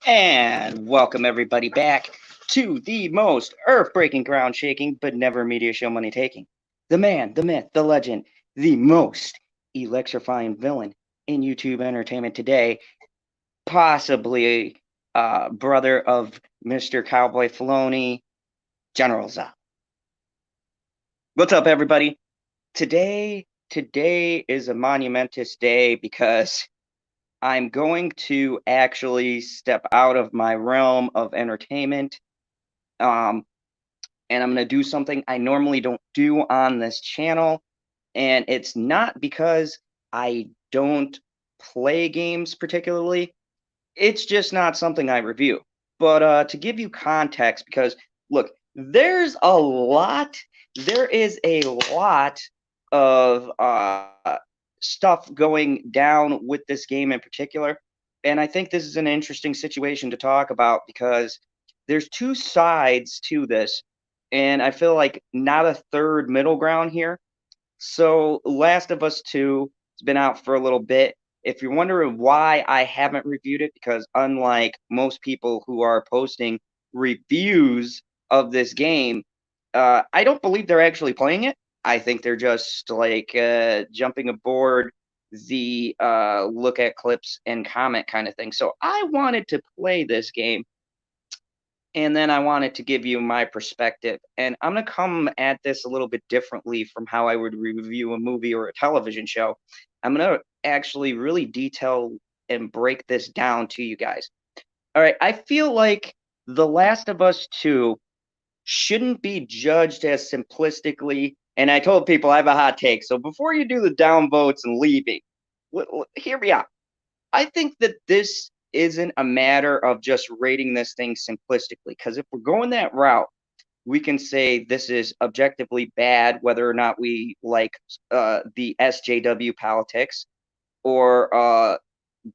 And welcome everybody back to the most earth-breaking, ground-shaking, but never media show money taking. The man, the myth, the legend, the most electrifying villain in YouTube entertainment today, possibly brother of Mr. Cowboy Filoni, General Zod. What's up, everybody? Today is a monumentous day because I'm going to actually step out of my realm of entertainment. Um, and I'm going to do something I normally don't do on this channel. And it's not because I don't play games particularly, it's just not something I review. But to give you context, because look, there is a lot of stuff going down with this game in particular. And I think this is an interesting situation to talk about because there's two sides to this, and I feel like not a third middle ground here. So, Last of Us 2 has been out for a little bit. If you're wondering why I haven't reviewed it, because unlike most people who are posting reviews of this game, I don't believe they're actually playing it. I think they're just like jumping aboard the look at clips and comment kind of thing. So I wanted to play this game, and then I wanted to give you my perspective. And I'm going to come at this a little bit differently from how I would review a movie or a television show. I'm going to actually really detail and break this down to you guys. All right, I feel like The Last of Us 2 shouldn't be judged as simplistically. And I told people I have a hot take. So before you do the downvotes and leaving, hear me out. I think that this isn't a matter of just rating this thing simplistically, because if we're going that route, we can say this is objectively bad, whether or not we like the SJW politics or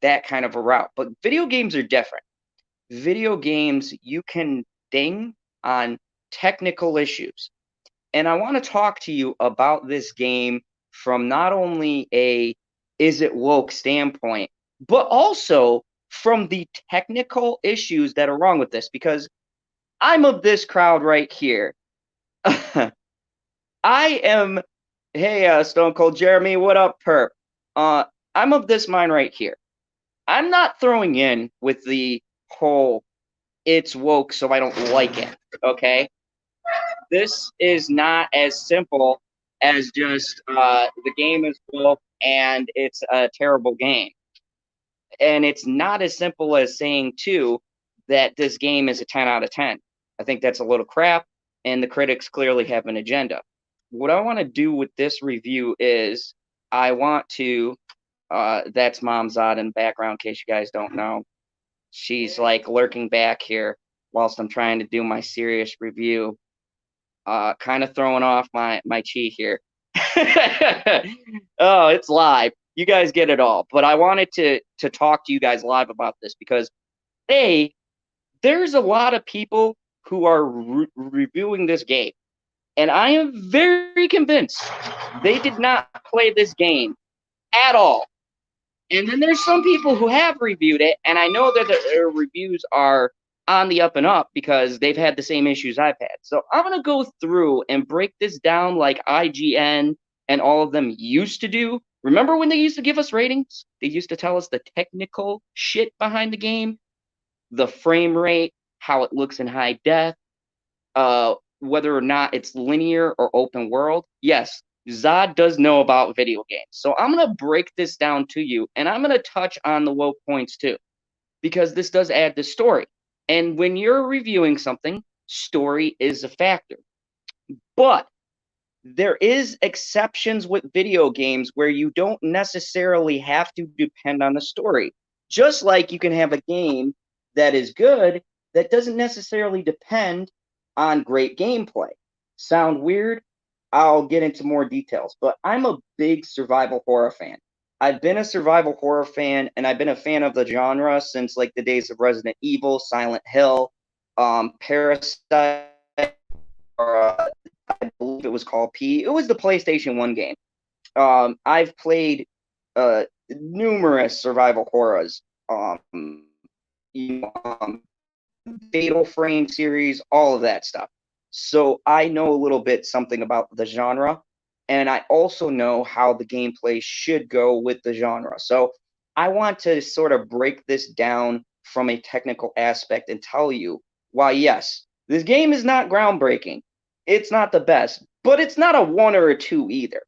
that kind of a route. But video games are different. Video games, you can ding on technical issues. And I want to talk to you about this game from not only a is it woke standpoint, but also from the technical issues that are wrong with this, because I'm of this crowd right here. I am, hey, Stone Cold Jeremy, what up, perp? Uh, I'm of this mind right here. I'm not throwing in with the whole it's woke, so I don't like it, okay? This is not as simple as just the game is woke and it's a terrible game. And it's not as simple as saying, too, that this game is a 10 out of 10. I think that's a little crap, and the critics clearly have an agenda. What I want to do with this review is I want to, that's Mom Zod in the background, in case you guys don't know. She's like lurking back here whilst I'm trying to do my serious review. Kind of throwing off my chi here. Oh, it's live. You guys get it all. But I wanted to talk to you guys live about this because there's a lot of people who are reviewing this game, and I am very convinced they did not play this game at all. And then there's some people who have reviewed it, and I know that their reviews are on the up and up because they've had the same issues I've had. So I'm going to go through and break this down like IGN and all of them used to do. Remember when they used to give us ratings? They used to tell us the technical shit behind the game, the frame rate, how it looks in high def, whether or not it's linear or open world. Yes, Zod does know about video games. So I'm going to break this down to you, and I'm going to touch on the woke points too, because this does add to story. And when you're reviewing something, story is a factor. But there is exceptions with video games where you don't necessarily have to depend on the story. Just like you can have a game that is good that doesn't necessarily depend on great gameplay. Sound weird? I'll get into more details, but I'm a big survival horror fan. I've been a survival horror fan, and I've been a fan of the genre since like the days of Resident Evil, Silent Hill, Parasite, or I believe it was called P. It was the PlayStation 1 game. I've played numerous survival horrors. Fatal Frame series, all of that stuff. So I know a little bit something about the genre, and I also know how the gameplay should go with the genre. So I want to sort of break this down from a technical aspect and tell you why, yes, this game is not groundbreaking. It's not the best, but it's not a 1 or a 2 either.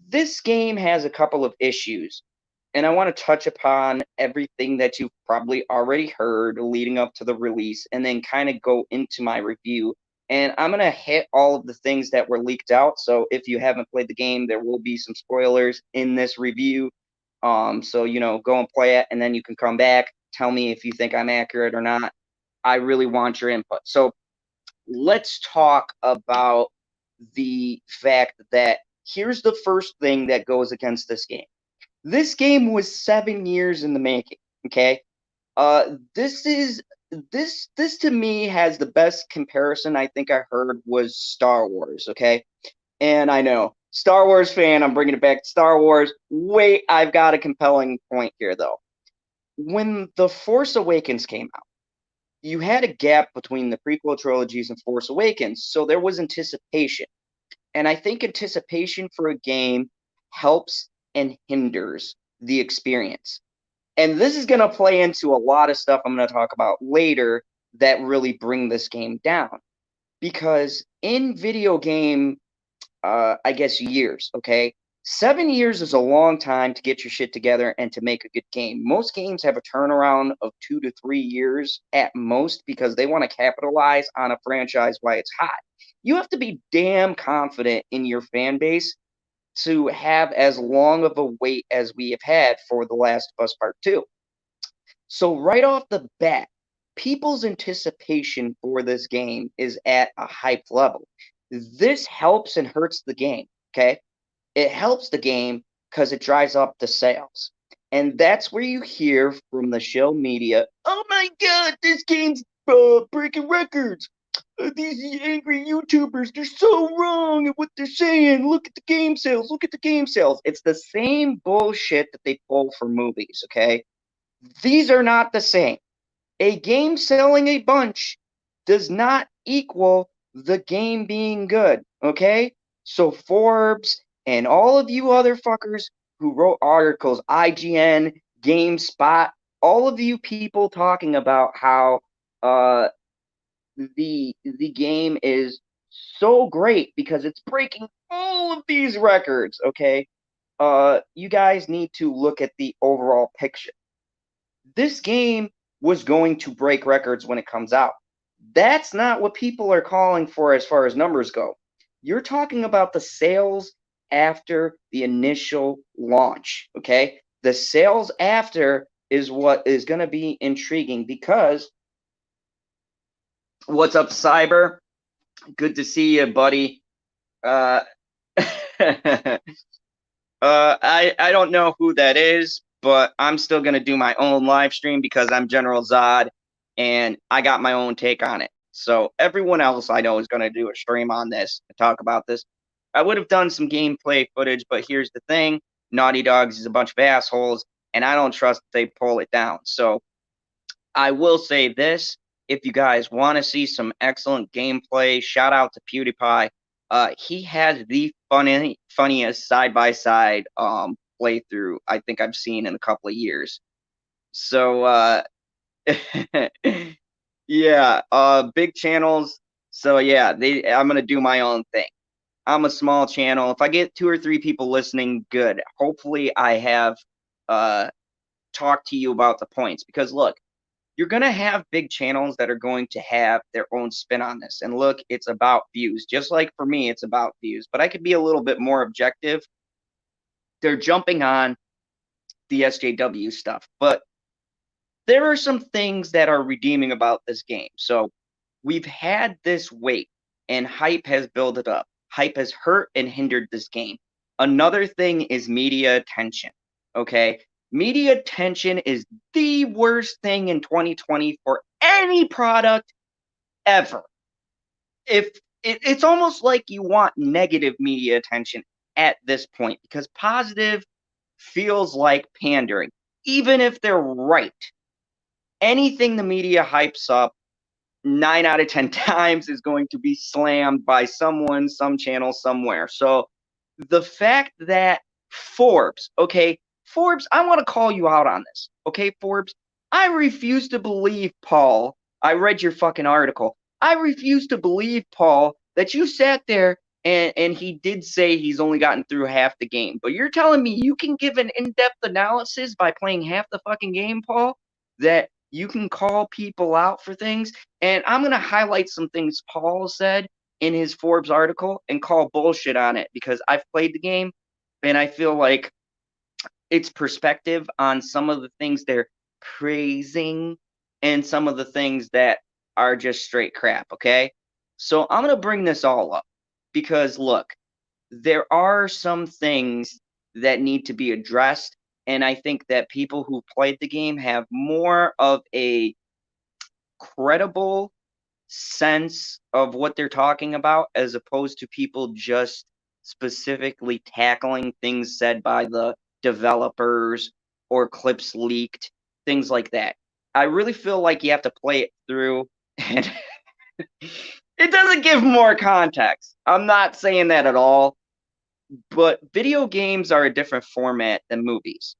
This game has a couple of issues, and I want to touch upon everything that you've probably already heard leading up to the release, and then kind of go into my review. And I'm going to hit all of the things that were leaked out. So if you haven't played the game, there will be some spoilers in this review. So, go and play it, and then you can come back, tell me if you think I'm accurate or not. I really want your input. So let's talk about the fact that here's the first thing that goes against this game. This game was 7 years in the making. Okay, this to me has the best comparison I think I heard was Star Wars. Okay, and I know Star Wars fan, I'm bringing it back to Star Wars. Wait, I've got a compelling point here though. When The Force Awakens came out, you had a gap between the prequel trilogies and Force Awakens, so there was anticipation. And I think anticipation for a game helps and hinders the experience. And this is going to play into a lot of stuff I'm going to talk about later that really bring this game down. Because in video game, I guess, years, okay? 7 years is a long time to get your shit together and to make a good game. Most games have a turnaround of 2 to 3 years at most because they want to capitalize on a franchise while it's hot. You have to be damn confident in your fan base to have as long of a wait as we have had for The Last of Us Part 2. So right off the bat, people's anticipation for this game is at a hype level. This helps and hurts the game, okay? It helps the game because it drives up the sales. And that's where you hear from the shill media, oh my god, this game's breaking records. These angry YouTubers, they're so wrong at what they're saying. Look at the game sales. Look at the game sales. It's the same bullshit that they pull for movies, okay? These are not the same. A game selling a bunch does not equal the game being good, okay? So Forbes and all of you other fuckers who wrote articles, IGN, GameSpot, all of you people talking about how the game is so great because it's breaking all of these records, okay? You guys need to look at the overall picture. This game was going to break records when it comes out. That's not what people are calling for as far as numbers go. You're talking about the sales after the initial launch, okay? The sales after is what is going to be intriguing because what's up, Cyber? Good to see you, buddy. I don't know who that is, but I'm still gonna do my own live stream because I'm General Zod and I got my own take on it. So everyone else I know is gonna do a stream on this and talk about this. I would have done some gameplay footage, but here's the thing: Naughty Dogs is a bunch of assholes, and I don't trust they pull it down. So I will say this: if you guys want to see some excellent gameplay, shout out to PewDiePie. He has the funniest side-by-side playthrough I think I've seen in a couple of years. So yeah, big channels. So yeah, I'm gonna do my own thing. I'm a small channel. If I get 2 or 3 people listening, good. Hopefully I have talked to you about the points because look, you're going to have big channels that are going to have their own spin on this. And look, it's about views. Just like for me, it's about views. But I could be a little bit more objective. They're jumping on the SJW stuff. But there are some things that are redeeming about this game. So we've had this wait, and hype has built it up. Hype has hurt and hindered this game. Another thing is media attention. Okay? Media attention is the worst thing in 2020 for any product ever. It's almost like you want negative media attention at this point because positive feels like pandering, even if they're right. anything the media hypes up 9 out of 10 times is going to be slammed by someone, some channel, somewhere. So the fact that Forbes, okay, Forbes, I want to call you out on this, okay, Forbes? I refuse to believe, Paul. I read your fucking article. I refuse to believe, Paul, that you sat there and he did say he's only gotten through half the game. But you're telling me you can give an in-depth analysis by playing half the fucking game, Paul? That you can call people out for things? And I'm going to highlight some things Paul said in his Forbes article and call bullshit on it because I've played the game and I feel like its perspective on some of the things they're praising and some of the things that are just straight crap, okay? So I'm going to bring this all up because look, there are some things that need to be addressed, and I think that people who played the game have more of a credible sense of what they're talking about as opposed to people just specifically tackling things said by the developers or clips leaked, things like that. I really feel like you have to play it through and it doesn't give more context. I'm not saying that at all, but video games are a different format than movies.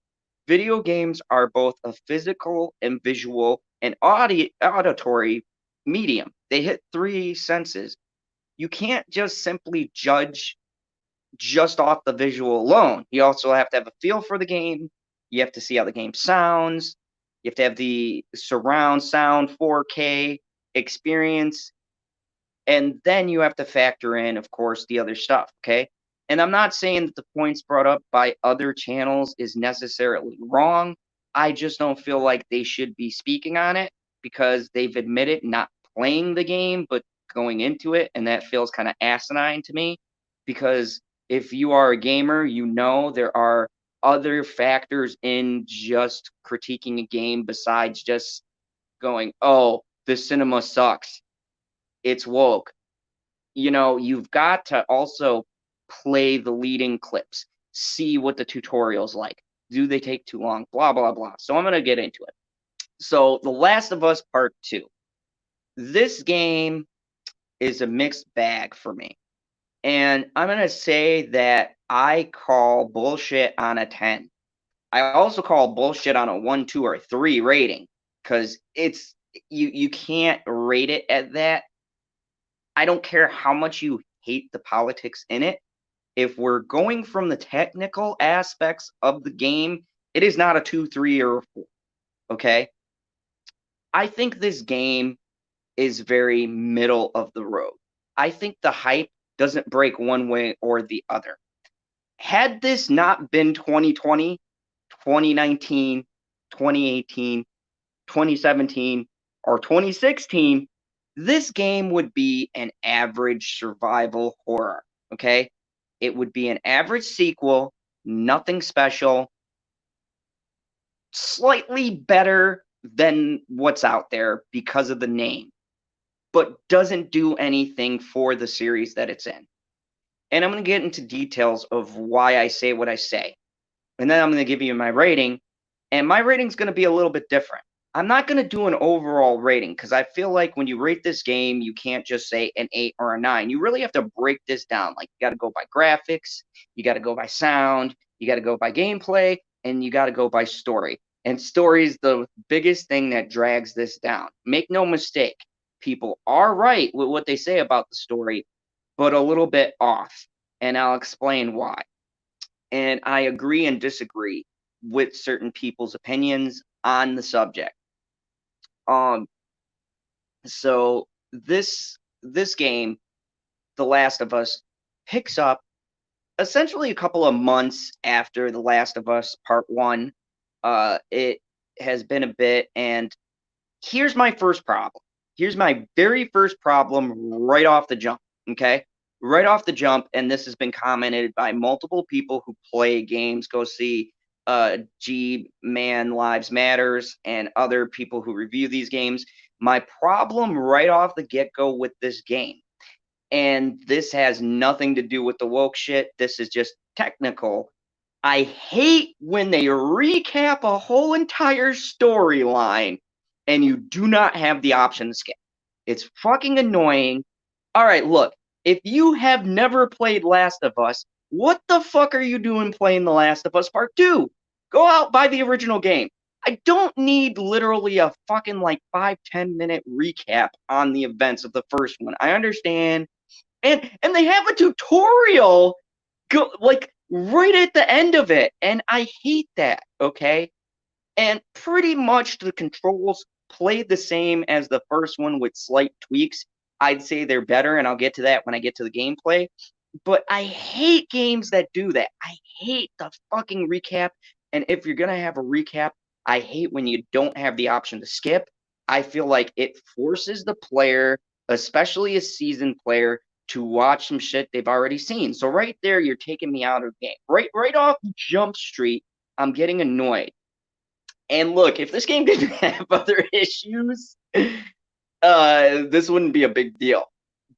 Video games are both a physical and visual and auditory medium. They hit three senses. You can't just simply judge just off the visual alone. You also have to have a feel for the game. You have to see how the game sounds. You have to have the surround sound 4K experience. And then you have to factor in, of course, the other stuff, okay? And I'm not saying that the points brought up by other channels is necessarily wrong. I just don't feel like they should be speaking on it because they've admitted not playing the game, but going into it. And that feels kind of asinine to me because if you are a gamer, you know there are other factors in just critiquing a game besides just going, oh, the cinema sucks. It's woke. You know, you've got to also play the leading clips, see what the tutorial's like. Do they take too long? Blah, blah, blah. So I'm going to get into it. So The Last of Us Part 2. This game is a mixed bag for me. And I'm going to say that I call bullshit on a 10. I also call bullshit on a 1, 2, or 3 rating because it's you can't rate it at that. I don't care how much you hate the politics in it. If we're going from the technical aspects of the game, it is not a 2, 3, or a 4. Okay? I think this game is very middle of the road. I think the hype doesn't break one way or the other. Had this not been 2020, 2019, 2018, 2017, or 2016, this game would be an average survival horror, okay? It would be an average sequel, nothing special, slightly better than what's out there because of the name, but doesn't do anything for the series that it's in. And I'm going to get into details of why I say what I say. And then I'm going to give you my rating, and my rating's going to be a little bit different. I'm not going to do an overall rating because I feel like when you rate this game, you can't just say an 8 or a 9. You really have to break this down. Like, you got to go by graphics, you got to go by sound, you got to go by gameplay, and you got to go by story. And story is the biggest thing that drags this down. Make no mistake, people are right with what they say about the story, but a little bit off. And I'll explain why. And I agree and disagree with certain people's opinions on the subject. So this game, The Last of Us, picks up essentially a couple of months after The Last of Us Part 1. It has been a bit, and here's my first problem. Here's my very first problem right off the jump, okay? Right off the jump, and this has been commented by multiple people who play games. Go see G-Man Lives Matters and other people who review these games. My problem right off the get-go with this game, and this has nothing to do with the woke shit, this is just technical. I hate when they recap a whole entire storyline and you do not have the option to skip. It's fucking annoying. All right, look, if you have never played Last of Us, what the fuck are you doing playing The Last of Us Part 2? Go out, buy the original game. I don't need literally a fucking like 5-10 minute recap on the events of the first one. I understand. And they have a tutorial like right at the end of it. And I hate that, okay? And pretty much the controls play the same as the first one with slight tweaks. I'd say they're better, and I'll get to that when I get to the gameplay. But I hate games that do that. I hate the fucking recap. And if you're going to have a recap, I hate when you don't have the option to skip. I feel like it forces the player, especially a seasoned player, to watch some shit they've already seen. So right there, you're taking me out of the game. Right off Jump Street, I'm getting annoyed. And look, if this game didn't have other issues, this wouldn't be a big deal.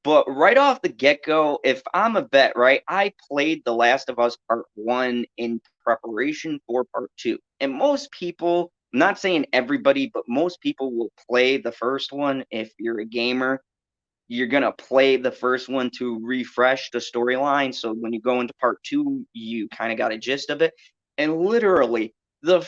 But right off the get-go, if I'm a vet, right, I played The Last of Us Part 1 in preparation for Part 2. And most people, I'm not saying everybody, but most people will play the first one. If you're a gamer, you're going to play the first one to refresh the storyline. So when you go into Part 2, you kind of got a gist of it. And literally, the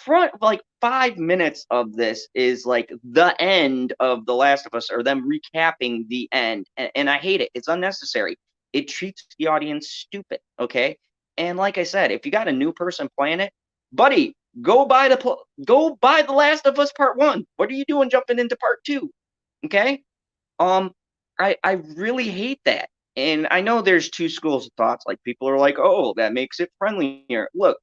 front like 5 minutes of this is like the end of The Last of Us, or them recapping the end, and I hate it. It's unnecessary. It treats the audience stupid. Okay, and like I said, if you got a new person playing it, buddy, go buy The Last of Us Part 1. What are you doing jumping into Part 2? Okay, um, I really hate that. And I know there's two schools of thoughts. Like people are like, oh, that makes it friendlier. Look.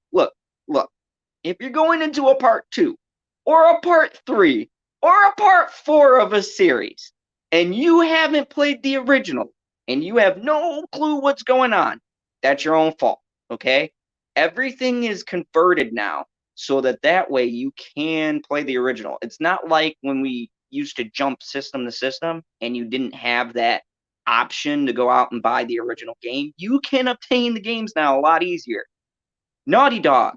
If you're going into a part 2 or a part 3 or a part 4 of a series and you haven't played the original and you have no clue what's going on, that's your own fault, okay? Everything is converted now so that way you can play the original. It's not like when we used to jump system to system and you didn't have that option to go out and buy the original game. You can obtain the games now a lot easier. Naughty Dog,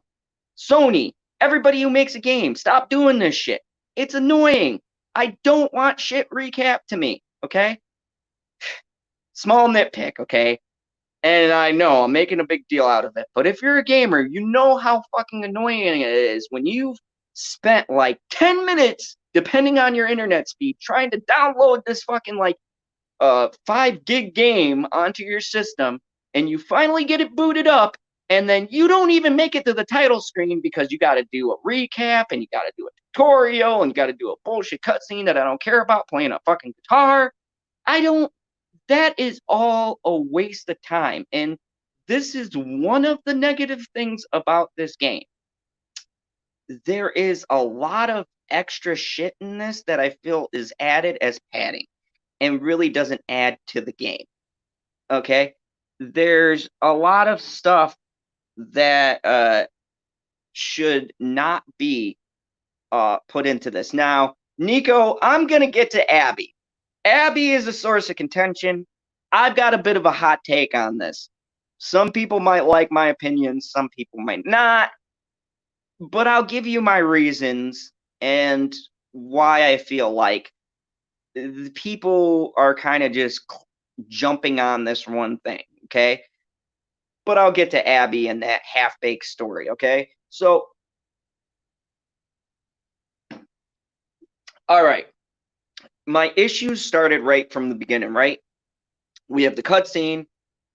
Sony, everybody who makes a game, stop doing this shit. It's annoying. I don't want shit recapped to me, okay? Small nitpick, okay? And I know I'm making a big deal out of it, but if you're a gamer, you know how fucking annoying it is when you've spent like 10 minutes, depending on your internet speed, trying to download this fucking like 5 gig game onto your system, and you finally get it booted up, and then you don't even make it to the title screen because you got to do a recap, and you got to do a tutorial, and you got to do a bullshit cutscene that I don't care about, playing a fucking guitar. That is all a waste of time. And this is one of the negative things about this game. There is a lot of extra shit in this that I feel is added as padding and really doesn't add to the game. Okay? There's a lot of stuff that should not be put into this. Now, Nico, I'm going to get to Abby. Abby is a source of contention. I've got a bit of a hot take on this. Some people might like my opinion, some people might not. But I'll give you my reasons and why I feel like people are kind of just jumping on this one thing, okay? But I'll get to Abby and that half-baked story, okay? So, all right. My issues started right from the beginning, right? We have the cutscene.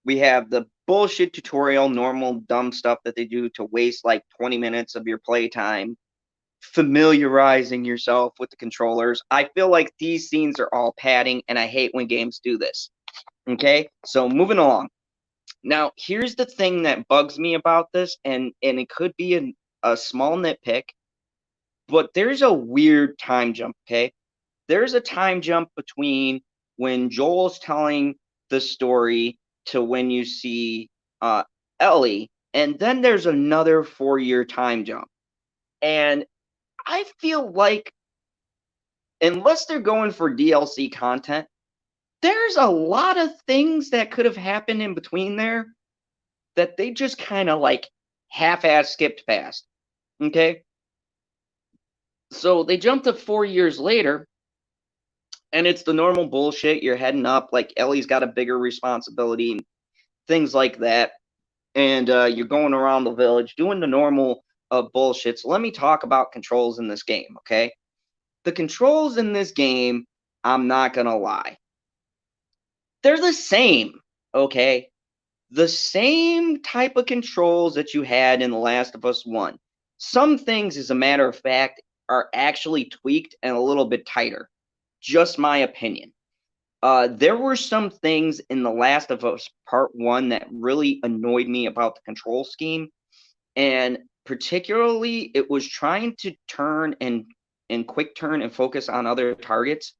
We have the bullshit tutorial, normal dumb stuff that they do to waste like 20 minutes of your playtime familiarizing yourself with the controllers. I feel like these scenes are all padding, and I hate when games do this. Okay, so moving along. Now, here's the thing that bugs me about this, and it could be a small nitpick, but there's a weird time jump, okay? There's a time jump between when Joel's telling the story to when you see Ellie, and then there's another 4-year time jump. And I feel like unless they're going for DLC content, there's a lot of things that could have happened in between there that they just kind of like half-ass skipped past. Okay? So they jump to 4 years later, and it's the normal bullshit. You're heading up, like Ellie's got a bigger responsibility and things like that. And you're going around the village doing the normal bullshit. So let me talk about controls in this game, okay? The controls in this game, I'm not gonna lie, they're the same, okay? The same type of controls that you had in The Last of Us 1. Some things, as a matter of fact, are actually tweaked and a little bit tighter. Just my opinion. There were some things in The Last of Us Part 1 that really annoyed me about the control scheme. And particularly, it was trying to turn and quick turn and focus on other targets.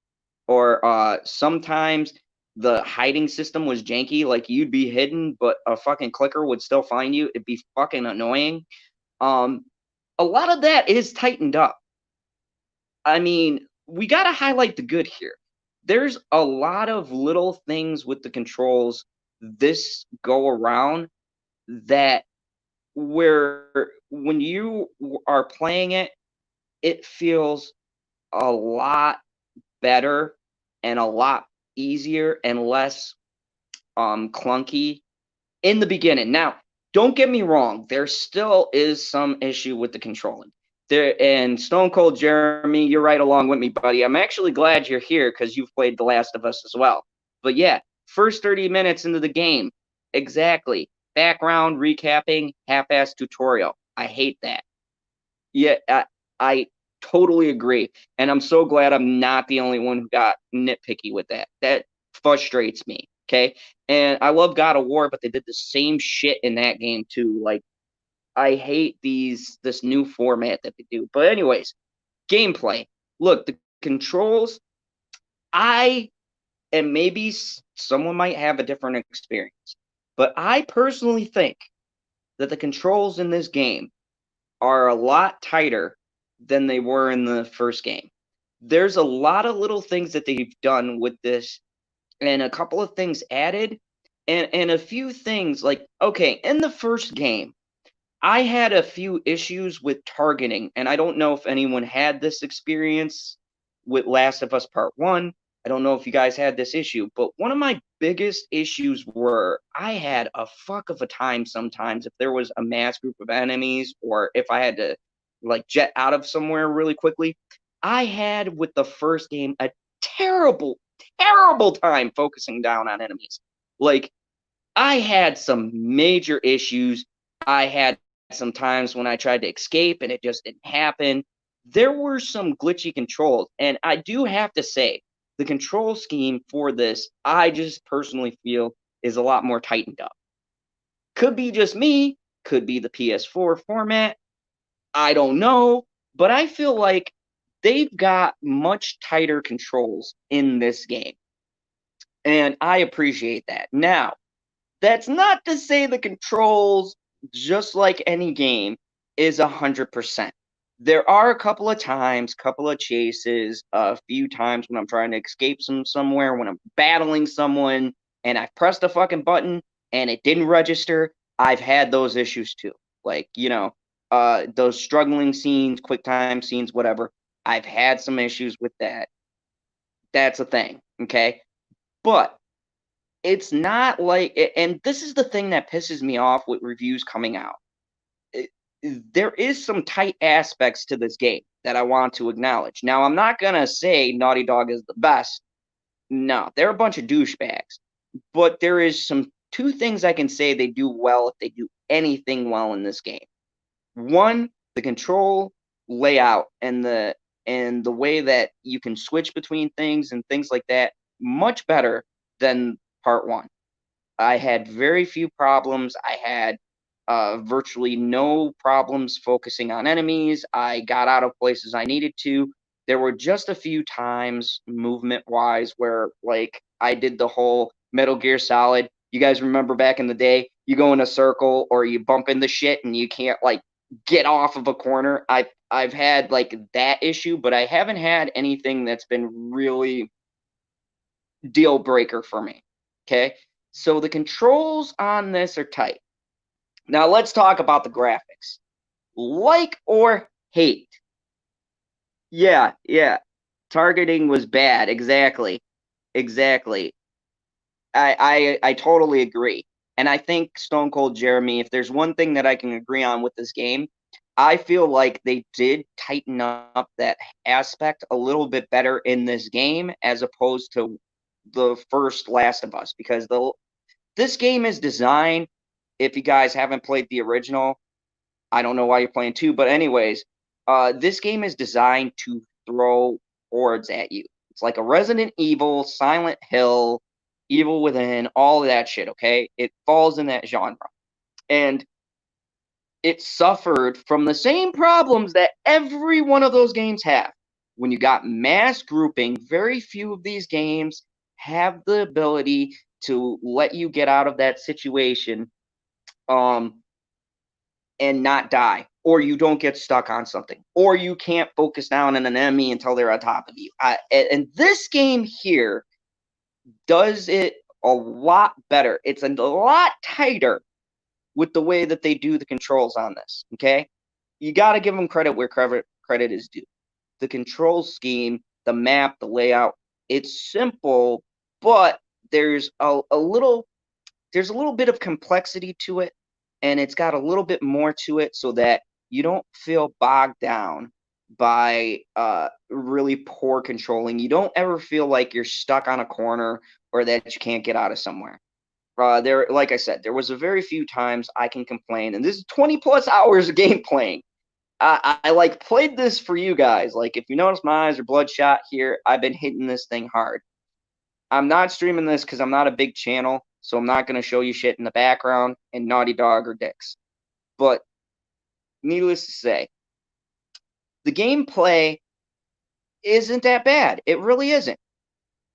Or sometimes the hiding system was janky, like you'd be hidden, but a fucking clicker would still find you. It'd be fucking annoying. Um, a lot of that is tightened up. I mean, we got to highlight the good here. There's a lot of little things with the controls this go around that where when you are playing it, it feels a lot better and a lot easier and less clunky in the beginning. Now, don't get me wrong, there still is some issue with the controlling. There and Stone Cold Jeremy, you're right along with me, buddy. I'm actually glad you're here because you've played The Last of Us as well. But yeah, first 30 minutes into the game, exactly. Background, recapping, half-ass tutorial. I hate that. Yeah, I totally agree. And I'm so glad I'm not the only one who got nitpicky with that. That frustrates me. Okay. And I love God of War, but they did the same shit in that game too. Like, I hate this new format that they do. But anyways, gameplay. Look, the controls, I and maybe someone might have a different experience. But I personally think that the controls in this game are a lot tighter than they were in the first game. There's a lot of little things that they've done with this, and a couple of things added, and a few things like, okay, in the first game, I had a few issues with targeting, and I don't know if anyone had this experience with Last of Us Part 1. I don't know if you guys had this issue, but one of my biggest issues were I had a fuck of a time sometimes if there was a mass group of enemies or if I had to like jet out of somewhere really quickly. I had with the first game a terrible, terrible time focusing down on enemies. Like I had some major issues. I had some times when I tried to escape and it just didn't happen. There were some glitchy controls, and I do have to say, the control scheme for this, I just personally feel is a lot more tightened up. Could be just me, could be the PS4 format. I don't know, but I feel like they've got much tighter controls in this game, and I appreciate that. Now, that's not to say the controls, just like any game, is 100%. There are a couple of times, couple of chases, a few times when I'm trying to escape somewhere, when I'm battling someone, and I pressed a fucking button and it didn't register. I've had those issues too. Like, those struggling scenes, quick time scenes, whatever. I've had some issues with that. That's a thing, okay? But it's not like, and this is the thing that pisses me off with reviews coming out. There is some tight aspects to this game that I want to acknowledge. Now, I'm not going to say Naughty Dog is the best. No, they're a bunch of douchebags. But there is some two things I can say they do well if they do anything well in this game. One, the control layout and the way that you can switch between things and things like that, much better than part one. I had very few problems. I had virtually no problems focusing on enemies. I got out of places I needed to. There were just a few times, movement wise, where like I did the whole Metal Gear Solid. You guys remember back in the day, you go in a circle or you bump into shit and you can't like get off of a corner. I've had like that issue, but I haven't had anything that's been really deal breaker for me. Okay. So the controls on this are tight. Now let's talk about the graphics. Like or hate, Yeah. Targeting was bad. Exactly. I totally agree. And I think Stone Cold Jeremy, if there's one thing that I can agree on with this game, I feel like they did tighten up that aspect a little bit better in this game as opposed to the first Last of Us, because this game is designed, if you guys haven't played the original, I don't know why you're playing two, but anyways, this game is designed to throw hordes at you. It's like a Resident Evil, Silent Hill, Evil Within, all of that shit, okay? It falls in that genre. And it suffered from the same problems that every one of those games have. When you got mass grouping, very few of these games have the ability to let you get out of that situation um, and not die, or you don't get stuck on something, or you can't focus down on an enemy until they're on top of you. And this game here does it a lot better. It's a lot tighter with the way that they do the controls on this. Okay, you got to give them credit where credit is due. The control scheme, the map, the layout, it's simple, but there's a little bit of complexity to it, and it's got a little bit more to it so that you don't feel bogged down by really poor controlling. You don't ever feel like you're stuck on a corner or that you can't get out of somewhere. There, like I said, there was a very few times I can complain, and this is 20 plus hours of game playing. I like played this for you guys. Like, if you notice my eyes are bloodshot here, I've been hitting this thing hard. I'm not streaming this because I'm not a big channel, so I'm not going to show you shit in the background and Naughty Dog or dicks. But needless to say, the gameplay isn't that bad. It really isn't.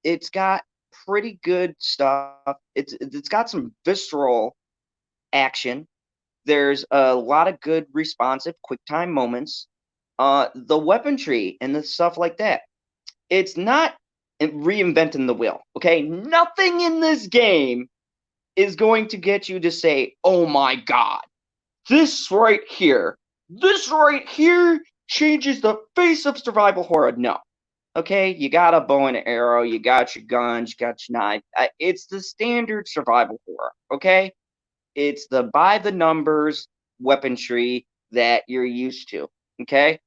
It's got pretty good stuff. It's got some visceral action. There's a lot of good responsive quick time moments. The weaponry and the stuff like that. It's not reinventing the wheel. Okay, nothing in this game is going to get you to say, "Oh my god, this right here changes the face of survival horror." No. Okay, you got a bow and arrow, you got your guns, you got your knife. It's the standard survival horror. Okay, it's the by the numbers weaponry that you're used to. Okay,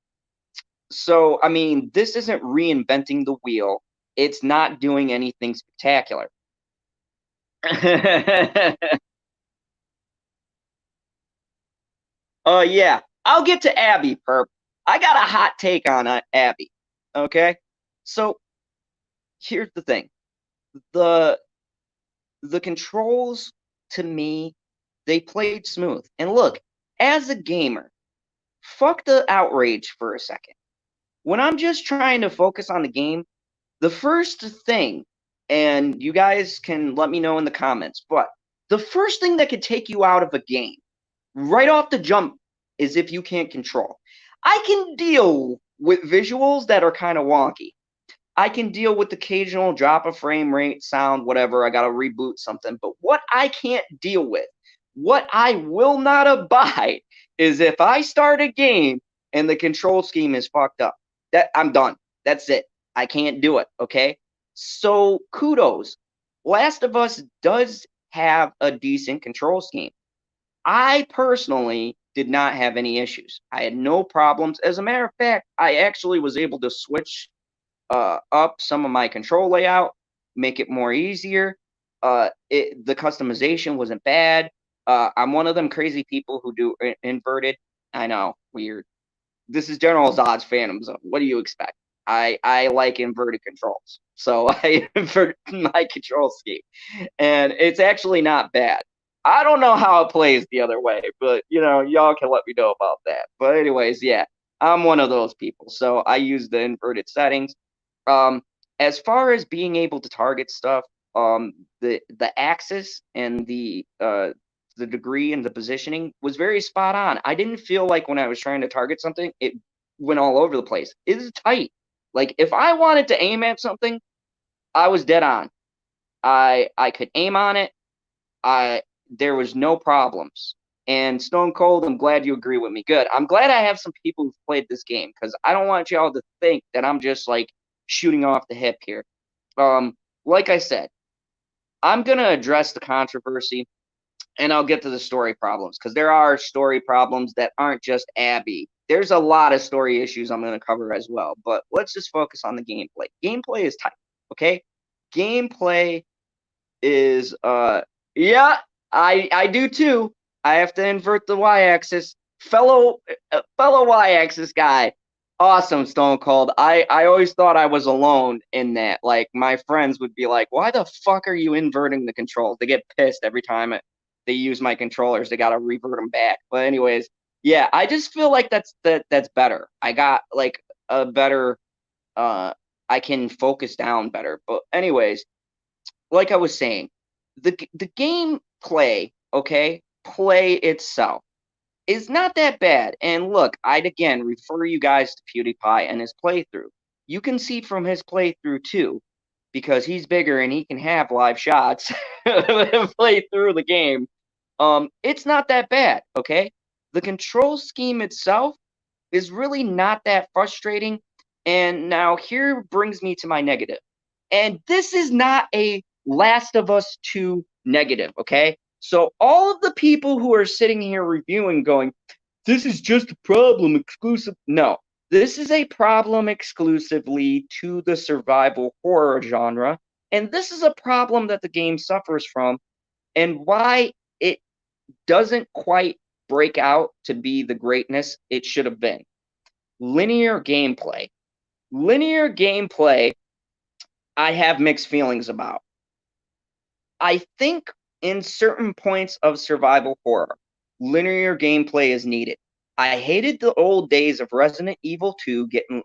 so I mean, this isn't reinventing the wheel. It's not doing anything spectacular. Yeah, I'll get to Abby, perp. I got a hot take on Abby. Okay, so here's the thing: the the controls, to me, they played smooth. And look, as a gamer, fuck the outrage for a second. When I'm just trying to focus on the game, the first thing, and you guys can let me know in the comments, but the first thing that could take you out of a game right off the jump is if you can't control. I can deal with visuals that are kind of wonky. I can deal with occasional drop of frame rate, sound, whatever. I got to reboot something. But what I can't deal with, what I will not abide, is if I start a game and the control scheme is fucked up. That I'm done. That's it. I can't do it. Okay. So kudos. Last of Us does have a decent control scheme. I personally did not have any issues. I had no problems. As a matter of fact, I actually was able to switch up some of my control layout, make it more easier. The customization wasn't bad. I'm one of them crazy people who do inverted. I know, weird. This is General Zod's Phantom Zone. What do you expect? I like inverted controls, so I invert my control scheme, and it's actually not bad. I don't know how it plays the other way, but y'all can let me know about that. But anyways, yeah, I'm one of those people, so I use the inverted settings. Um, as far as being able to target stuff, the axis and the degree and the positioning was very spot on. I didn't feel like when I was trying to target something, it went all over the place. It is tight. Like if I wanted to aim at something, I was dead on. I could aim on it. There was no problems. And Stone Cold, I'm glad you agree with me. Good. I'm glad I have some people who've played this game because I don't want y'all to think that I'm just like shooting off the hip here. Um, like I said, I'm gonna address the controversy and I'll get to the story problems because there are story problems that aren't just Abby. There's a lot of story issues I'm going to cover as well, but let's just focus on the gameplay. Gameplay is tight, okay? Gameplay is yeah, I do too. I have to invert the y-axis. Fellow y-axis guy. Awesome, Stone Cold. I always thought I was alone in that. Like my friends would be like, "Why the fuck are you inverting the controls?" They get pissed every time they use my controllers. They got to revert them back. But anyways, yeah, I just feel like that's better. I got like a better I can focus down better. But anyways, like I was saying, the game play, okay, play itself is not that bad. And look, I'd again refer you guys to PewDiePie and his playthrough. You can see from his playthrough too, because he's bigger and he can have live shots play through the game. It's not that bad, okay? The control scheme itself is really not that frustrating. And now here brings me to my negative. And this is not a Last of Us 2 negative, okay? So all of the people who are sitting here reviewing going, this is just a problem exclusive. No, this is a problem exclusively to the survival horror genre. And this is a problem that the game suffers from and why it doesn't quite break out to be the greatness it should have been. Linear gameplay. Linear gameplay, I have mixed feelings about. I think in certain points of survival horror, linear gameplay is needed. I hated the old days of Resident Evil 2 getting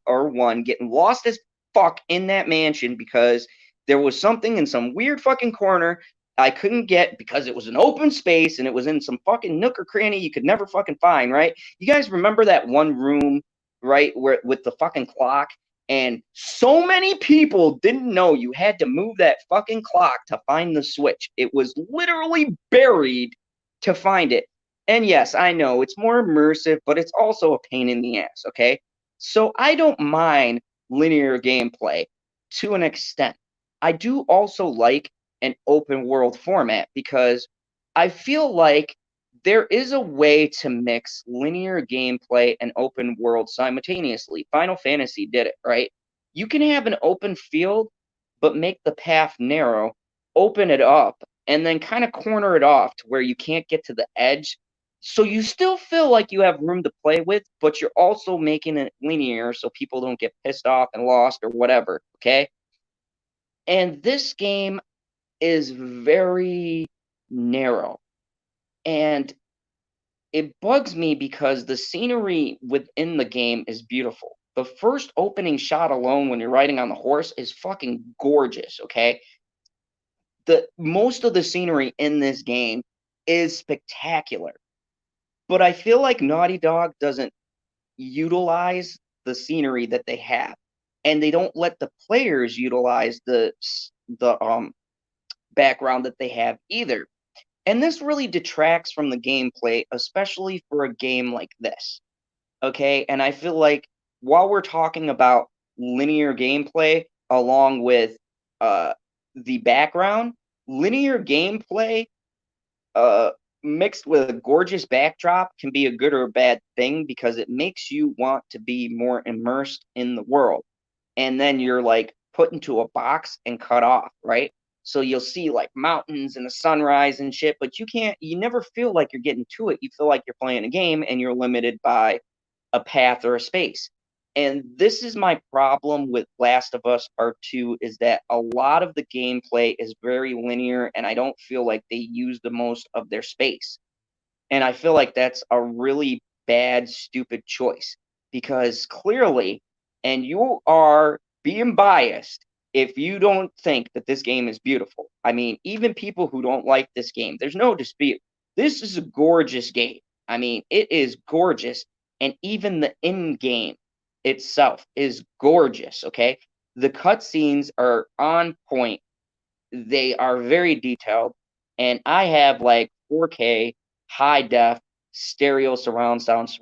lost as fuck in that mansion because there was something in some weird fucking corner I couldn't get because it was an open space and it was in some fucking nook or cranny you could never fucking find, right? You guys remember that one room, right, where with the fucking clock? And so many people didn't know you had to move that fucking clock to find the switch. It was literally buried to find it. And yes, I know it's more immersive, but it's also a pain in the ass, okay? So I don't mind linear gameplay to an extent. I do also like an open world format because I feel like there is a way to mix linear gameplay and open world simultaneously. Final Fantasy did it, right? You can have an open field, but make the path narrow, open it up, and then kind of corner it off to where you can't get to the edge. So you still feel like you have room to play with, but you're also making it linear so people don't get pissed off and lost or whatever, okay? And this game is very narrow. And it bugs me because the scenery within the game is beautiful. The first opening shot alone when you're riding on the horse is fucking gorgeous, okay? The most of the scenery in this game is spectacular. But I feel like Naughty Dog doesn't utilize the scenery that they have. And they don't let the players utilize the background that they have either. And this really detracts from the gameplay, especially for a game like this. Okay, and I feel like while we're talking about linear gameplay along with uh, the background, linear gameplay uh, mixed with a gorgeous backdrop can be a good or a bad thing because it makes you want to be more immersed in the world. And then you're like put into a box and cut off, right? So you'll see like mountains and the sunrise and shit, but you never feel like you're getting to it. You feel like you're playing a game and you're limited by a path or a space. And this is my problem with Last of Us Part 2 is that a lot of the gameplay is very linear and I don't feel like they use the most of their space. And I feel like that's a really bad, stupid choice because clearly, and you are being biased if you don't think that this game is beautiful. I mean, even people who don't like this game, there's no dispute. This is a gorgeous game. I mean, it is gorgeous. And even the in game itself is gorgeous. Okay. The cutscenes are on point, they are very detailed. And I have like 4K high def stereo surround sound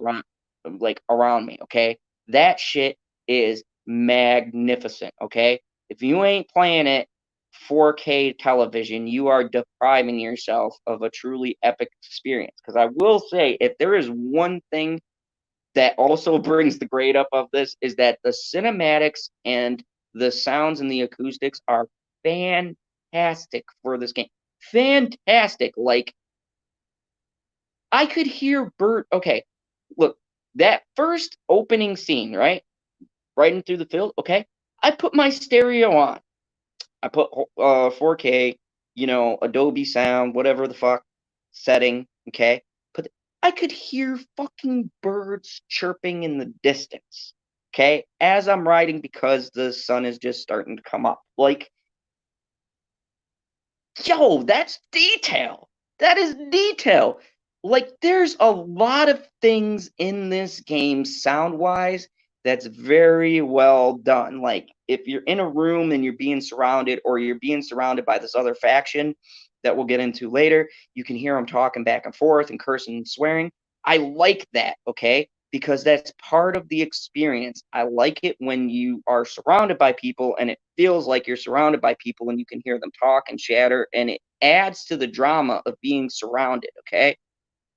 like around me, okay? That shit is magnificent, okay? If you ain't playing it 4K television, you are depriving yourself of a truly epic experience. Because I will say, if there is one thing that also brings the grade up of this, is that the cinematics and the sounds and the acoustics are fantastic for this game. Fantastic. Like, I could hear bird. Okay, look, that first opening scene, right? Riding through the field, okay? I put my stereo on. I put 4K, Adobe Sound, whatever the fuck setting, okay? But I could hear fucking birds chirping in the distance, okay? As I'm riding because the sun is just starting to come up. Like, yo, that's detail. That is detail. Like, there's a lot of things in this game sound wise that's very well done. Like, if you're in a room and you're being surrounded, or you're being surrounded by this other faction that we'll get into later, you can hear them talking back and forth and cursing and swearing. I like that, okay? Because that's part of the experience. I like it when you are surrounded by people and it feels like you're surrounded by people and you can hear them talk and chatter, and it adds to the drama of being surrounded, okay?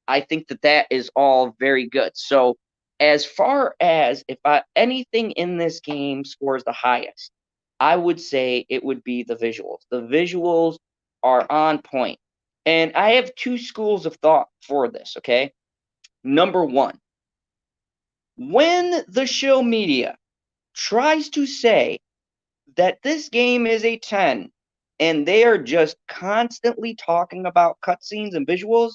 I think that that is all very good. So, as far as if anything in this game scores the highest, I would say it would be the visuals. The visuals are on point. And I have two schools of thought for this, okay? Number one, when the show media tries to say that this game is a 10 and they are just constantly talking about cutscenes and visuals,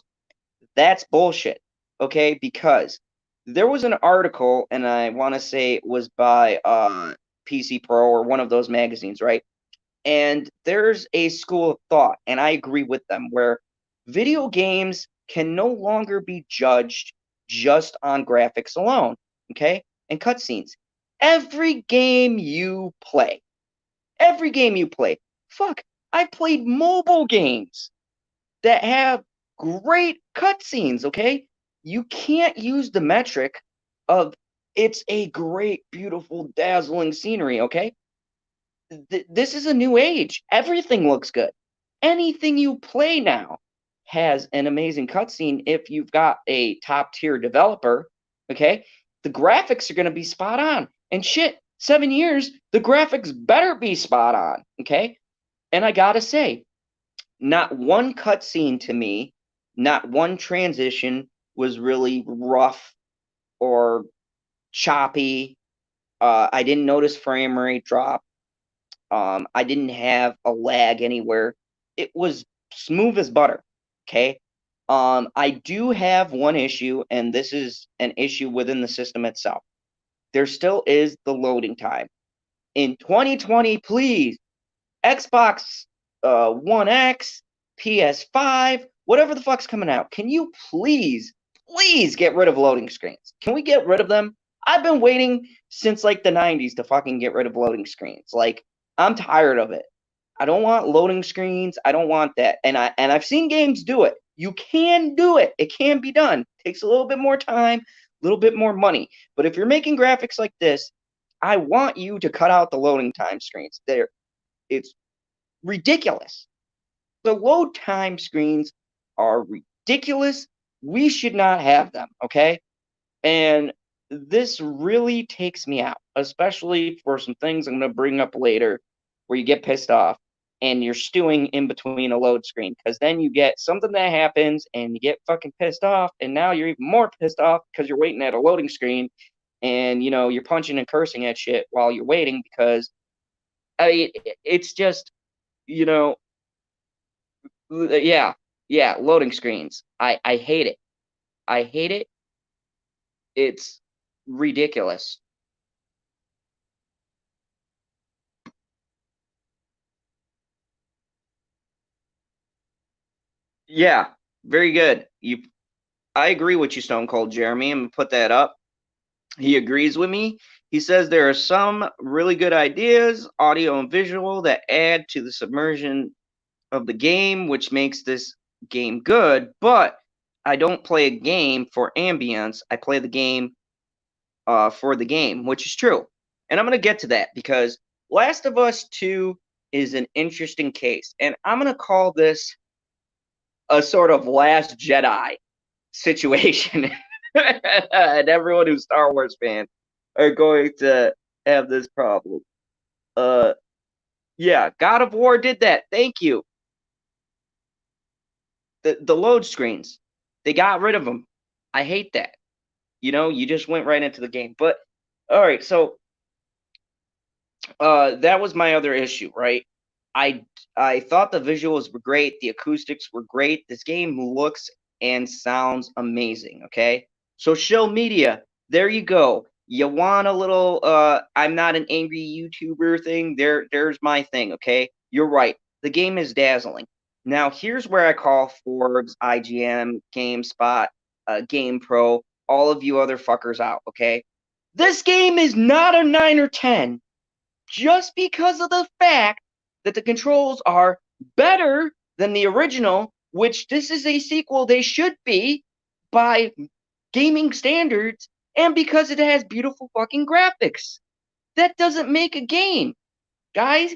that's bullshit, okay? Because there was an article, and I want to say it was by PC Pro or one of those magazines, right? And there's a school of thought, and I agree with them, where video games can no longer be judged just on graphics alone, okay? And cutscenes. Every game you play, every game you play, fuck, I played mobile games that have great cutscenes, okay? You can't use the metric of it's a great, beautiful, dazzling scenery, okay? This is a new age. Everything looks good. Anything you play now has an amazing cutscene if you've got a top tier developer, okay? The graphics are going to be spot on. And shit, 7 years, the graphics better be spot on, okay? And I gotta say, not one cutscene to me, not one transition was really rough or choppy. I didn't notice frame rate drop. I didn't have a lag anywhere. It was smooth as butter. Okay. I do have one issue, and this is an issue within the system itself. There still is the loading time. In 2020, please, Xbox One X, PS5, whatever the fuck's coming out, can you please get rid of loading screens? Can we get rid of them? I've been waiting since like the 90s to fucking get rid of loading screens. Like, I'm tired of it. I don't want loading screens. I don't want that. And I've seen games do it. You can do it. It can be done. It takes a little bit more time, a little bit more money. But if you're making graphics like this, I want you to cut out the loading time screens. It's ridiculous. The load time screens are ridiculous. We should not have them, okay? And this really takes me out, especially for some things I'm going to bring up later where you get pissed off and you're stewing in between a load screen, because then you get something that happens and you get fucking pissed off, and now you're even more pissed off because you're waiting at a loading screen, and you're punching and cursing at shit while you're waiting, because it's just, you know, yeah, loading screens. I hate it. I hate it. It's ridiculous. Yeah, very good. I agree with you, Stone Cold Jeremy. I'm gonna put that up. He agrees with me. He says there are some really good ideas, audio and visual, that add to the submersion of the game, which makes this game good. But I don't play a game for ambience. I play the game for the game, which is true. And I'm going to get to that because Last of Us 2 is an interesting case. And I'm going to call this a sort of Last Jedi situation. And everyone who's Star Wars fan are going to have this problem. Yeah, God of War did that. Thank you. The load screens, they got rid of them. I hate that. You just went right into the game. But all right, so that was my other issue, right? I thought the visuals were great, the acoustics were great. This game looks and sounds amazing, okay? Social media, there you go. You want a little I'm not an angry YouTuber thing. There's my thing, okay? You're right. The game is dazzling. Now, here's where I call Forbes, IGN, GameSpot, GamePro, all of you other fuckers out, okay? This game is not a 9 or 10 just because of the fact that the controls are better than the original, which this is a sequel they should be by gaming standards, and because it has beautiful fucking graphics. That doesn't make a game, guys.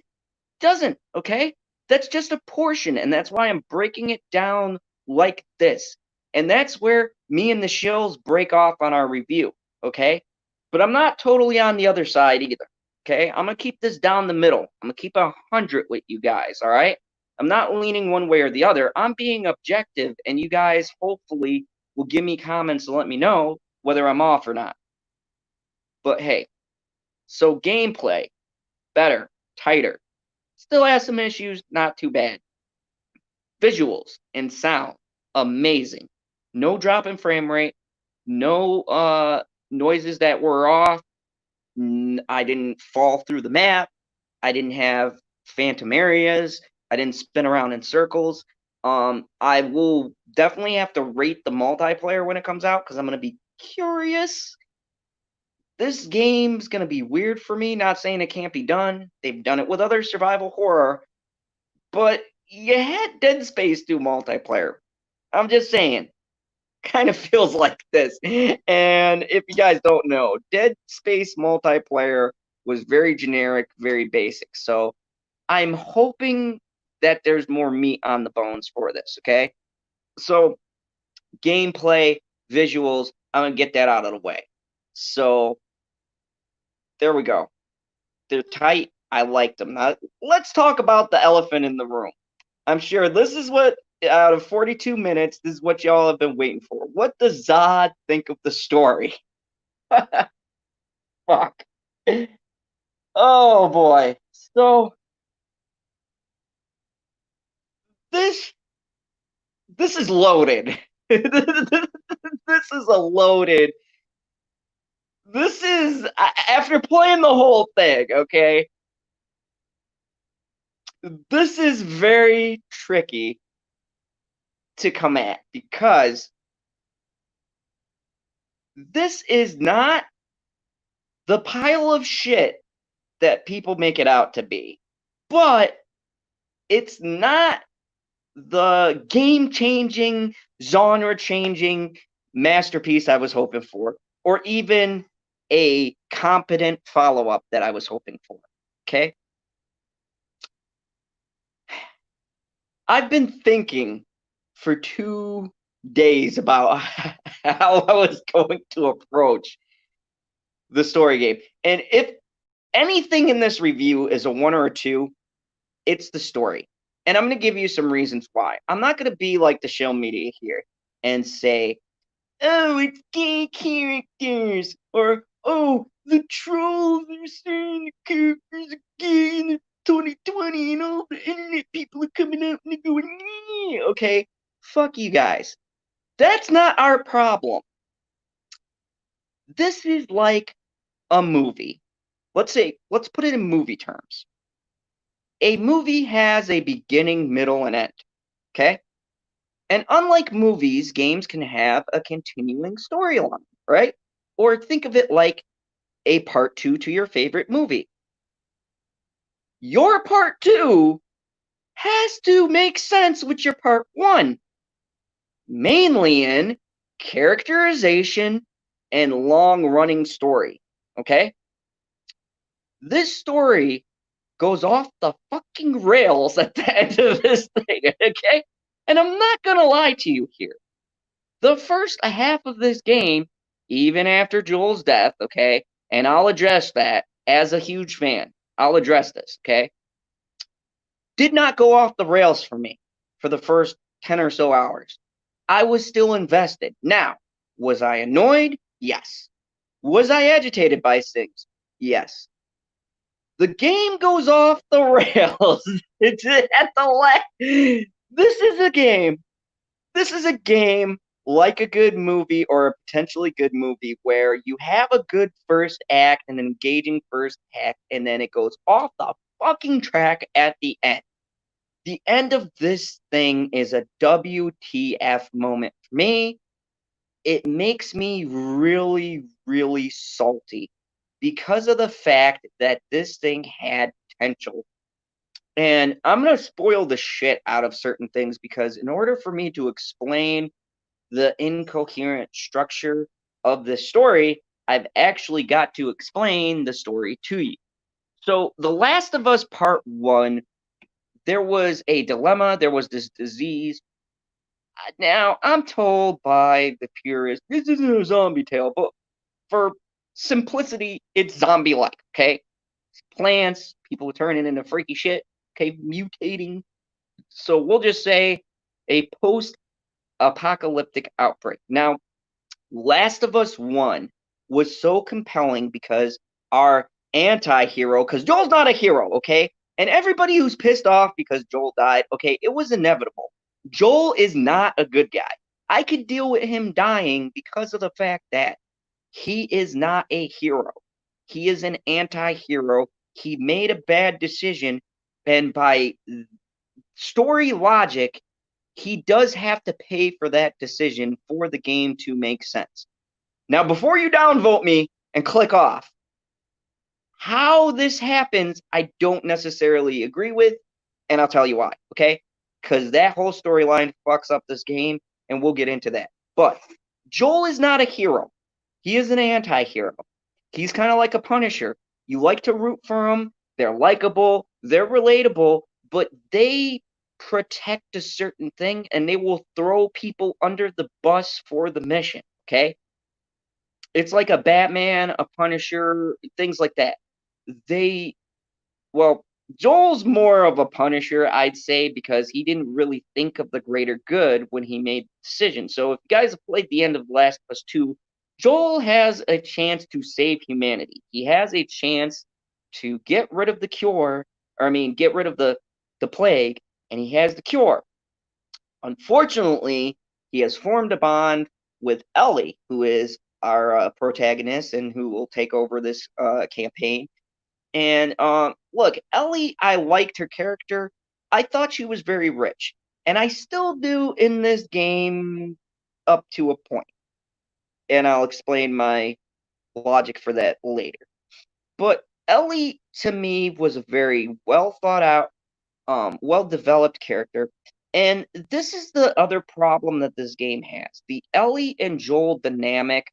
Doesn't, okay? That's just a portion, and that's why I'm breaking it down like this. And that's where me and the shills break off on our review, okay? But I'm not totally on the other side either. Okay, I'm gonna keep this down the middle. I'm gonna keep 100 with you guys. All right, I'm not leaning one way or the other. I'm being objective, and you guys hopefully will give me comments to let me know whether I'm off or not. But hey, so gameplay, better, tighter. Still has some issues, not too bad. Visuals and sound, amazing. No drop in frame rate, no noises that were off. I didn't fall through the map. I didn't have phantom areas. I didn't spin around in circles. I will definitely have to rate the multiplayer when it comes out because I'm going to be curious. This game's going to be weird for me. Not saying it can't be done. They've done it with other survival horror. But you had Dead Space do multiplayer. I'm just saying. Kind of feels like this. And if you guys don't know, Dead Space multiplayer was very generic, very basic. So I'm hoping that there's more meat on the bones for this, okay? So gameplay, visuals, I'm going to get that out of the way. So there we go. They're tight. I like them. Now, let's talk about the elephant in the room. I'm sure this is what, out of 42 minutes, this is what y'all have been waiting for. What does Zod think of the story? Fuck. Oh, boy. So, this is loaded. This is a loaded. This is, after playing the whole thing, okay? This is very tricky to come at because this is not the pile of shit that people make it out to be. But it's not the game-changing, genre-changing masterpiece I was hoping for, or even a competent follow-up that I was hoping for, okay? I've been thinking for 2 days about how I was going to approach the story game. And if anything in this review is a 1 or a 2, it's the story. And I'm going to give you some reasons why. I'm not going to be like the show media here and say, oh, it's gay characters, or oh, the trolls are saying the characters are gay in 2020 and all the internet people are coming out and they're going, yeah. Okay, fuck you guys. That's not our problem. This is like a movie. Let's put it in movie terms. A movie has a beginning, middle, and end. Okay? And unlike movies, games can have a continuing storyline, right? Or think of it like a part 2 to your favorite movie. Your part 2 has to make sense with your part 1. mainly in characterization and long-running story, okay? This story goes off the fucking rails at the end of this thing, okay? And I'm not gonna lie to you here. The first half of this game, even after Joel's death, okay, and I'll address that as a huge fan. I'll address this, okay? Did not go off the rails for me for the first 10 or so hours. I was still invested. Now, was I annoyed? Yes. Was I agitated by things? Yes. The game goes off the rails. It's at the last. This is a game. This is a game like a good movie or a potentially good movie where you have a good first act, an engaging first act, and then it goes off the fucking track at the end. The end of this thing is a WTF moment for me. It makes me really, really salty because of the fact that this thing had potential. And I'm going to spoil the shit out of certain things because in order for me to explain the incoherent structure of this story, I've actually got to explain the story to you. So, The Last of Us Part 1, there was a dilemma, there was this disease. Now, I'm told by the purists, this isn't a zombie tale, but for simplicity, it's zombie-like, okay? Plants, people turning into freaky shit, okay, mutating. So we'll just say a post-apocalyptic outbreak. Now, Last of Us 1 was so compelling because our anti-hero, because Joel's not a hero, okay? And everybody who's pissed off because Joel died, okay, it was inevitable. Joel is not a good guy. I could deal with him dying because of the fact that he is not a hero. He is an anti-hero. He made a bad decision, and by story logic, he does have to pay for that decision for the game to make sense. Now, before you downvote me and click off, how this happens, I don't necessarily agree with, and I'll tell you why, okay? Because that whole storyline fucks up this game, and we'll get into that. But Joel is not a hero. He is an anti-hero. He's kind of like a Punisher. You like to root for them. They're likable. They're relatable, but they protect a certain thing, and they will throw people under the bus for the mission, okay? It's like a Batman, a Punisher, things like that. They, well, Joel's more of a Punisher, I'd say, because he didn't really think of the greater good when he made the decision. So if you guys have played the end of Last of Us 2, Joel has a chance to save humanity. He has a chance to get rid of the cure, or I mean, get rid of the plague, and he has the cure. Unfortunately, he has formed a bond with Ellie, who is our protagonist and who will take over this campaign. And look, Ellie, I liked her character. I thought she was very rich, and I still do in this game up to a point. And I'll explain my logic for that later. But Ellie, to me, was a very well thought out, well developed character. And this is the other problem that this game has. The Ellie and Joel dynamic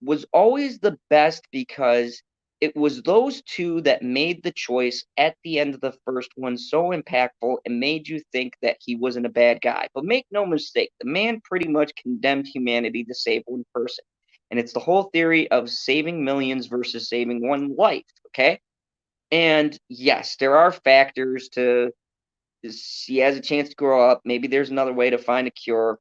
was always the best because it was those two that made the choice at the end of the first one so impactful and made you think that he wasn't a bad guy. But make no mistake, the man pretty much condemned humanity to save one person. And it's the whole theory of saving millions versus saving one life, okay? And yes, there are factors to he has a chance to grow up. Maybe there's another way to find a cure.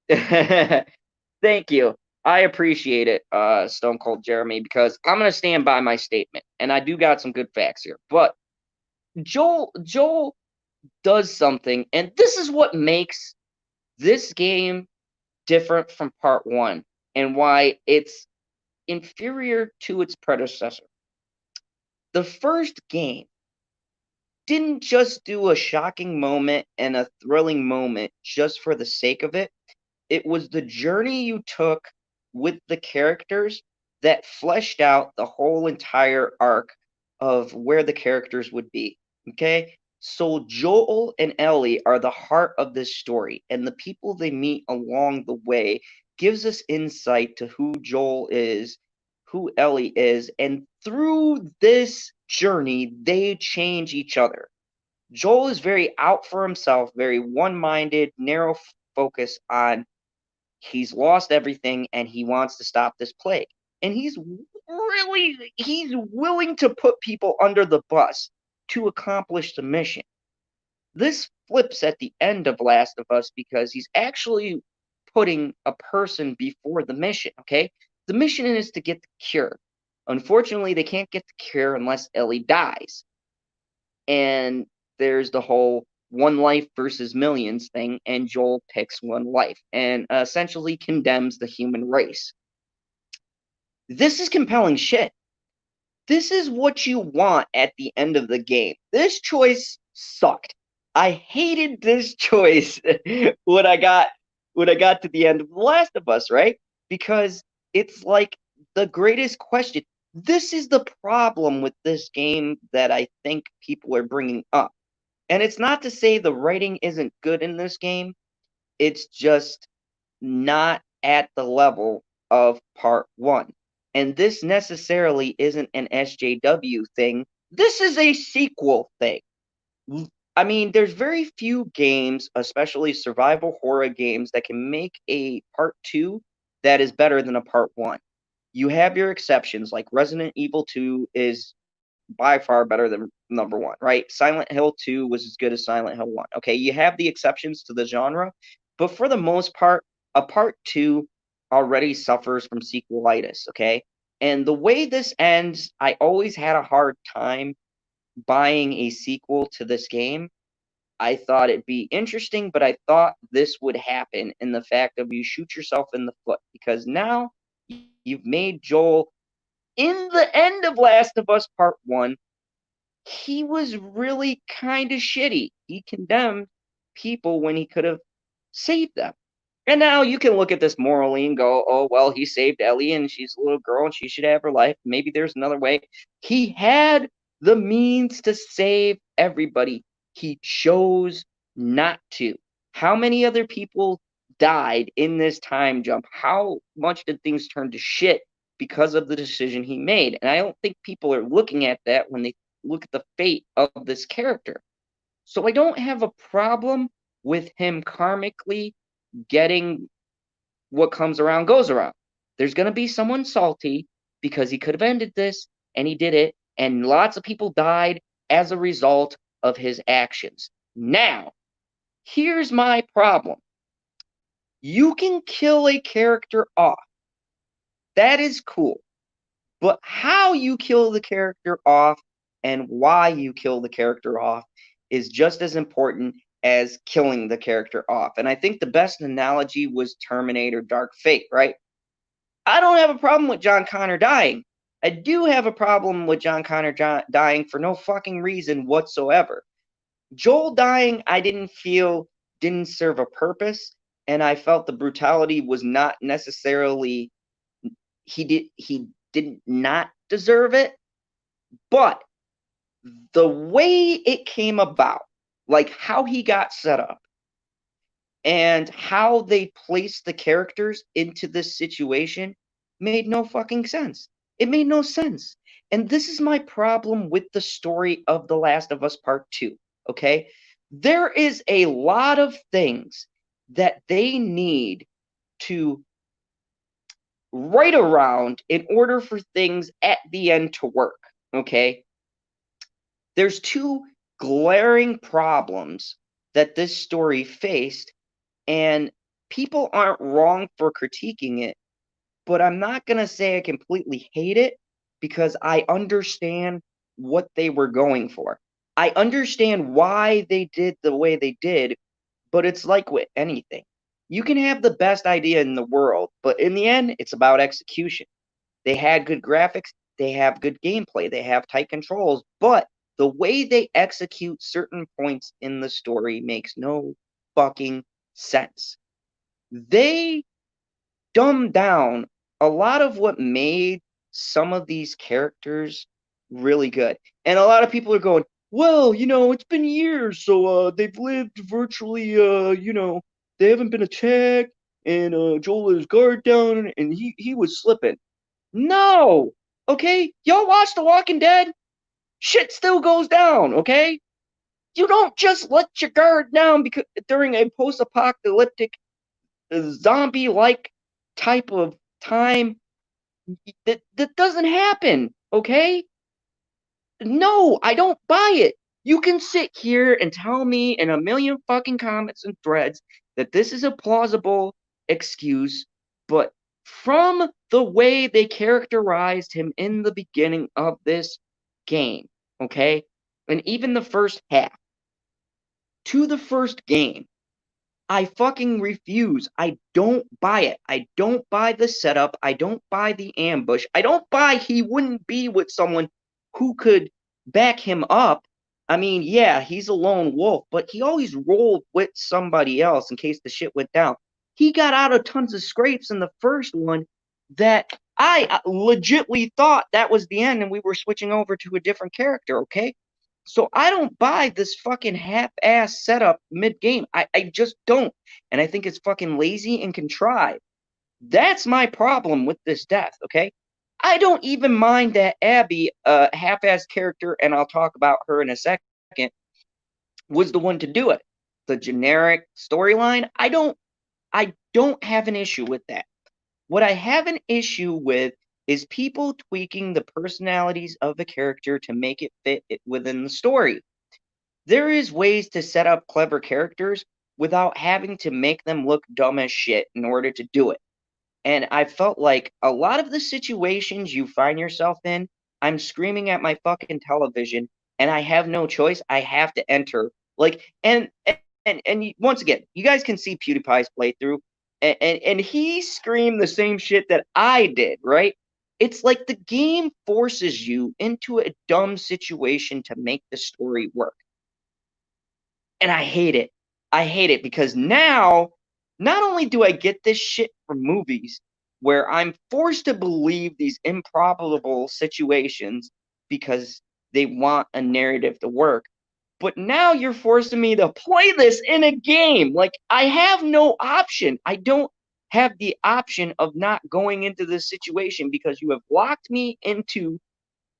Thank you. I appreciate it, Stone Cold Jeremy, because I'm gonna stand by my statement, and I do got some good facts here. But Joel does something, and this is what makes this game different from part one, and why it's inferior to its predecessor. The first game didn't just do a shocking moment and a thrilling moment just for the sake of it. It was the journey you took with the characters that fleshed out the whole entire arc of where the characters would be. Okay? So Joel and Ellie are the heart of this story, and the people they meet along the way gives us insight to who Joel is, who Ellie is, and through this journey, they change each other. Joel is very out for himself, very one-minded, narrow focus on he's lost everything and he wants to stop this plague. And he's willing to put people under the bus to accomplish the mission. This flips at the end of Last of Us because he's actually putting a person before the mission, okay? The mission is to get the cure. Unfortunately, they can't get the cure unless Ellie dies. And there's the whole one life versus millions thing, and Joel picks one life and essentially condemns the human race. This is compelling shit. This is what you want at the end of the game. This choice sucked. I hated this choice when I got to the end of The Last of Us, right? Because it's like the greatest question. This is the problem with this game that I think people are bringing up. And it's not to say the writing isn't good in this game. It's just not at the level of part one. And this necessarily isn't an SJW thing. This is a sequel thing. I mean, there's very few games, especially survival horror games, that can make a part two that is better than a part one. You have your exceptions, like Resident Evil 2 is by far better than number one, right? Silent Hill 2 was as good as Silent Hill 1. Okay, you have the exceptions to the genre, but for the most part, a part two already suffers from sequelitis, okay? And the way this ends, I always had a hard time buying a sequel to this game. I thought it'd be interesting, but I thought this would happen in the fact of you shoot yourself in the foot because now you've made Joel in the end of Last of Us Part 1, he was really kind of shitty. He condemned people when he could have saved them. And now you can look at this morally and go, oh, well, he saved Ellie and she's a little girl and she should have her life. Maybe there's another way. He had the means to save everybody. He chose not to. How many other people died in this time jump? How much did things turn to shit because of the decision he made? And I don't think people are looking at that when they look at the fate of this character. So I don't have a problem with him karmically getting what comes around goes around. There's going to be someone salty because he could have ended this and he did it, and lots of people died as a result of his actions. Now, here's my problem. You can kill a character off. That is cool. But how you kill the character off and why you kill the character off is just as important as killing the character off. And I think the best analogy was Terminator Dark Fate, right? I don't have a problem with John Connor dying. I do have a problem with John Connor dying for no fucking reason whatsoever. Joel dying, I didn't feel didn't serve a purpose, and I felt the brutality was not necessarily he did not deserve it, but the way it came about, like how he got set up and how they placed the characters into this situation made no fucking sense. It made no sense. And this is my problem with the story of The Last of Us Part 2, okay? There is a lot of things that they need to right around in order for things at the end to work, okay? There's two glaring problems that this story faced, and people aren't wrong for critiquing it, but I'm not going to say I completely hate it because I understand what they were going for. I understand why they did the way they did, but it's like with anything. You can have the best idea in the world, but in the end, it's about execution. They had good graphics, they have good gameplay, they have tight controls, but the way they execute certain points in the story makes no fucking sense. They dumbed down a lot of what made some of these characters really good. And a lot of people are going, well, it's been years, so they've lived virtually, they haven't been attacked, and Joel let his guard down, and he was slipping. No, okay, y'all watch The Walking Dead? Shit still goes down, okay? You don't just let your guard down because during a post-apocalyptic zombie-like type of time. That doesn't happen, okay? No, I don't buy it. You can sit here and tell me in a million fucking comments and threads that this is a plausible excuse, but from the way they characterized him in the beginning of this game, okay? And even the first half to the first game, I fucking refuse. I don't buy it. I don't buy the setup. I don't buy the ambush. I don't buy he wouldn't be with someone who could back him up. I mean, yeah, he's a lone wolf, but he always rolled with somebody else in case the shit went down. He got out of tons of scrapes in the first one that I legitly thought that was the end and we were switching over to a different character, okay? So I don't buy this fucking half-ass setup mid-game. I just don't. And I think it's fucking lazy and contrived. That's my problem with this death, okay? I don't even mind that Abby, half-ass character, and I'll talk about her in a second, was the one to do it. The generic storyline, I don't have an issue with that. What I have an issue with is people tweaking the personalities of the character to make it fit within the story. There is ways to set up clever characters without having to make them look dumb as shit in order to do it. And I felt like a lot of the situations you find yourself in, I'm screaming at my fucking television and I have no choice. I have to enter. Like, and once again, you guys can see PewDiePie's playthrough, and he screamed the same shit that I did, right? It's like the game forces you into a dumb situation to make the story work. And I hate it. I hate it because now, not only do I get this shit from movies where I'm forced to believe these improbable situations because they want a narrative to work, but now you're forcing me to play this in a game. Like, I have no option. I don't have the option of not going into this situation because you have locked me into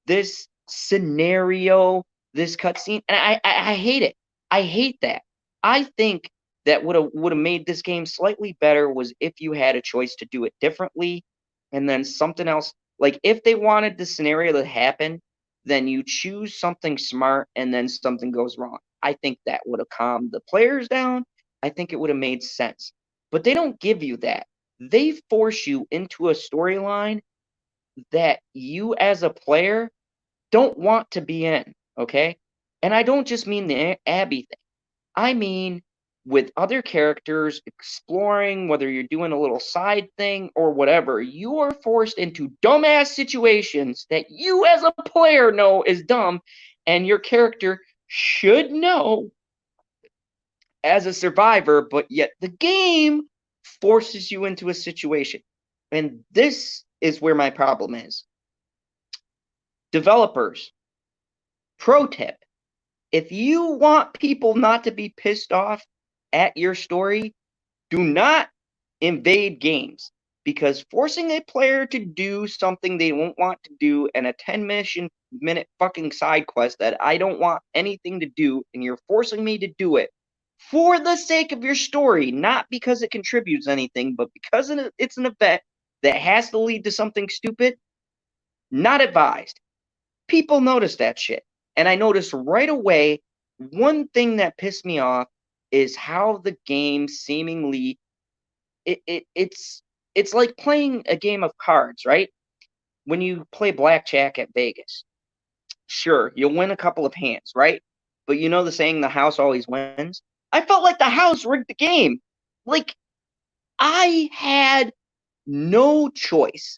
this scenario, this cutscene, and I hate it. I hate that. I think that would have made this game slightly better was if you had a choice to do it differently, and then something else. Like if they wanted the scenario to happen, then you choose something smart, and then something goes wrong. I think that would have calmed the players down. I think it would have made sense. But they don't give you that. They force you into a storyline that you as a player don't want to be in, okay? And I don't just mean the Abby thing. I mean with other characters exploring, whether you're doing a little side thing or whatever, you are forced into dumbass situations that you as a player know is dumb, and your character should know as a survivor, but yet the game forces you into a situation. And this is where my problem is. Developers, pro tip, if you want people not to be pissed off at your story, do not invade games, because forcing a player to do something they won't want to do in a 10-minute fucking side quest that I don't want anything to do, and you're forcing me to do it for the sake of your story, not because it contributes anything, but because it's an event that has to lead to something stupid, not advised. People notice that shit. And I noticed right away, one thing that pissed me off is how the game seemingly it's like playing a game of cards, right? When you play blackjack at Vegas, sure, you'll win a couple of hands, right? But you know the saying, the house always wins? I felt like the house rigged the game. Like, I had no choice.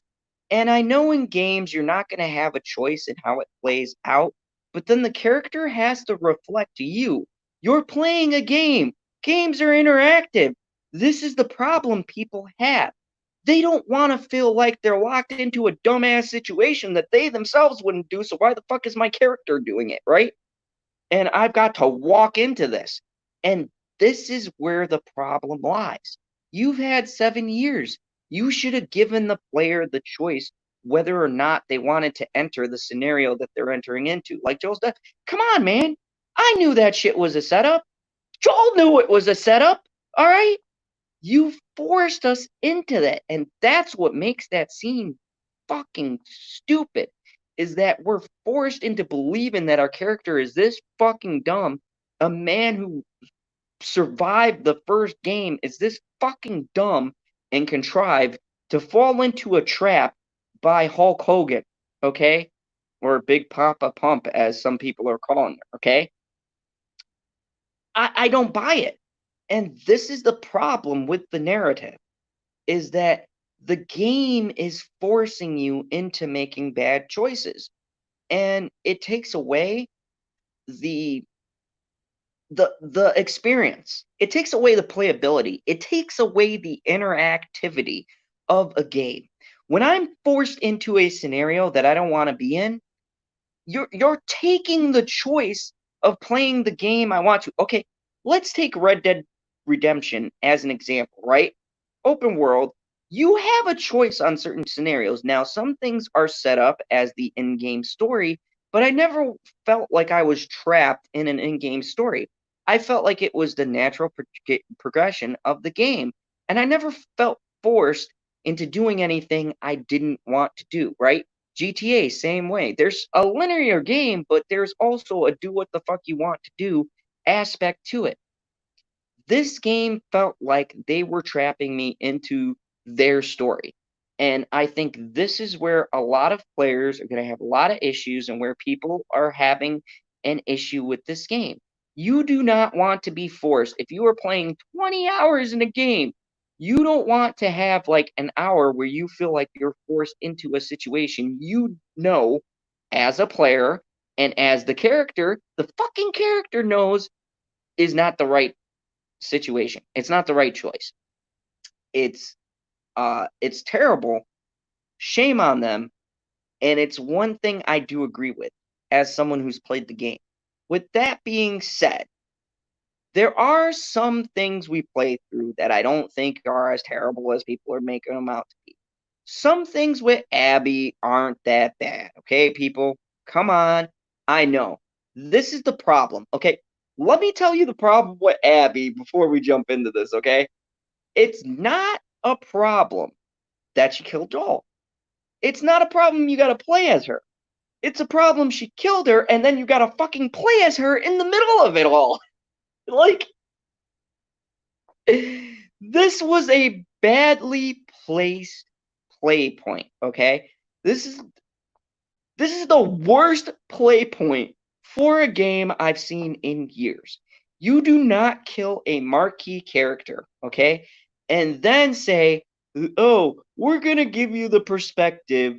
And I know in games you're not going to have a choice in how it plays out, but then the character has to reflect to you. You're playing a game. Games are interactive. This is the problem people have. They don't want to feel like they're locked into a dumbass situation that they themselves wouldn't do, so why the fuck is my character doing it, right? and I've got to walk into this. And this is where the problem lies. You've had 7 years. You should have given the player the choice whether or not they wanted to enter the scenario that they're entering into. Like Joel's done. Come on, man. I knew that shit was a setup. Joel knew it was a setup. All right? You forced us into that. And that's what makes that scene fucking stupid. Is that we're forced into believing that our character is this fucking dumb. A man who survived the first game is this fucking dumb and contrived to fall into a trap by Hulk Hogan, okay? Or Big Papa Pump, as some people are calling it, okay? I don't buy it. And this is the problem with the narrative, is that the game is forcing you into making bad choices. And it takes away the the experience. It takes away the playability. It takes away the interactivity of a game. When I'm forced into a scenario that I don't want to be in, you're taking the choice of playing the game I want to. Okay, let's take Red Dead Redemption as an example, right? Open world, you have a choice on certain scenarios. Now, some things are set up as the in-game story, but I never felt like I was trapped in an in-game story. I felt like it was the natural progression of the game, and I never felt forced into doing anything I didn't want to do, right? GTA, same way. There's a linear game, but there's also a do what the fuck you want to do aspect to it. This game felt like they were trapping me into their story. And I think this is where a lot of players are going to have a lot of issues and where people are having an issue with this game. You do not want to be forced. If you are playing 20 hours in a game, you don't want to have like an hour where you feel like you're forced into a situation you know as a player and as the character, the fucking character knows is not the right situation. It's not the right choice. It's terrible. Shame on them. And it's one thing I do agree with as someone who's played the game. With that being said, there are some things we play through that I don't think are as terrible as people are making them out to be. Some things with Abby aren't that bad, okay, people? Come on. I know. This is the problem, okay? Let me tell you the problem with Abby before we jump into this, okay? It's not a problem that she killed Joel. It's not a problem you gotta play as her. It's a problem she killed her and then you gotta fucking play as her in the middle of it all. Like, this was a badly placed play point, okay? This is the worst play point for a game I've seen in years. You do not kill a marquee character, okay? And then say, "Oh, we're going to give you the perspective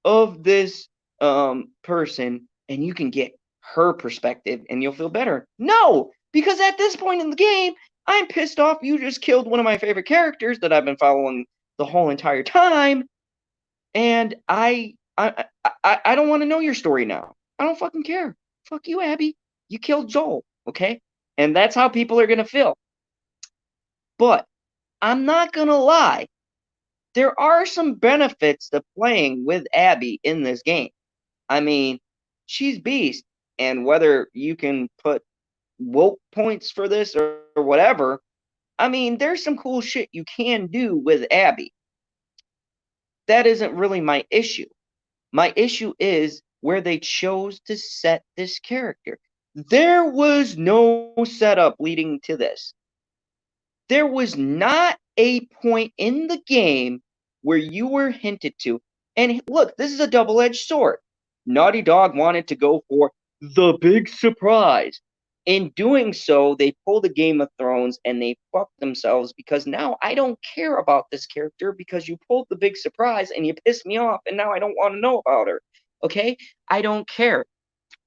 of this person and you can get her perspective and you'll feel better." No, because at this point in the game, I'm pissed off you just killed one of my favorite characters that I've been following the whole entire time, and I don't want to know your story now. I don't fucking care. Fuck you, Abby. You killed Joel, okay? And that's how people are gonna feel. But I'm not gonna lie. There are some benefits to playing with Abby in this game. I mean, she's beast, and whether you can put woke points for this or whatever, I mean, there's some cool shit you can do with Abby. That isn't really my issue. My issue is where they chose to set this character. There was no setup leading to this. There was not a point in the game where you were hinted to. And look, this is a double-edged sword. Naughty Dog wanted to go for the big surprise. In doing so, they pulled a Game of Thrones and they fucked themselves because now I don't care about this character because you pulled the big surprise and you pissed me off and now I don't want to know about her. Okay? I don't care.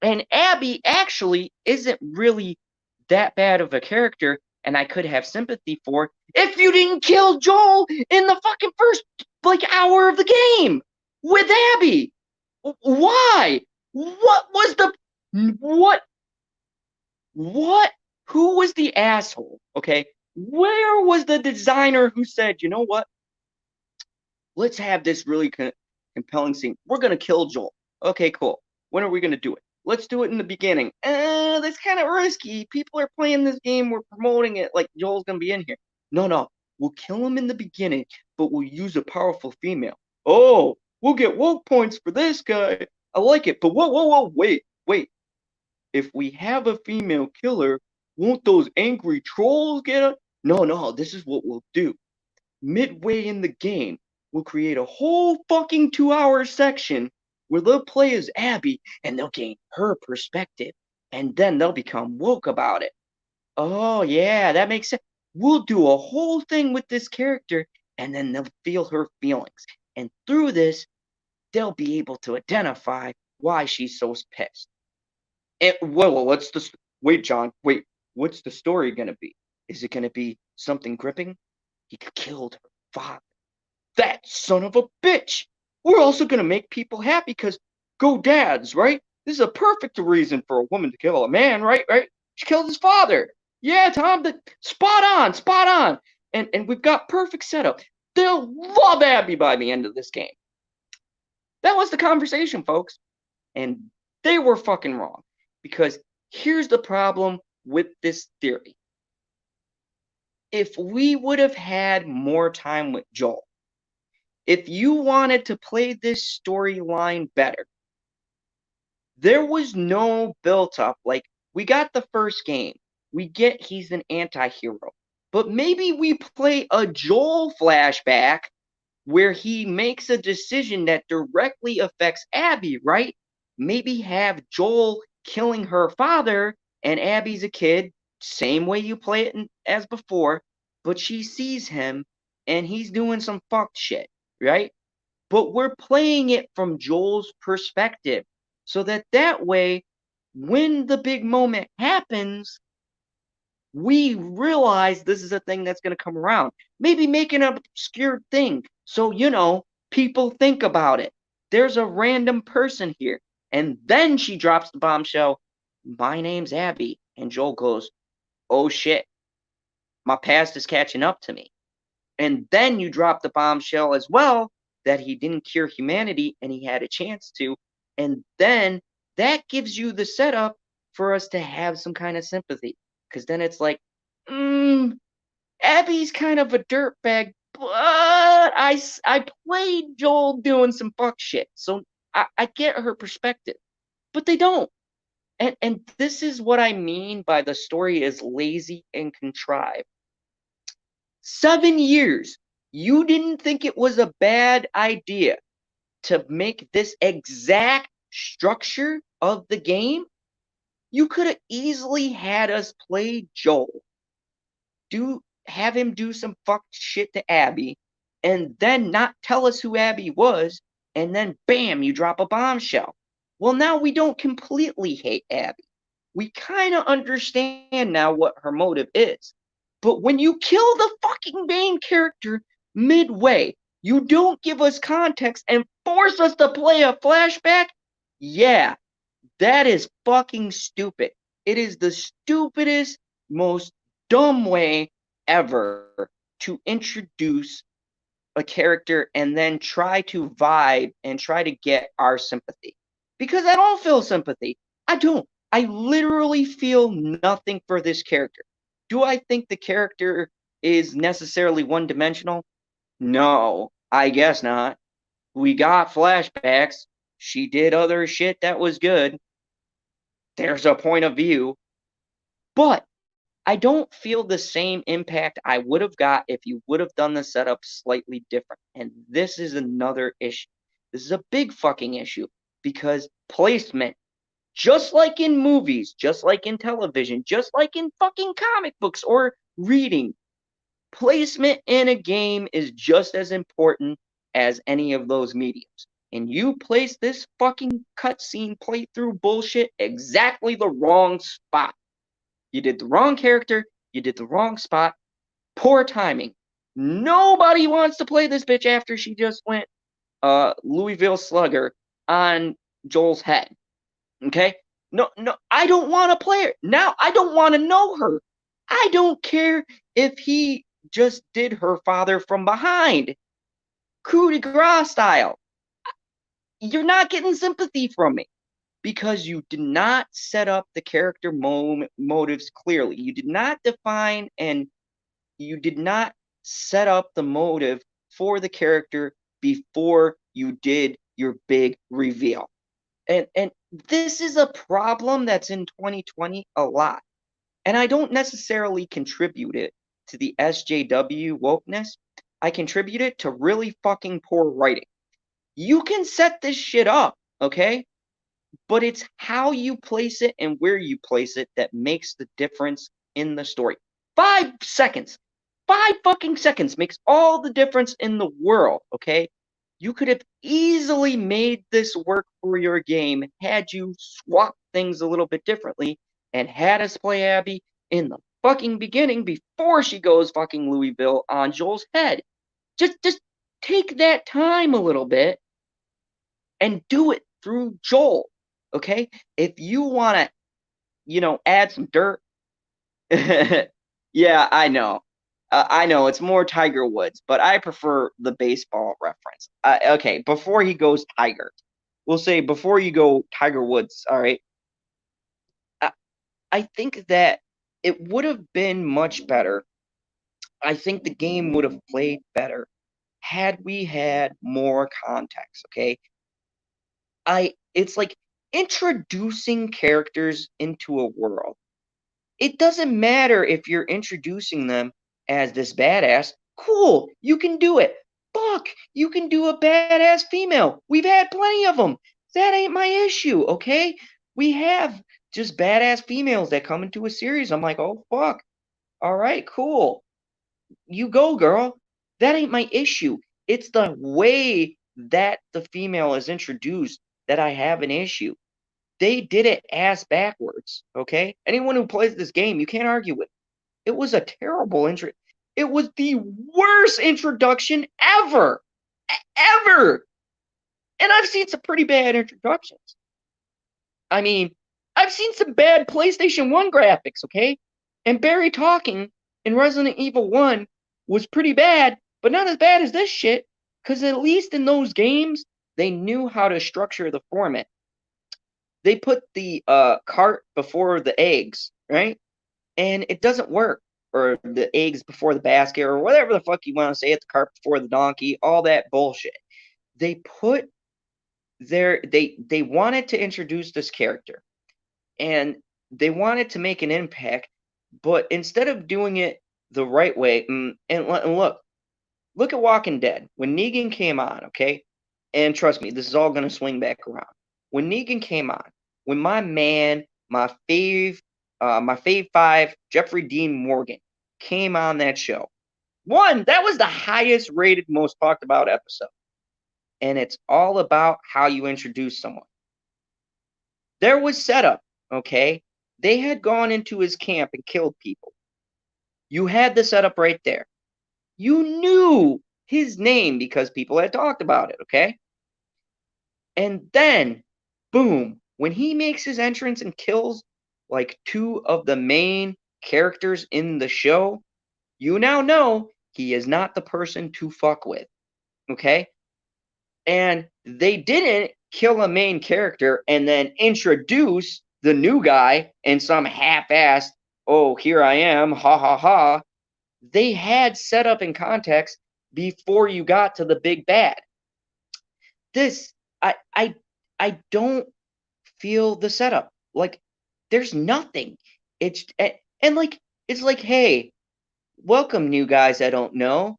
And Abby actually isn't really that bad of a character and I could have sympathy for if you didn't kill Joel in the fucking first hour of the game with Abby. Why? What was the what What? Who was the asshole? Okay. Where was the designer who said, you know what? Let's have this really compelling scene. We're going to kill Joel. Okay, cool. When are we going to do it? Let's do it in the beginning. That's kind of risky. People are playing this game. We're promoting it like Joel's going to be in here. No, no. We'll kill him in the beginning, but we'll use a powerful female. Oh, we'll get woke points for this guy. I like it. But whoa, wait. If we have a female killer, won't those angry trolls get it? No, this is what we'll do. Midway in the game, we'll create a whole fucking 2-hour section where they'll play as Abby and they'll gain her perspective. And then they'll become woke about it. Oh, yeah, that makes sense. We'll do a whole thing with this character and then they'll feel her feelings. And through this, they'll be able to identify why she's so pissed. Wait, John, wait, what's the story gonna be? Is it gonna be something gripping? He killed her father. That son of a bitch! We're also gonna make people happy because go dads, right? This is a perfect reason for a woman to kill a man, right? Right? She killed his father. Yeah, Tom, spot on. And we've got perfect setup. They'll love Abby by the end of this game. That was the conversation, folks. And they were fucking wrong. Because here's the problem with this theory. If we would have had more time with Joel, if you wanted to play this storyline better, there was no built up. Like, we got the first game. We get he's an anti-hero. But maybe we play a Joel flashback where he makes a decision that directly affects Abby, right? Maybe have Joel killing her father and Abby's a kid, same way you play it as before, but she sees him and he's doing some fucked shit, right? But we're playing it from Joel's perspective so that way, when the big moment happens, we realize this is a thing that's going to come around. Maybe make an obscure thing so, people think about it. There's a random person here. And then she drops the bombshell, my name's Abby. And Joel goes, oh shit, my past is catching up to me. And then you drop the bombshell as well that he didn't cure humanity and he had a chance to. And then that gives you the setup for us to have some kind of sympathy. Because then it's like, Abby's kind of a dirtbag, but I played Joel doing some fuck shit. So I get her perspective. But they don't. And this is what I mean by the story is lazy and contrived. 7 years. You didn't think it was a bad idea to make this exact structure of the game? You could have easily had us play Joel, have him do some fucked shit to Abby, and then not tell us who Abby was, and then bam, you drop a bombshell. Well, now we don't completely hate Abby. We kind of understand now what her motive is. But when you kill the fucking main character midway, you don't give us context and force us to play a flashback? Yeah, that is fucking stupid. It is the stupidest, most dumb way ever to introduce a character and then try to vibe and try to get our sympathy. Because I don't feel sympathy. I don't. I literally feel nothing for this character. Do I think the character is necessarily one-dimensional? No, I guess not. We got flashbacks. She did other shit that was good. There's a point of view. But I don't feel the same impact I would have got if you would have done the setup slightly different. And this is another issue. This is a big fucking issue because placement, just like in movies, just like in television, just like in fucking comic books or reading, placement in a game is just as important as any of those mediums. And you place this fucking cutscene playthrough bullshit exactly the wrong spot. You did the wrong character, you did the wrong spot, poor timing. Nobody wants to play this bitch after she just went Louisville Slugger on Joel's head. Okay? No, no, I don't want to play her. Now I don't want to know her. I don't care if he just did her father from behind, coup de grace style. You're not getting sympathy from me because you did not set up the character motives clearly. You did not define and you did not set up the motive for the character before you did your big reveal. And this is a problem that's in 2020 a lot. And I don't necessarily contribute it to the SJW wokeness. I contribute it to really fucking poor writing. You can set this shit up, okay? But it's how you place it and where you place it that makes the difference in the story. 5 seconds. 5 fucking seconds makes all the difference in the world, okay? You could have easily made this work for your game had you swapped things a little bit differently and had us play Abby in the fucking beginning before she goes fucking Louisville on Joel's head. Just take that time a little bit and do it through Joel, okay? If you want to, add some dirt. Yeah, I know. I know it's more Tiger Woods, but I prefer the baseball reference. Okay, before he goes Tiger, we'll say before you go Tiger Woods, all right? I, I think that it would have been much better. I think the game would have played better had we had more context, okay? It's like introducing characters into a world. It doesn't matter if you're introducing them as this badass. Cool, you can do it. Fuck, you can do a badass female. We've had plenty of them. That ain't my issue, okay? We have just badass females that come into a series. I'm like, oh fuck. All right, cool. You go, girl. That ain't my issue. It's the way that the female is introduced that I have an issue. They did it ass backwards, okay? Anyone who plays this game, you can't argue with it. It was a terrible intro. It was the worst introduction ever. Ever. And I've seen some pretty bad introductions. I mean, I've seen some bad PlayStation 1 graphics, okay? And Barry talking in Resident Evil 1 was pretty bad, but not as bad as this shit. Because at least in those games, they knew how to structure the format. They put the cart before the eggs, right? And it doesn't work. Or the eggs before the basket, or whatever the fuck you want to say it, the cart before the donkey, all that bullshit. They put they wanted to introduce this character and they wanted to make an impact, but instead of doing it the right way, and look at Walking Dead. When Negan came on, okay? And trust me, this is all going to swing back around. When Negan came on, when my man, my fave 5, Jeffrey Dean Morgan, came on that show, that was the highest rated, most talked about episode. And it's all about how you introduce someone. There was setup, okay? They had gone into his camp and killed people. You had the setup right there. You knew his name because people had talked about it, okay? And then, boom, when he makes his entrance and kills like 2 of the main characters in the show, you now know he is not the person to fuck with, okay? And they didn't kill a main character and then introduce the new guy in some half-assed, oh, here I am, ha ha ha. They had setup and context before you got to the big bad. This, I don't feel the setup. Like, there's nothing. It's like, hey, welcome, new guys I don't know.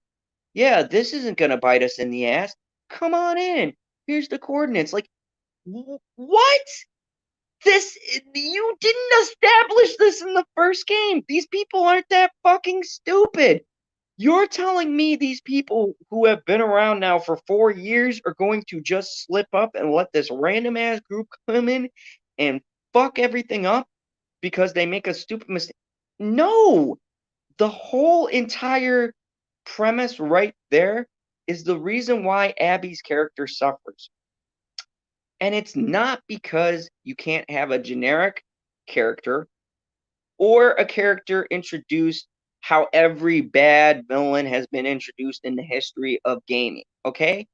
Yeah, this isn't gonna bite us in the ass. Come on in. Here's the coordinates. Like, what? You didn't establish this in the first game. These people aren't that fucking stupid. You're telling me these people who have been around now for 4 years are going to just slip up and let this random ass group come in and fuck everything up because they make a stupid mistake? No! The whole entire premise right there is the reason why Abby's character suffers. And it's not because you can't have a generic character or a character introduced how every bad villain has been introduced in the history of gaming, okay?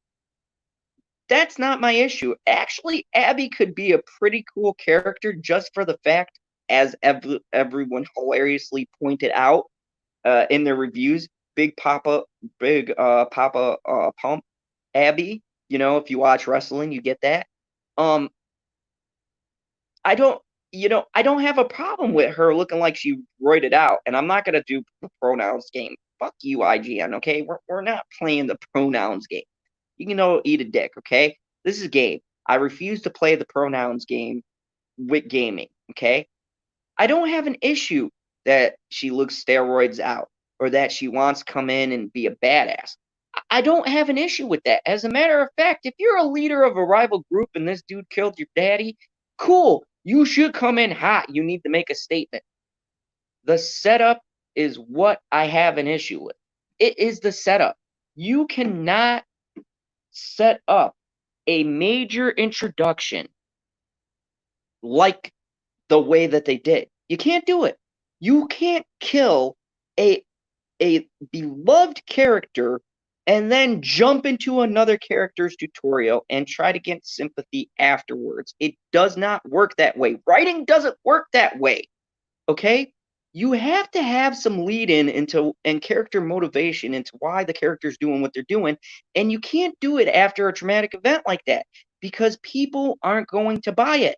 That's not my issue. Actually, Abby could be a pretty cool character just for the fact, as everyone hilariously pointed out in their reviews, Big Papa Pump Abby. If you watch wrestling, you get that. Um, I don't, I don't have a problem with her looking like she roided out, and I'm not gonna do the pronouns game. Fuck you, IGN. Okay, we're not playing the pronouns game. You can eat a dick. Okay, this is a game. I refuse to play the pronouns game with gaming. Okay, I don't have an issue that she looks steroids out or that she wants to come in and be a badass. I don't have an issue with that. As a matter of fact, if you're a leader of a rival group and this dude killed your daddy, cool. You should come in hot. You need to make a statement. The setup is what I have an issue with. It is the setup. You cannot set up a major introduction like the way that they did. You can't do it. You can't kill a beloved character and then jump into another character's tutorial and try to get sympathy afterwards. It does not work that way. Writing doesn't work that way. Okay? You have to have some lead in into and character motivation into why the character's doing what they're doing, and you can't do it after a traumatic event like that because people aren't going to buy it.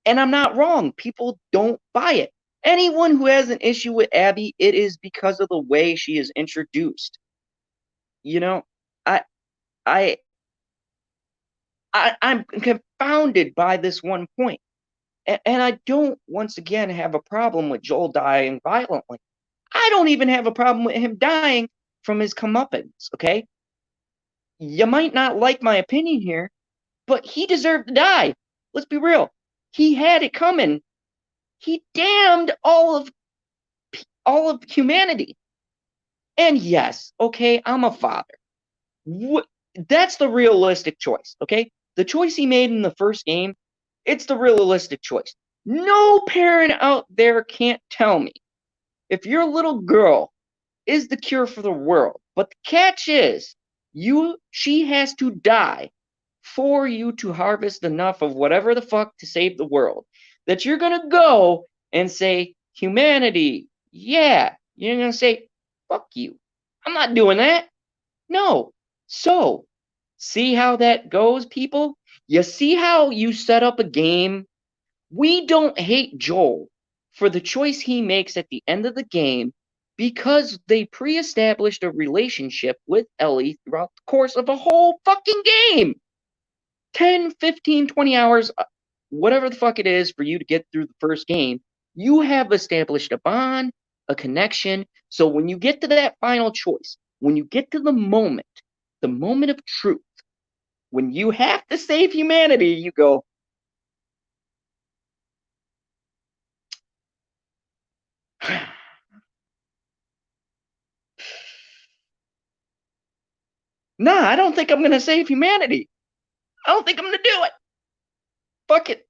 And I'm not wrong. People don't buy it. Anyone who has an issue with Abby, it is because of the way she is introduced. You know, I, I, I'm confounded by this one point. And I don't, once again, have a problem with Joel dying violently. I don't even have a problem with him dying from his comeuppance, okay? You might not like my opinion here, but he deserved to die. Let's be real. He had it coming. He damned all of humanity. And yes, okay, I'm a father. That's the realistic choice, okay? The choice he made in the first game, it's the realistic choice. No parent out there can't tell me if your little girl is the cure for the world. But the catch is, she has to die for you to harvest enough of whatever the fuck to save the world. That you're gonna go and say, humanity, yeah. You're gonna say, fuck you. I'm not doing that. No. So, see how that goes, people? You see how you set up a game? We don't hate Joel for the choice he makes at the end of the game because they pre-established a relationship with Ellie throughout the course of a whole fucking game. 10, 15, 20 hours, whatever the fuck it is for you to get through the first game, you have established a bond, a connection. So when you get to that final choice, when you get to the moment of truth, when you have to save humanity, you go, nah, I don't think I'm going to save humanity. I don't think I'm going to do it. Fuck it.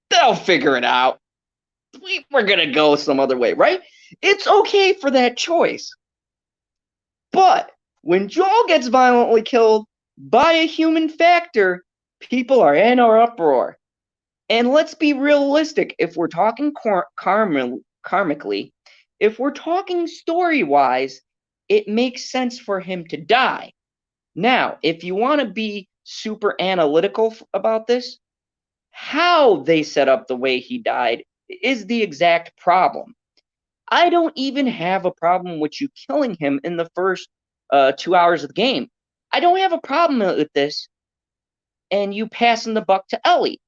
They'll figure it out. We're going to go some other way, right? It's okay for that choice. But when Joel gets violently killed by a human factor, people are in our uproar. And let's be realistic. If we're talking karmically, if we're talking story-wise, it makes sense for him to die. Now, if you want to be super analytical about this, how they set up the way he died is the exact problem. I don't even have a problem with you killing him in the first 2 hours of the game. I don't have a problem with this and you passing the buck to Ellie.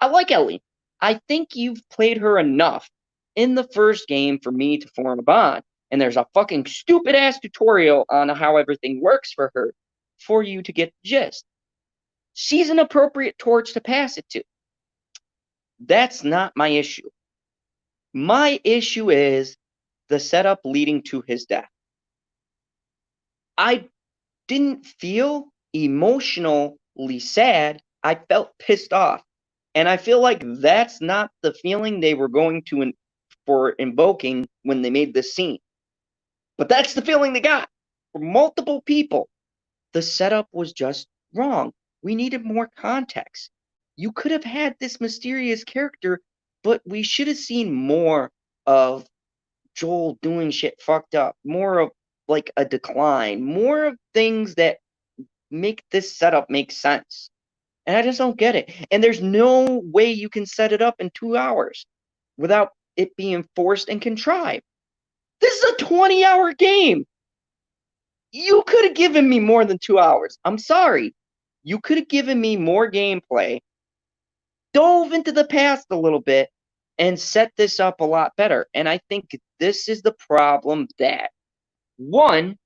I like Ellie. I think you've played her enough in the first game for me to form a bond. And there's a fucking stupid ass tutorial on how everything works for her for you to get the gist. She's an appropriate torch to pass it to. That's not my issue. My issue is the setup leading to his death. I didn't feel emotionally sad. I felt pissed off. And I feel like that's not the feeling they were going to for invoking when they made this scene. But that's the feeling they got from multiple people. The setup was just wrong. We needed more context. You could have had this mysterious character, but we should have seen more of Joel doing shit fucked up, more of like a decline, more of things that make this setup make sense. And I just don't get it. And there's no way you can set it up in 2 hours without it being forced and contrived. This is a 20-hour game. You could have given me more than 2 hours. I'm sorry. You could have given me more gameplay, dove into the past a little bit, and set this up a lot better. And I think this is the problem that, one,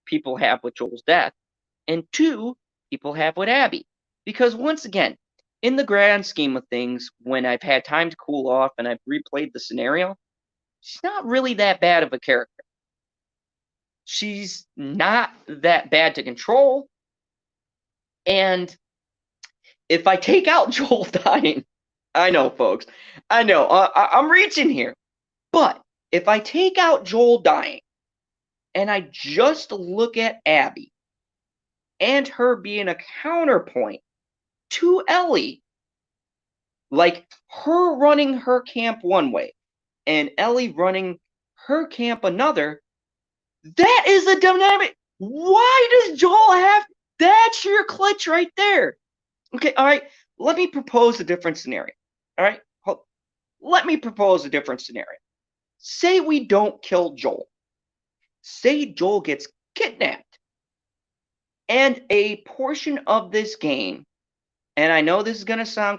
people have with Joel's death, and two, people have with Abby. Because once again, in the grand scheme of things, when I've had time to cool off and I've replayed the scenario, she's not really that bad of a character. She's not that bad to control. And if I take out Joel dying, I know, folks, I know, I'm reaching here. But if I take out Joel dying and I just look at Abby and her being a counterpoint to Ellie, like her running her camp one way and Ellie running her camp another, that is a dynamic. Why does Joel have? That's your clutch right there. Okay, all right. Let me propose a different scenario. All right, let me propose a different scenario. Say we don't kill Joel. Say Joel gets kidnapped, and a portion of this game, and I know this is going to sound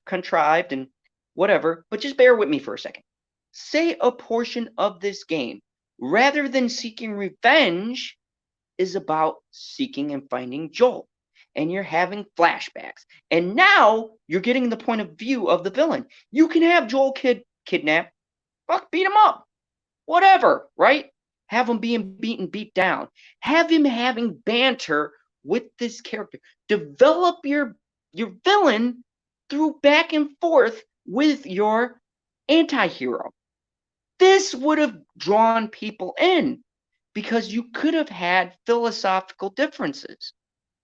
contrived and whatever, but just bear with me for a second. Say a portion of this game, rather than seeking revenge, is about seeking and finding Joel. And you're having flashbacks. And now you're getting the point of view of the villain. You can have Joel kidnapped. Fuck, beat him up. Whatever, right? Have him being beat down. Have him having banter with this character. Develop your villain through back and forth with your anti-hero. This would have drawn people in because you could have had philosophical differences.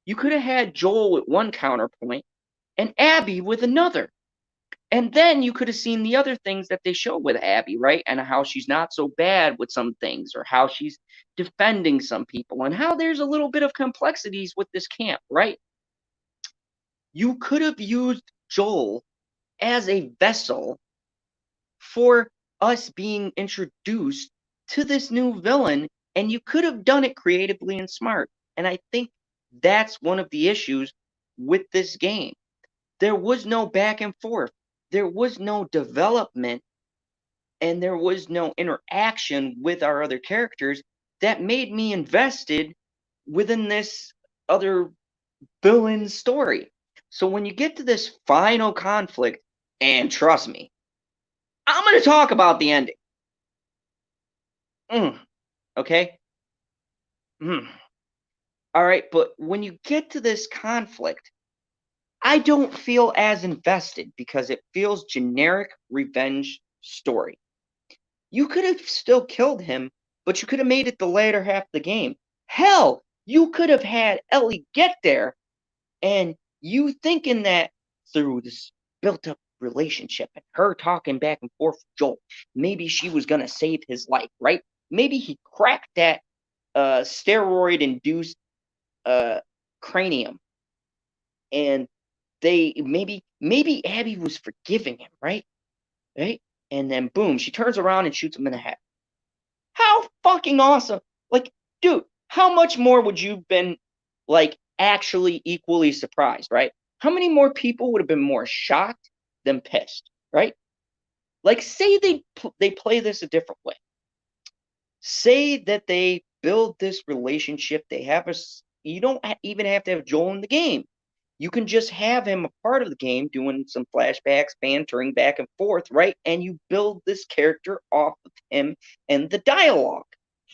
You could have had Joel with one counterpoint and Abby with another. And then you could have seen the other things that they show with Abby, right? And how she's not so bad with some things, or how she's defending some people, and how there's a little bit of complexities with this camp, right? You could have used Joel as a vessel for us being introduced to this new villain, and you could have done it creatively and smart. And I think that's one of the issues with this game. There was no back and forth. There was no development, and there was no interaction with our other characters that made me invested within this other villain story. So when you get to this final conflict, and trust me, I'm going to talk about the ending. Okay? All right, but when you get to this conflict, I don't feel as invested because it feels generic revenge story. You could have still killed him, but you could have made it the later half of the game. Hell, you could have had Ellie get there, and you thinking that through this built-up relationship and her talking back and forth with Joel, maybe she was going to save his life, right? Maybe he cracked that steroid-induced cranium, and they maybe Abby was forgiving him, right? And then boom, she turns around and shoots him in the head. How fucking awesome! Like, dude, how much more would you have been like actually equally surprised, right? How many more people would have been more shocked than pissed, right? Like, say they play this a different way. Say that they build this relationship. They have you don't even have to have Joel in the game. You can just have him a part of the game, doing some flashbacks, bantering back and forth, right? And you build this character off of him and the dialogue.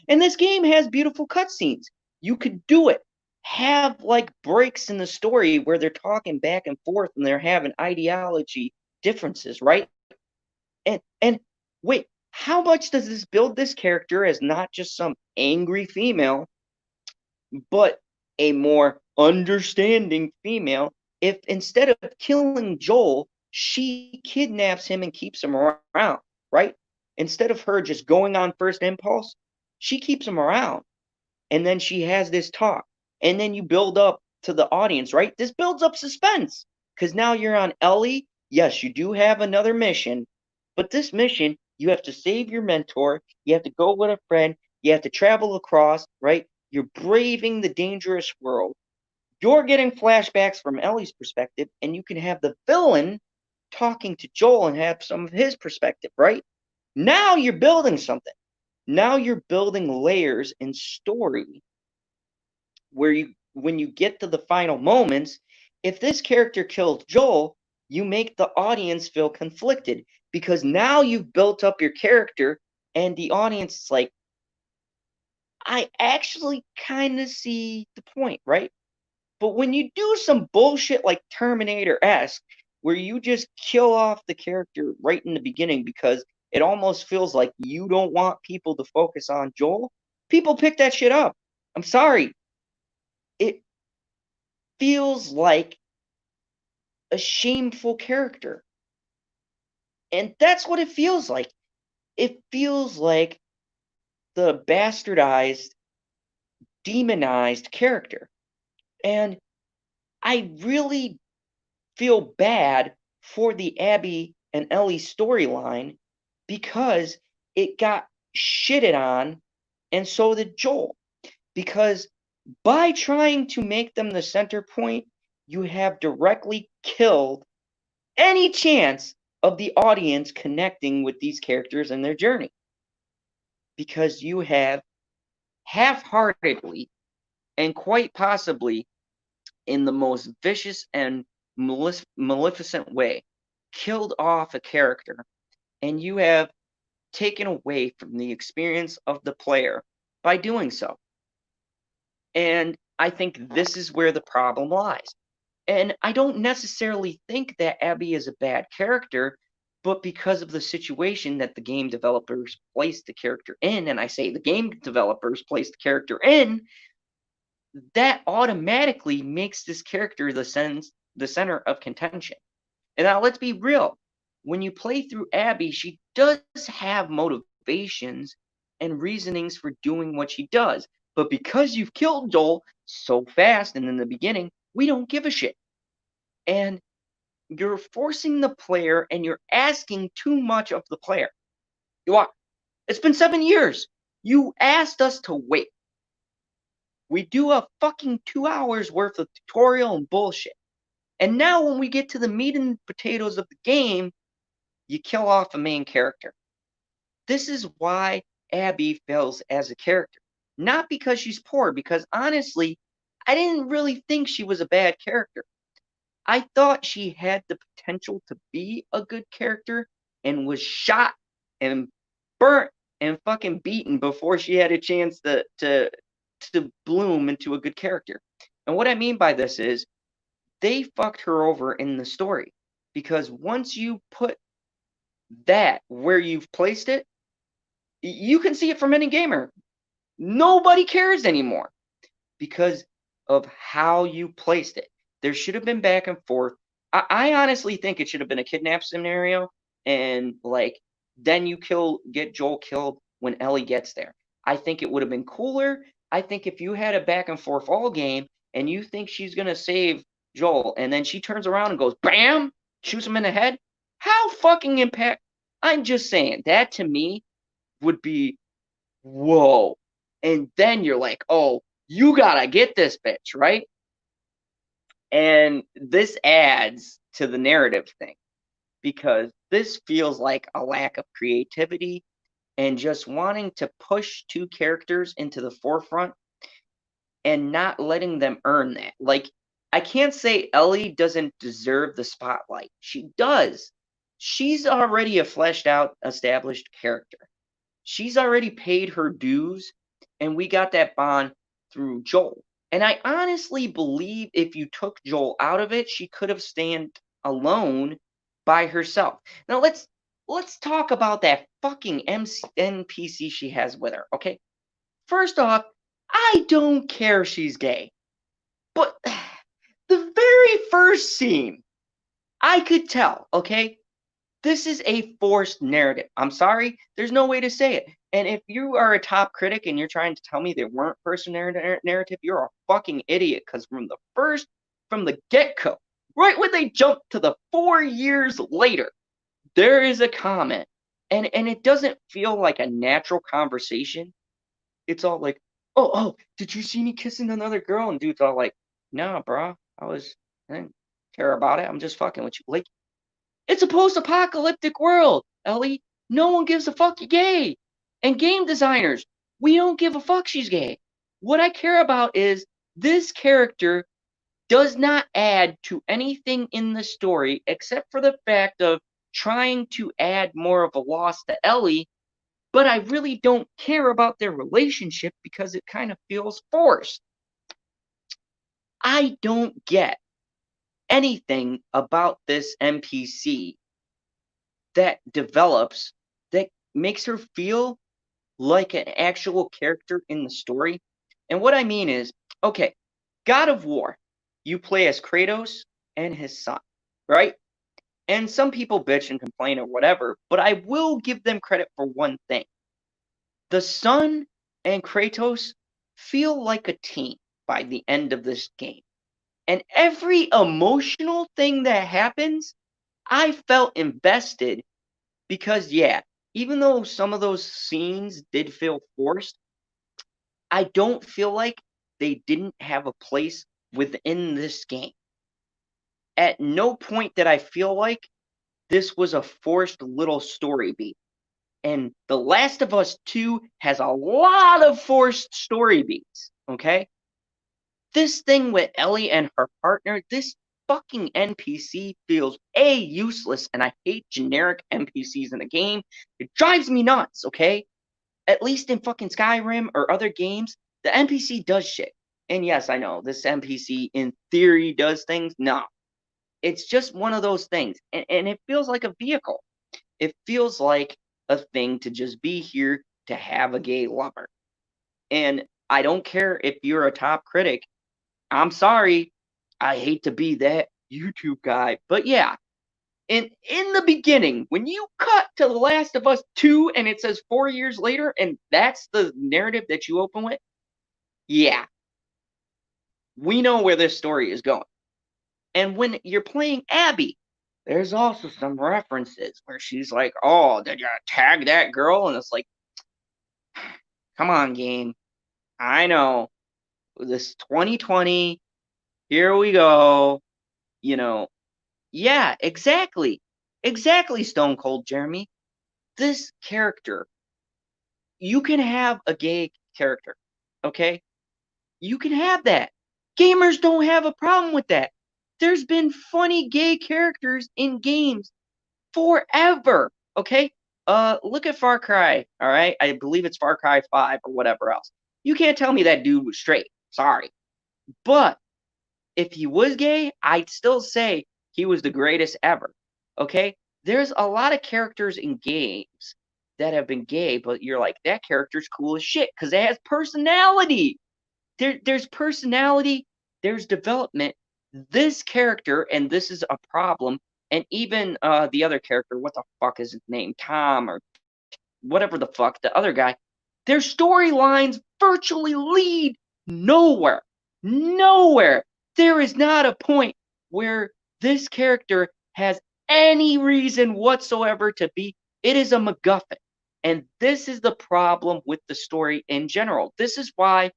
And this game has beautiful cutscenes. You could do it. have like breaks in the story where they're talking back and forth and they're having ideology differences, right? And wait, how much does this build this character as not just some angry female, but a more understanding female if instead of killing Joel, she kidnaps him and keeps him around, right? Instead of her just going on first impulse, she keeps him around. And then she has this talk. And then you build up to the audience, right? This builds up suspense because now you're on Ellie. Yes, you do have another mission, but this mission, you have to save your mentor. You have to go with a friend. You have to travel across, right? You're braving the dangerous world. You're getting flashbacks from Ellie's perspective, and you can have the villain talking to Joel and have some of his perspective, right? Now you're building something. Now you're building layers in story where when you get to the final moments, if this character kills Joel, you make the audience feel conflicted because now you've built up your character and the audience is like, I actually kind of see the point, right? But when you do some bullshit like Terminator-esque, where you just kill off the character right in the beginning because it almost feels like you don't want people to focus on Joel, people pick that shit up. I'm sorry. It feels like a shameful character. And that's what it feels like. It feels like the bastardized, demonized character. And I really feel bad for the Abby and Ellie storyline because it got shitted on, and so did Joel. Because by trying to make them the center point, you have directly killed any chance of the audience connecting with these characters and their journey. Because you have half-heartedly and quite possibly in the most vicious and maleficent way killed off a character, and you have taken away from the experience of the player by doing so. And I think this is where the problem lies. And I don't necessarily think that Abby is a bad character, but because of the situation that the game developers placed the character in, and I say the game developers placed the character in, that automatically makes this character the center of contention. And now let's be real. When you play through Abby, she does have motivations and reasonings for doing what she does. But because you've killed Joel so fast and in the beginning, we don't give a shit. And you're forcing the player and you're asking too much of the player. You are. It's been 7 years. You asked us to wait. We do a fucking 2 hours worth of tutorial and bullshit. And now when we get to the meat and potatoes of the game, you kill off a main character. This is why Abby fails as a character. Not because she's poor, because honestly, I didn't really think she was a bad character. I thought she had the potential to be a good character and was shot and burnt and fucking beaten before she had a chance to bloom into a good character. And what I mean by this is they fucked her over in the story because once you put that where you've placed it, you can see it from any gamer. Nobody cares anymore because of how you placed it. There should have been back and forth. I honestly think it should have been a kidnap scenario, and like then you get Joel killed when Ellie gets there. I think it would have been cooler. I think if you had a back and forth all game and you think she's gonna save Joel, and then she turns around and goes bam, shoots him in the head, how fucking impact? I'm just saying that to me would be whoa. And then you're like, oh, you gotta get this bitch, right? And this adds to the narrative thing because this feels like a lack of creativity and just wanting to push two characters into the forefront and not letting them earn that. Like, I can't say Ellie doesn't deserve the spotlight. She does. She's already a fleshed out, established character. She's already paid her dues, and we got that bond through Joel. And I honestly believe if you took Joel out of it, she could have stand alone by herself. Now let's talk about that fucking NPC she has with her, okay? First off, I don't care if she's gay. But the very first scene, I could tell, okay? This is a forced narrative. I'm sorry, there's no way to say it. And if you are a top critic and you're trying to tell me they weren't forced narrative, you're a fucking idiot. Because from the get-go, right when they jump to the 4 years later, there is a comment. And it doesn't feel like a natural conversation. It's all like, oh, did you see me kissing another girl? And dude's all like, no, bro, I didn't care about it. I'm just fucking with you. Like, it's a post-apocalyptic world, Ellie. No one gives a fuck you're gay. And game designers, we don't give a fuck she's gay. What I care about is this character does not add to anything in the story except for the fact of trying to add more of a loss to Ellie, but I really don't care about their relationship because it kind of feels forced. I don't get anything about this NPC that develops that makes her feel like an actual character in the story. And what I mean is, okay, God of War, you play as Kratos and his son, right? And some people bitch and complain or whatever, but I will give them credit for one thing. The son and Kratos feel like a team by the end of this game. And every emotional thing that happens, I felt invested because, yeah, even though some of those scenes did feel forced, I don't feel like they didn't have a place within this game. At no point did I feel like this was a forced little story beat. And The Last of Us 2 has a lot of forced story beats, okay? This thing with Ellie and her partner, this fucking NPC feels useless, and I hate generic NPCs in the game. It drives me nuts, okay? At least in fucking Skyrim or other games, the NPC does shit. And yes, I know, this NPC in theory does things. No. It's just one of those things. And it feels like a vehicle. It feels like a thing to just be here to have a gay lover. And I don't care if you're a top critic. I'm sorry. I hate to be that YouTube guy. But yeah, in the beginning, when you cut to The Last of Us 2 and it says 4 years later, and that's the narrative that you open with, yeah, we know where this story is going. And when you're playing Abby, there's also some references where she's like, oh, did you tag that girl? And it's like, come on, game. I know. This 2020, here we go. You know, yeah, exactly. Exactly, Stone Cold Jeremy. This character, you can have a gay character, okay? You can have that. Gamers don't have a problem with that. There's been funny gay characters in games forever, okay? Look at Far Cry, all right? I believe it's Far Cry 5 or whatever else. You can't tell me that dude was straight. Sorry. But if he was gay, I'd still say he was the greatest ever, okay? There's a lot of characters in games that have been gay, but you're like, that character's cool as shit because it has personality. There's personality, there's development. This character, and this is a problem, and even the other character, what the fuck is his name? Tom or whatever the fuck, the other guy, their storylines virtually lead nowhere. Nowhere. There is not a point where this character has any reason whatsoever to be. It is a MacGuffin. And this is the problem with the story in general. This is why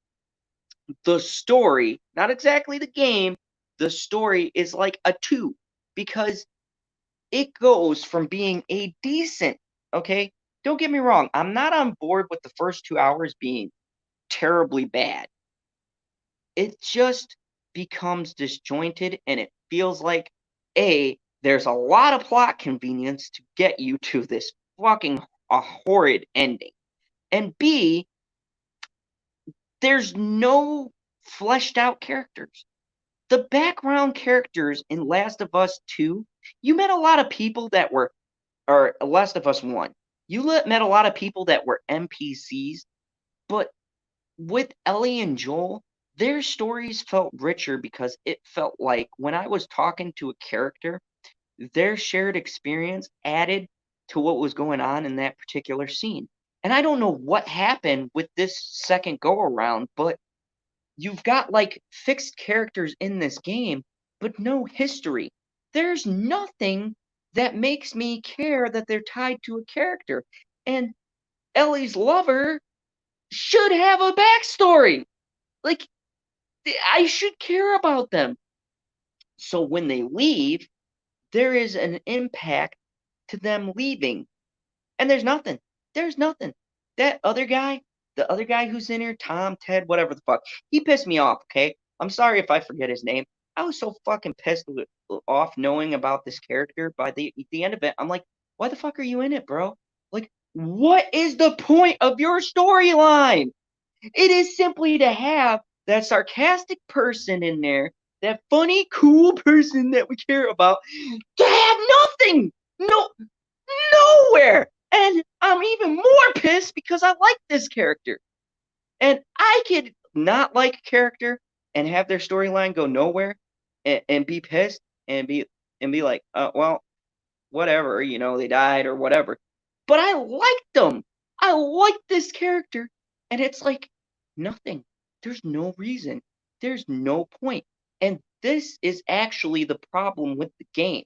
the story, not exactly the game, the story is like a 2 because it goes from being a decent, okay? Don't get me wrong, I'm not on board with the first 2 hours being terribly bad. It just becomes disjointed and it feels like there's a lot of plot convenience to get you to this fucking horrid ending. And B, there's no fleshed out characters. The background characters in Last of Us 2, you met a lot of people that were, or Last of Us 1, you met a lot of people that were NPCs, but with Ellie and Joel, their stories felt richer because it felt like when I was talking to a character, their shared experience added to what was going on in that particular scene. And I don't know what happened with this second go around, but you've got like fixed characters in this game, but no history. There's nothing that makes me care that they're tied to a character. And Ellie's lover should have a backstory. Like, I should care about them. So when they leave, there is an impact to them leaving. And there's nothing. There's nothing. That other guy, the other guy who's in here, Tom, Ted, whatever the fuck, he pissed me off, okay? I'm sorry if I forget his name. I was so fucking pissed off knowing about this character. By the end of it, I'm like, why the fuck are you in it, bro? Like, what is the point of your storyline? It is simply to have that sarcastic person in there, that funny, cool person that we care about, to have nothing. No, nowhere. And I'm even more pissed because I like this character. And I could not like a character and have their storyline go nowhere and be pissed and be like, well, whatever, you know, they died or whatever. But I liked them. I liked this character. And it's like nothing. There's no reason. There's no point. And this is actually the problem with the game.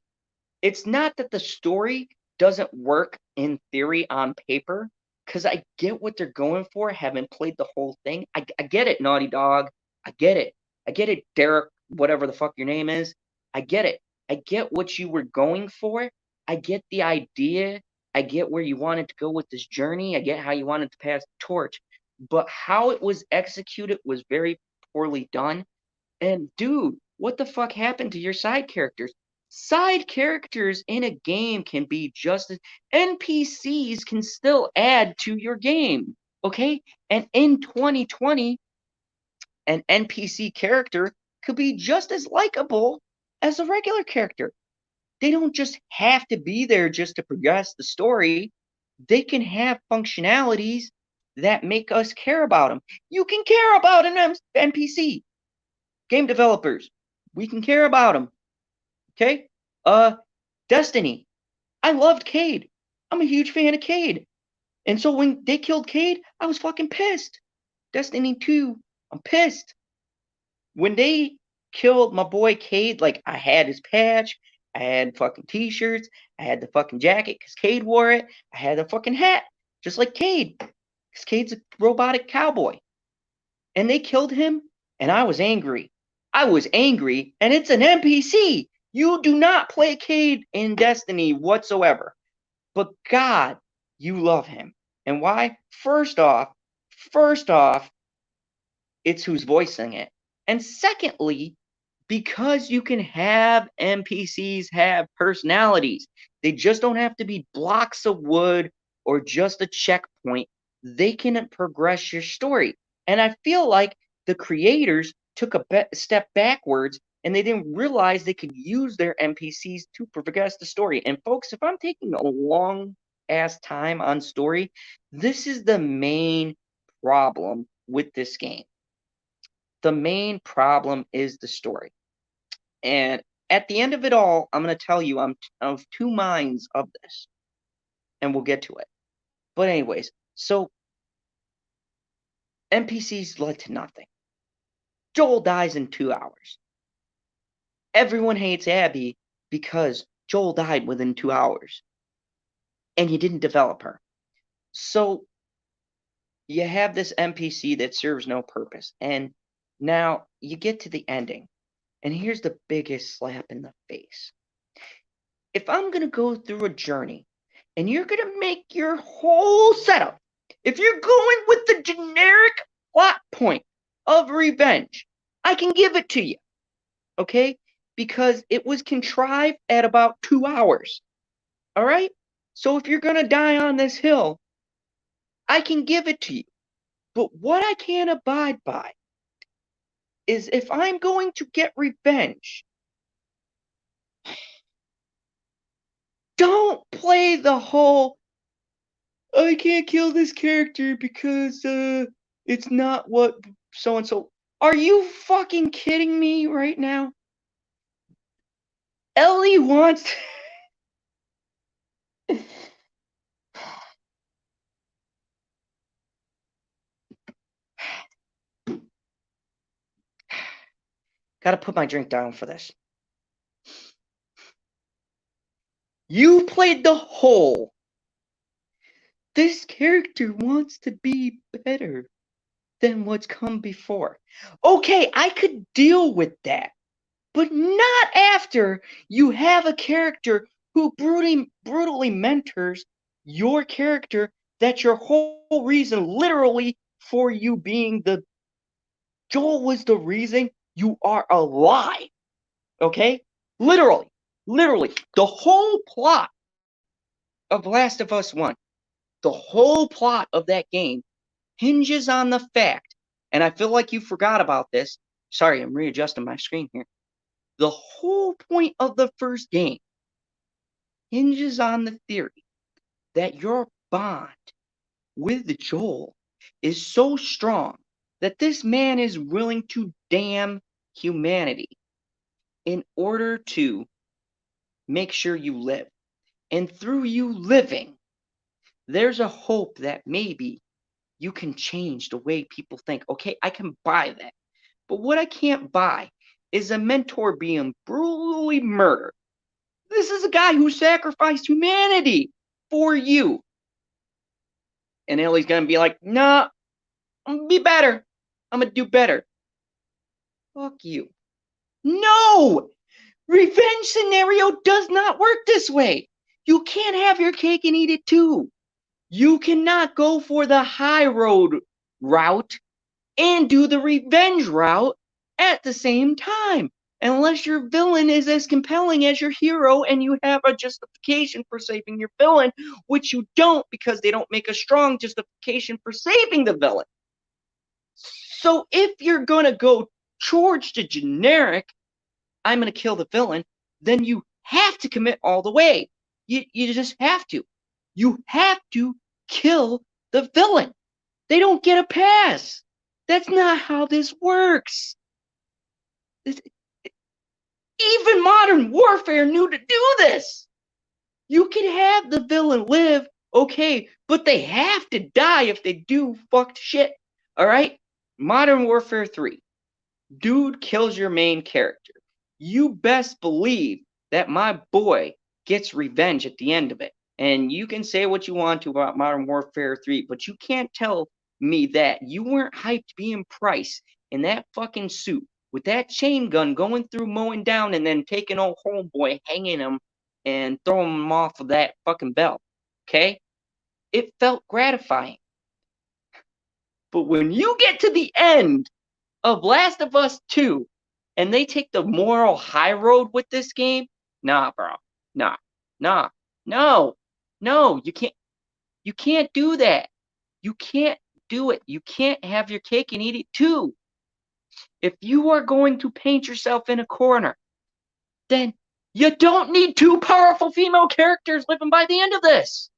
It's not that the story doesn't work in theory on paper, because I get what they're going for, having played the whole thing. I get it, Naughty Dog. I get it. I get it, Derek, whatever the fuck your name is. I get it. I get what you were going for. I get the idea. I get where you wanted to go with this journey. I get how you wanted to pass the torch. But how it was executed was very poorly done. And dude, what the fuck happened to your side characters? Side characters in a game can be just as NPCs can still add to your game, okay? And in 2020, an NPC character could be just as likable as a regular character. They don't just have to be there just to progress the story. They can have functionalities that make us care about them. You can care about an NPC. Game developers, we can care about them. Okay? Destiny. I loved Cade. I'm a huge fan of Cade. And so when they killed Cade, I was fucking pissed. Destiny 2, I'm pissed. When they killed my boy Cade, like I had his patch, I had fucking t-shirts, I had the fucking jacket because Cade wore it, I had the fucking hat, just like Cade, because Cade's a robotic cowboy. And they killed him, and I was angry. I was angry, and it's an NPC. You do not play Cade in Destiny whatsoever. But God, you love him. And why? First off, it's who's voicing it. And secondly, because you can have NPCs have personalities. They just don't have to be blocks of wood or just a checkpoint. They can progress your story. And I feel like the creators took a step backwards and they didn't realize they could use their NPCs to progress the story. And folks, if I'm taking a long ass time on story, this is the main problem with this game. The main problem is the story. And at the end of it all, I'm going to tell you I'm of two minds of this. And we'll get to it. But anyways, so NPCs led to nothing. Joel dies in 2 hours. Everyone hates Abby because Joel died within 2 hours. And you didn't develop her. So you have this NPC that serves no purpose. And now you get to the ending. And here's the biggest slap in the face. If I'm going to go through a journey and you're going to make your whole setup, if you're going with the generic plot point of revenge, I can give it to you, okay? Because it was contrived at about 2 hours, all right? So if you're going to die on this hill, I can give it to you. But what I can't abide by is if I'm going to get revenge, don't play the whole I can't kill this character because it's not what so and so. Are you fucking kidding me right now? Ellie wants Gotta put my drink down for this. You played the whole. This character wants to be better than what's come before. Okay, I could deal with that. But not after you have a character who brutally mentors your character. That's your whole reason, literally, for you being the Joel was the reason you are alive. Okay? Literally, the whole plot of Last of Us 1, the whole plot of that game hinges on the fact, and I feel like you forgot about this. Sorry, I'm readjusting my screen here. The whole point of the first game hinges on the theory that your bond with Joel is so strong that this man is willing to damn humanity in order to make sure you live. And through you living, there's a hope that maybe you can change the way people think. Okay, I can buy that. But what I can't buy is a mentor being brutally murdered. This is a guy who sacrificed humanity for you. And Ellie's going to be like, nah, I'm going to be better. I'm going to do better. Fuck you. No! Revenge scenario does not work this way. You can't have your cake and eat it too. You cannot go for the high road route and do the revenge route at the same time. Unless your villain is as compelling as your hero and you have a justification for saving your villain, which you don't because they don't make a strong justification for saving the villain. So if you're going to go towards the generic, I'm going to kill the villain, then you have to commit all the way. You just have to. You have to kill the villain. They don't get a pass. That's not how this works. Even Modern Warfare knew to do this. You can have the villain live, okay, but they have to die if they do fucked shit. All right? Modern Warfare 3. Dude kills your main character. You best believe that my boy gets revenge at the end of it. And you can say what you want to about Modern Warfare 3, but you can't tell me that you weren't hyped being Price in that fucking suit with that chain gun going through mowing down and then taking old homeboy, hanging him and throwing him off of that fucking belt. Okay? It felt gratifying. But when you get to the end of Last of Us 2 and they take the moral high road with this game, nah, bro. Nah. No, you can't do that. You can't do it. You can't have your cake and eat it too. If you are going to paint yourself in a corner, then you don't need two powerful female characters living by the end of this.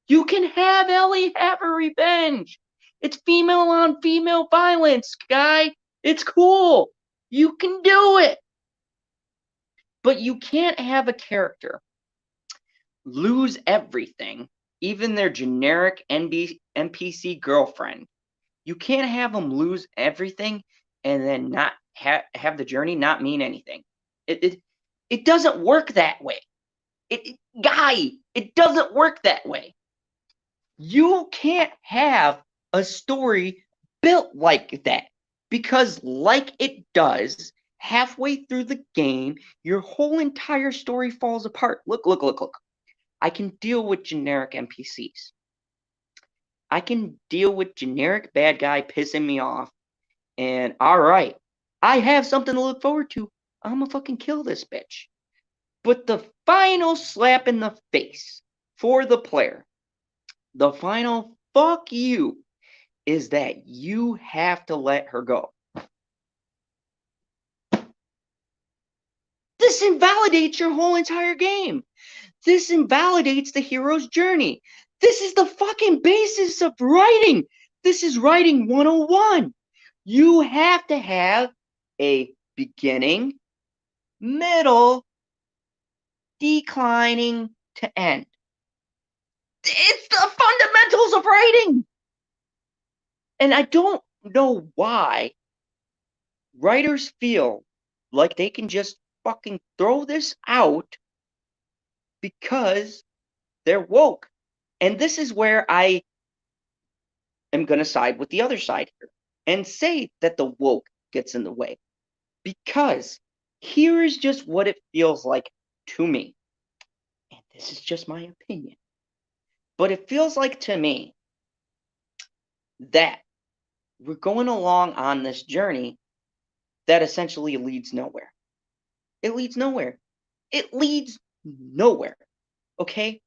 You can have Ellie have her revenge. It's female on female violence, guy. It's cool. You can do it. But you can't have a character lose everything, even their generic NPC girlfriend. You can't have them lose everything and then not have the journey not mean anything. It doesn't work that way. It doesn't work that way. You can't have a story built like that because, like it does, halfway through the game, your whole entire story falls apart. Look. I can deal with generic NPCs. I can deal with generic bad guy pissing me off. And all right, I have something to look forward to. I'm gonna fucking kill this bitch. But the final slap in the face for the player, the final fuck you, is that you have to let her go. This invalidates your whole entire game. This invalidates the hero's journey. This is the fucking basis of writing. This is writing 101. You have to have a beginning, middle, declining to end. It's the fundamentals of writing. And I don't know why writers feel like they can just fucking throw this out because they're woke. And this is where I am going to side with the other side here and say that the woke gets in the way. Because here is just what it feels like to me. And this is just my opinion. But it feels like to me that we're going along on this journey that essentially leads nowhere. It leads nowhere. It leads nowhere. Okay?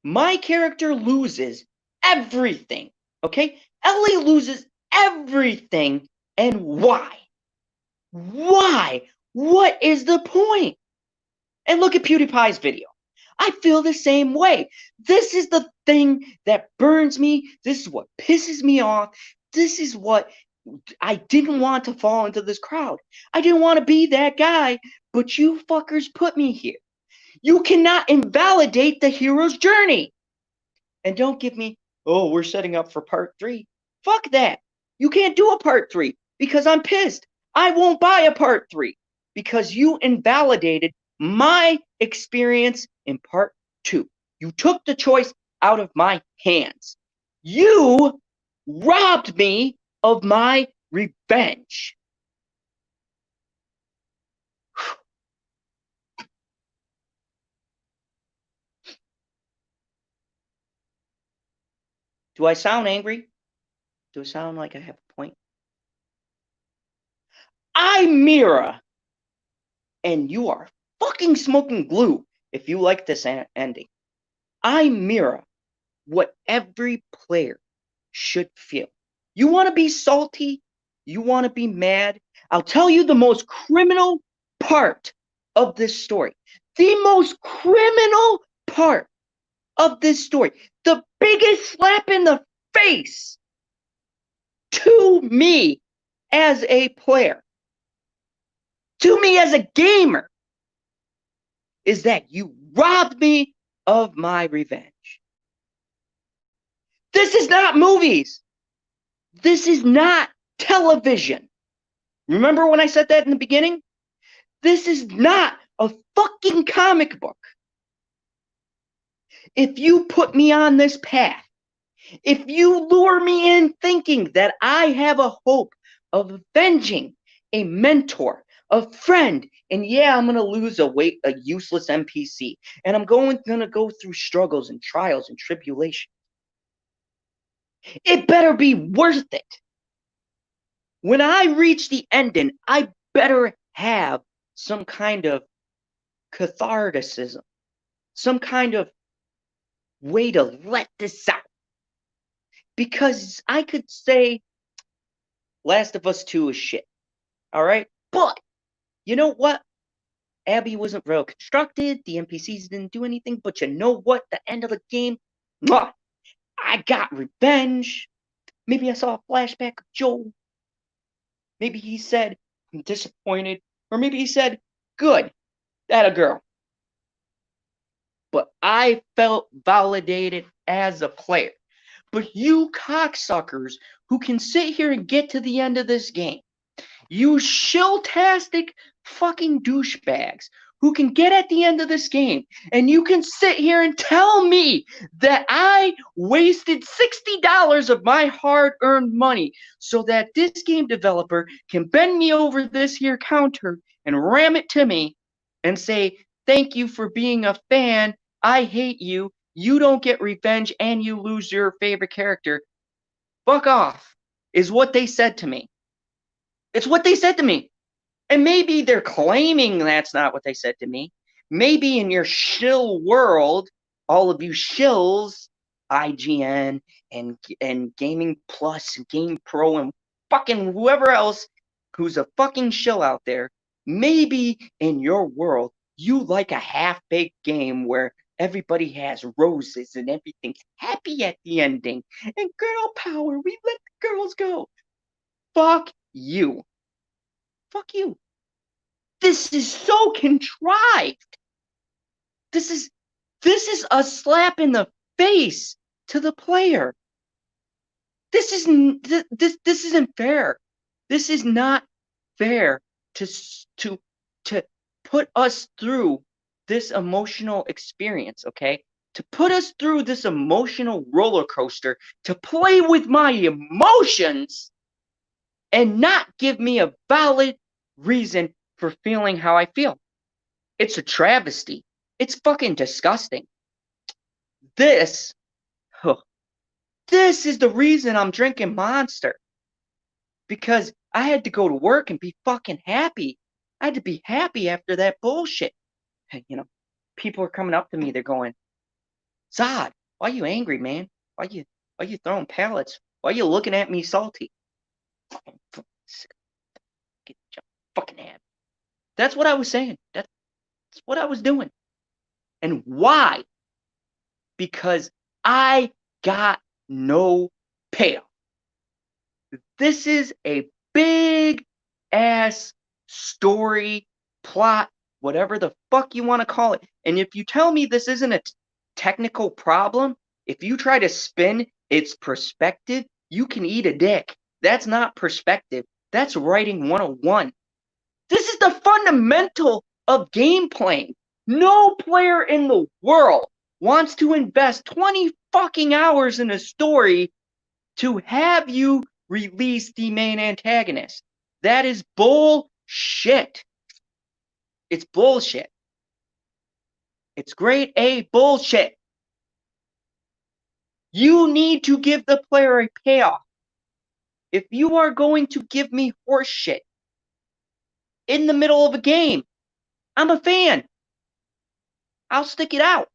My character loses everything. Okay? Ellie loses everything. And why? Why? What is the point? And look at PewDiePie's video. I feel the same way. This is the thing that burns me. This is what pisses me off. This is what I didn't want to fall into this crowd. I didn't want to be that guy, but you fuckers put me here. You cannot invalidate the hero's journey. And don't give me, oh, we're setting up for part 3. Fuck that. You can't do a part 3 because I'm pissed. I won't buy a part 3 because you invalidated my experience in part 2. You took the choice out of my hands. You robbed me of my revenge. Do I sound angry? Do I sound like I have a point? I'm Mira, and you are fucking smoking glue if you like this ending. I mirror what every player should feel. You want to be salty? You want to be mad? I'll tell you the most criminal part of this story. The most criminal part of this story. The biggest slap in the face to me as a player, to me as a gamer, is that you robbed me of my revenge. This is not movies. This is not television. Remember when I said that in the beginning? This is not a fucking comic book. If you put me on this path, if you lure me in thinking that I have a hope of avenging a mentor, a friend, and yeah, I'm going to lose a useless NPC, and I'm going to go through struggles and trials and tribulations, it better be worth it. When I reach the ending, I better have some kind of catharticism, some kind of way to let this out. Because I could say Last of Us 2 is shit. All right? But you know what? Abby wasn't well constructed. The NPCs didn't do anything. But you know what? The end of the game, mwah, I got revenge. Maybe I saw a flashback of Joel. Maybe he said, I'm disappointed. Or maybe he said, good, that a girl. But I felt validated as a player. But you cocksuckers who can sit here and get to the end of this game, you shiltastic fucking douchebags who can get at the end of this game, and you can sit here and tell me that I wasted $60 of my hard-earned money so that this game developer can bend me over this here counter and ram it to me and say, thank you for being a fan, I hate you, you don't get revenge, and you lose your favorite character. Fuck off, is what they said to me. It's what they said to me. And maybe they're claiming that's not what they said to me. Maybe in your shill world, all of you shills, IGN and Gaming Plus and Game Pro and fucking whoever else who's a fucking shill out there, maybe in your world you like a half-baked game where everybody has roses and everything's happy at the ending and girl power, we let the girls go. Fuck you. Fuck you. This is so contrived. This is a slap in the face to the player. This isn't fair. This is not fair to put us through this emotional experience, okay? To put us through this emotional roller coaster, to play with my emotions and not give me a valid reason for feeling how I feel. It's a travesty. It's fucking disgusting. This is the reason I'm drinking Monster. Because I had to go to work and be fucking happy. I had to be happy after that bullshit. You know, people are coming up to me. They're going, Zod, why are you angry, man? Why you throwing pallets? Why are you looking at me salty? Get fucking happy. That's what I was saying. That's what I was doing. And why? Because I got no payoff. This is a big ass story, plot, whatever the fuck you want to call it. And if you tell me this isn't a technical problem, if you try to spin its perspective, you can eat a dick. That's not perspective. That's writing 101. This is the fundamental of game playing. No player in the world wants to invest 20 fucking hours in a story to have you release the main antagonist. That is bullshit. It's bullshit. It's grade A bullshit. You need to give the player a payoff. If you are going to give me horse shit in the middle of a game, I'm a fan. I'll stick it out.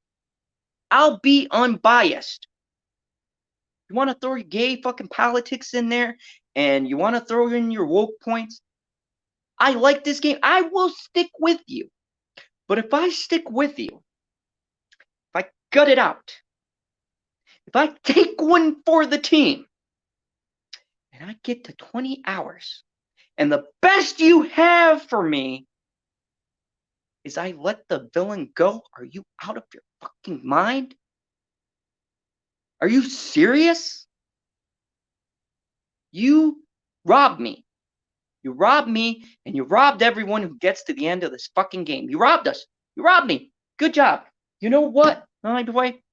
I'll be unbiased. You want to throw your gay fucking politics in there and you want to throw in your woke points? I like this game. I will stick with you. But if I stick with you, if I gut it out, if I take one for the team, and I get to 20 hours, and the best you have for me is I let the villain go, are you out of your fucking mind? Are you serious? You robbed me. You robbed me, and you robbed everyone who gets to the end of this fucking game. You robbed us. You robbed me. Good job. You know what? By the way,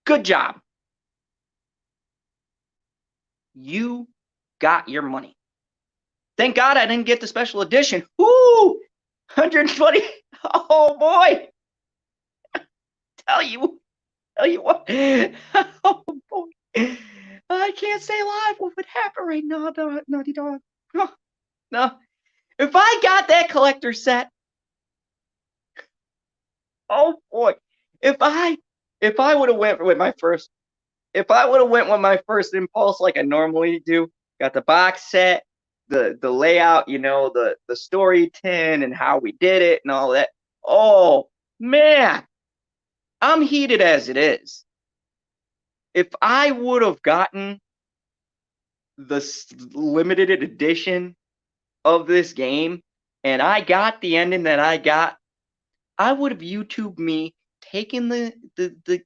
good job. You got your money. Thank God I didn't get the special edition. Woo! 120. Oh boy. Tell you what. Oh boy. I can't say live what would happen right now, Naughty Dog. No. If I got that collector set, oh boy. If I would have went with my first impulse like I normally do, got the box set, the layout, you know, the story tin and how we did it and all that. Oh man, I'm heated as it is. If I would have gotten the limited edition of this game and I got the ending that I got, I would have YouTubed me taking the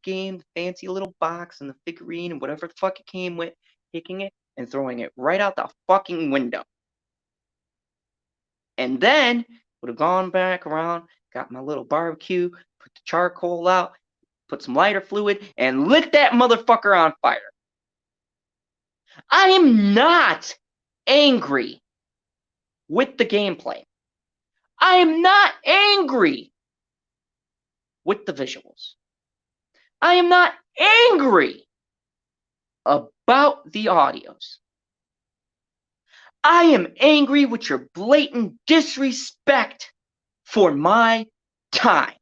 game, the fancy little box and the figurine and whatever the fuck it came with, taking it and throwing it right out the fucking window. And then would have gone back around, got my little barbecue, put the charcoal out, put some lighter fluid, and lit that motherfucker on fire. I am not angry with the gameplay. I am not angry with the visuals. I am not angry about the audios. I am angry with your blatant disrespect for my time.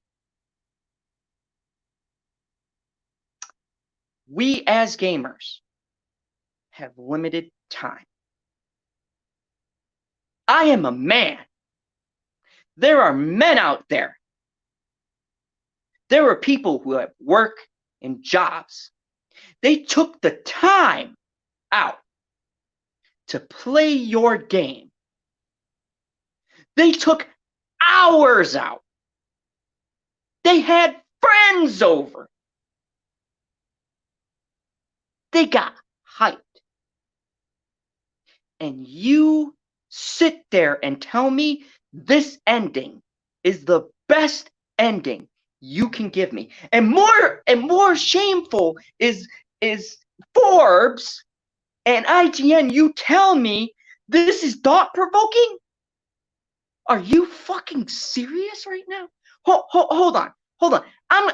we as gamers have limited time. I am a man. There are men out there. There are people who have work and jobs. They took the time out to play your game. They took hours out. They had friends over. They got hyped. And you sit there and tell me this ending is the best ending you can give me. And more shameful is Forbes and IGN. You tell me this is thought-provoking? Are you fucking serious right now? Hold on. I'm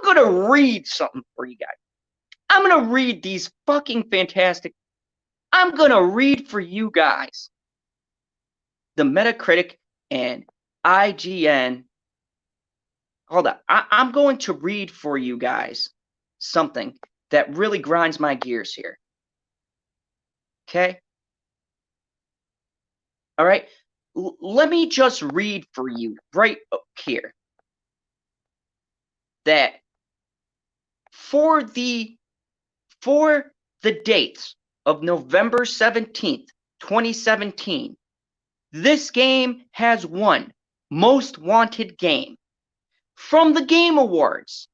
gonna read something for you guys. I'm gonna read these fucking fantastic. I'm gonna read for you guys the Metacritic and IGN. Hold on. I'm going to read for you guys something that really grinds my gears here. Okay? All right? Let me just read for you right here that for the dates of November 17th, 2017, this game has won Most Wanted Game from the Game Awards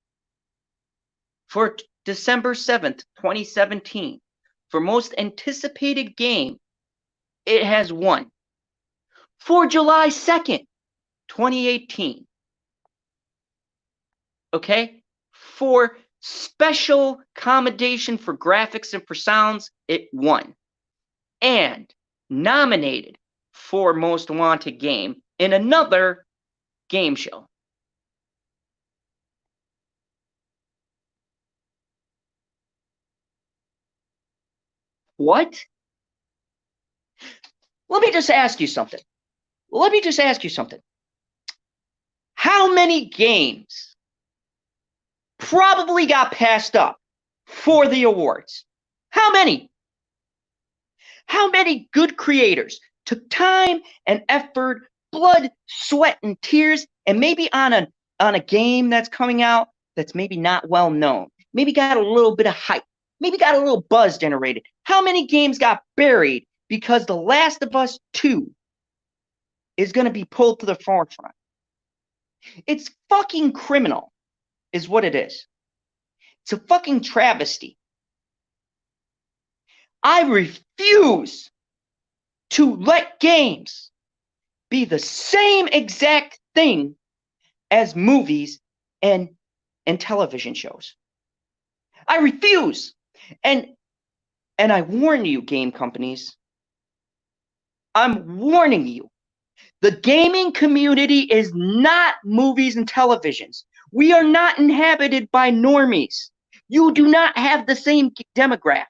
for December 7th, 2017. For Most Anticipated Game, it has won. For July 2nd, 2018. Okay? For Special Commendation for Graphics and for Sounds, it won. And nominated for Most Wanted Game in another game show. What? Let me just ask you something. How many games probably got passed up for the awards? How many? How many good creators took time and effort, blood, sweat, and tears, and maybe on a game that's coming out that's maybe not well known, maybe got a little bit of hype, maybe got a little buzz generated? How many games got buried because The Last of Us 2 is going to be pulled to the forefront? It's fucking criminal, is what it is. It's a fucking travesty. I refuse to let games be the same exact thing as movies and television shows. I refuse. And I warn you, game companies, I'm warning you. The gaming community is not movies and televisions. We are not inhabited by normies. You do not have the same demographic.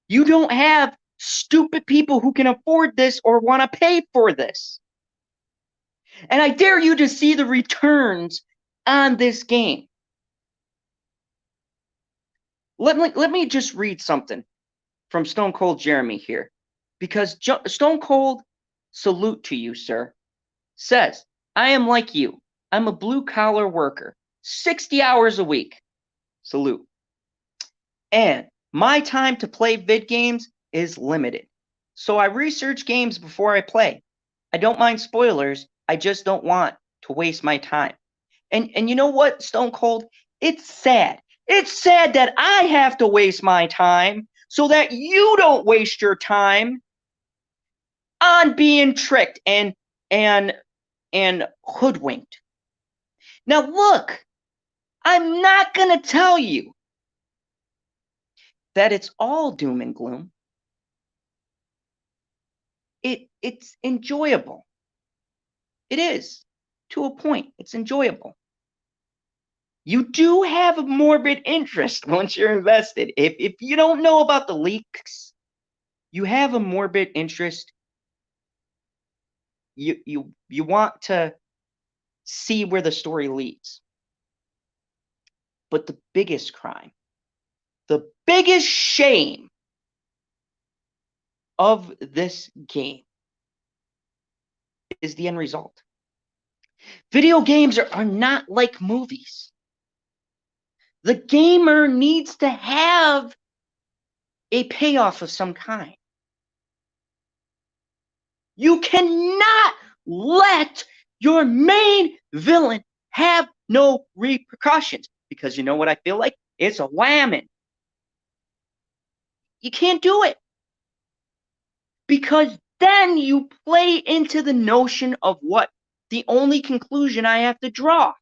You don't have stupid people who can afford this or want to pay for this. And I dare you to see the returns on this game. Let me just read something from Stone Cold Jeremy here. Because Stone Cold, salute to you, sir, says, I am like you. I'm a blue-collar worker, 60 hours a week. Salute. And my time to play vid games is limited. So I research games before I play. I don't mind spoilers. I just don't want to waste my time. And you know what, Stone Cold? It's sad. It's sad that I have to waste my time so that you don't waste your time on being tricked and hoodwinked. Now look, I'm not going to tell you that it's all doom and gloom. It's enjoyable. It is, to a point. It's enjoyable. You do have a morbid interest once you're invested. If you don't know about the leaks, you have a morbid interest. You want to see where the story leads. But the biggest crime The biggest shame of this game is the end result. Video games are not like movies. The gamer needs to have a payoff of some kind. You cannot let your main villain have no repercussions, because you know what I feel like? It's a whammon. You can't do it, because then you play into the notion of what the only conclusion I have to draw.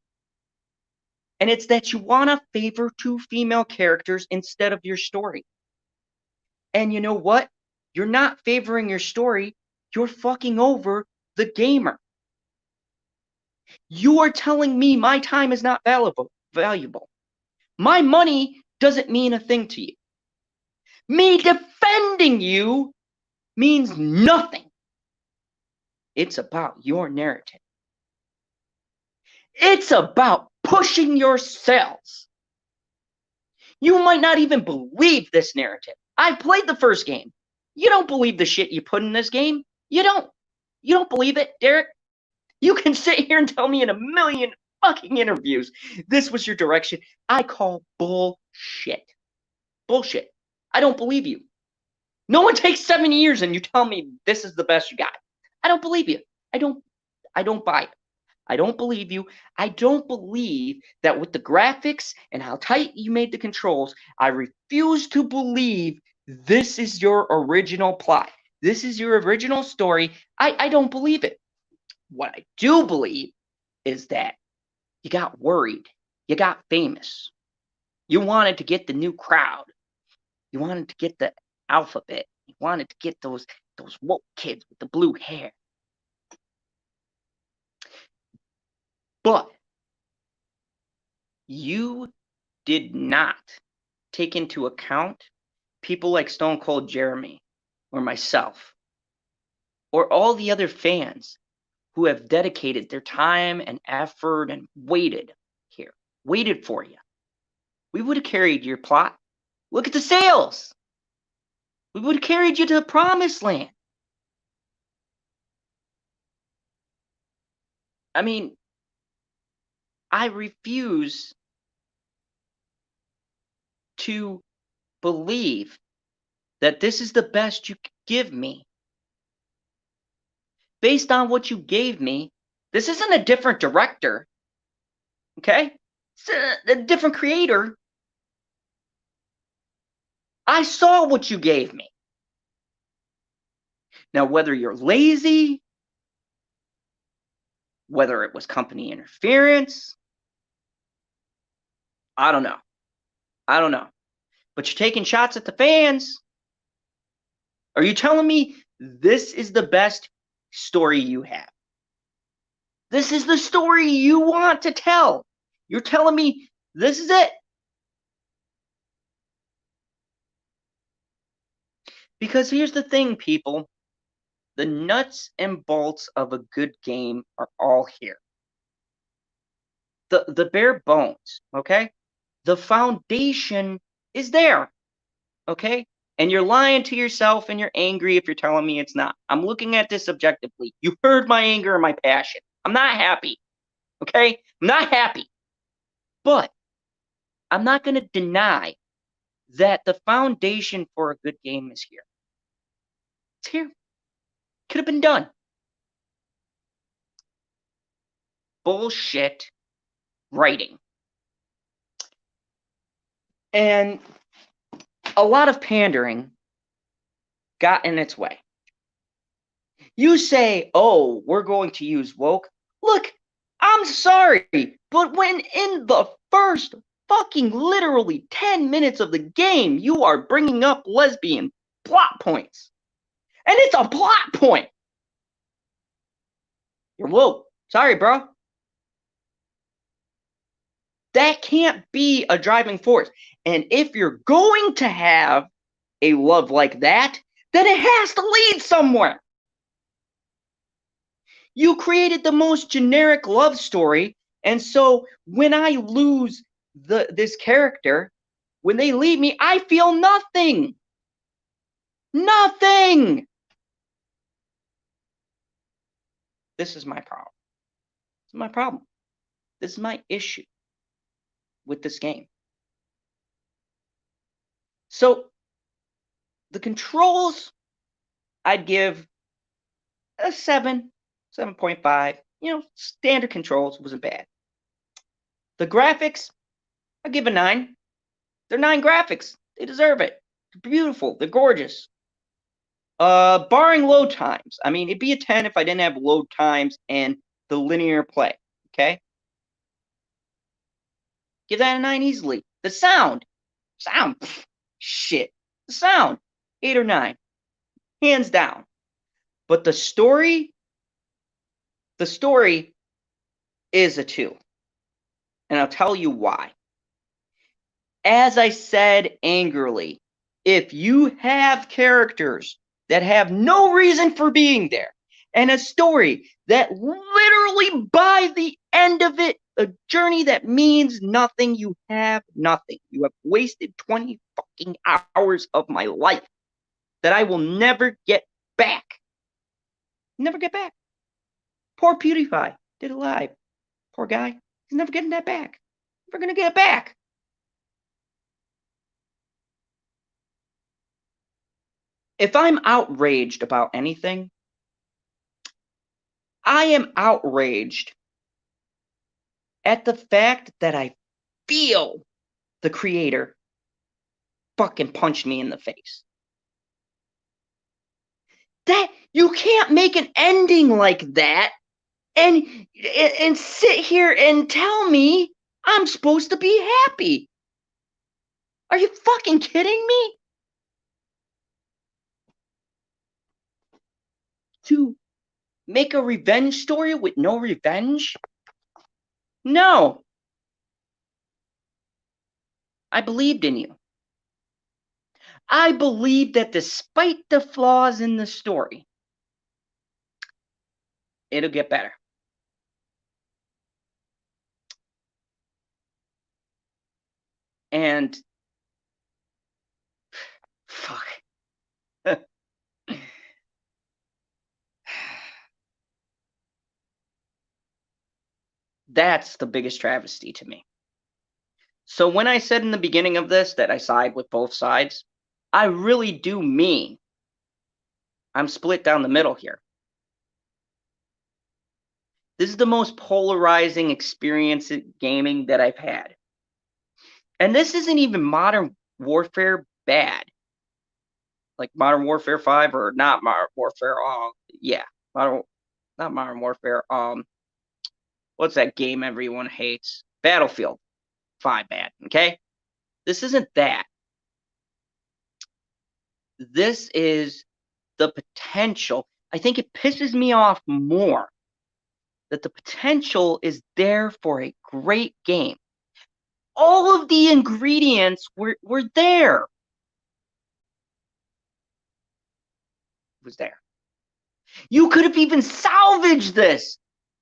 And it's that you want to favor two female characters instead of your story. And you know what? You're not favoring your story. You're fucking over the gamer. You are telling me my time is not valuable. My money doesn't mean a thing to you. Me defending you means nothing. It's about your narrative. It's about pushing your sales. You might not even believe this narrative. I played the first game. You don't believe the shit you put in this game. You don't. You don't believe it, Derek. You can sit here and tell me in a million fucking interviews this was your direction. I call bullshit. Bullshit. I don't believe you. No one takes 7 years and you tell me this is the best you got. I don't believe you. I don't buy it. I don't believe you. I don't believe that with the graphics and how tight you made the controls, I refuse to believe this is your original plot. This is your original story. I don't believe it. What I do believe is that you got worried. You got famous. You wanted to get the new crowd. You wanted to get the alphabet. You wanted to get those woke kids with the blue hair. But you did not take into account people like Stone Cold Jeremy or myself or all the other fans who have dedicated their time and effort and waited here, waited for you. We would have carried your plot. Look at the sales. We would have carried you to the promised land. I mean, I refuse to believe that this is the best you could give me. Based on what you gave me, this isn't a different director, okay? It's a different creator. I saw what you gave me. Now, whether you're lazy, whether it was company interference, I don't know. But you're taking shots at the fans. Are you telling me this is the best story you have? This is the story you want to tell. You're telling me this is it? Because here's the thing, people. The nuts and bolts of a good game are all here. The bare bones, okay? The foundation is there, okay? And you're lying to yourself and you're angry if you're telling me it's not. I'm looking at this objectively. You heard my anger and my passion. I'm not happy, okay? I'm not happy. But I'm not going to deny that the foundation for a good game is here. It's here. Could have been done. Bullshit writing. And a lot of pandering got in its way. You say, oh, we're going to use woke. Look, I'm sorry, but when in the first fucking literally 10 minutes of the game, you are bringing up lesbian plot points. And it's a plot point. You're woke. Sorry, bro. That can't be a driving force. And if you're going to have a love like that, then it has to lead somewhere. You created the most generic love story, and so when I lose this character, When they leave me, I feel nothing. Nothing. This is my problem. This is my problem. This is my issue with this game. So the controls, I'd give a 7, 7.5. You know, standard controls, wasn't bad. The graphics, I'd give a 9. They're 9 graphics. They deserve it. They're beautiful. They're gorgeous. Barring load times. I mean, it'd be a 10 if I didn't have load times and the linear play. Okay? Give that a 9 easily. The sound, shit. The sound, 8 or 9. Hands down. But the story is a 2. And I'll tell you why. As I said angrily, if you have characters that have no reason for being there, and a story that literally by the end of it, a journey that means nothing, you have nothing. You have wasted 20 fucking hours of my life that I will never get back. Never get back. Poor PewDiePie did it live. Poor guy. He's never getting that back. Never gonna get it back. If I'm outraged about anything, I am outraged at the fact that I feel the creator fucking punched me in the face. That you can't make an ending like that and sit here and tell me I'm supposed to be happy. Are you fucking kidding me? To make a revenge story with no revenge? No. I believed in you. I believed that despite the flaws in the story, it'll get better. And fuck. That's the biggest travesty to me. So when I said in the beginning of this that I side with both sides, I really do mean I'm split down the middle here. This is the most polarizing experience in gaming that I've had. And this isn't even Modern Warfare bad. Like Modern Warfare 5 or not Modern Warfare. Yeah. Not Modern Warfare. What's that game everyone hates? Battlefield 5 bad. Okay? This isn't that. This is the potential. I think it pisses me off more that the potential is there for a great game. All of the ingredients were there. It was there. You could have even salvaged this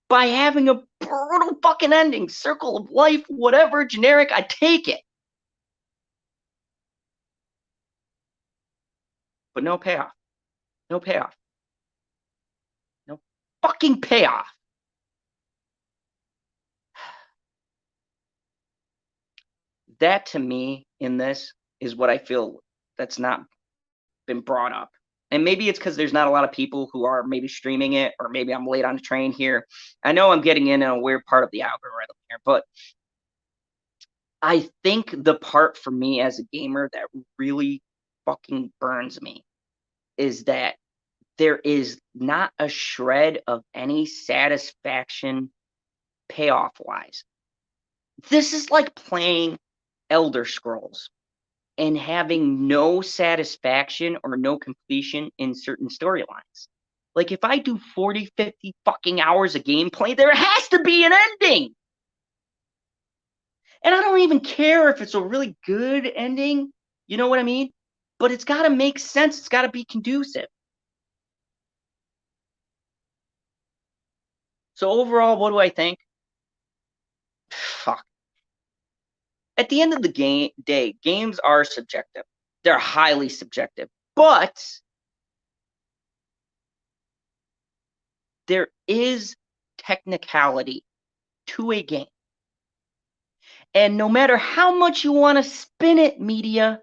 by having a brutal fucking ending, circle of life, whatever, generic, I take it. But no payoff. No payoff. No fucking payoff. That to me in this is what I feel that's not been brought up. And maybe it's because there's not a lot of people who are maybe streaming it, or maybe I'm late on the train here. I know I'm getting in a weird part of the algorithm here, but I think the part for me as a gamer that really fucking burns me is that there is not a shred of any satisfaction payoff wise. This is like playing Elder Scrolls and having no satisfaction or no completion in certain storylines. Like if I do 40, 50 fucking hours of gameplay, there has to be an ending. And I don't even care if it's a really good ending. You know what I mean? But it's got to make sense. It's got to be conducive. So overall, what do I think? Fuck. at the end of the day, games are subjective. They're highly subjective. But there is technicality to a game. And no matter how much you want to spin it, media,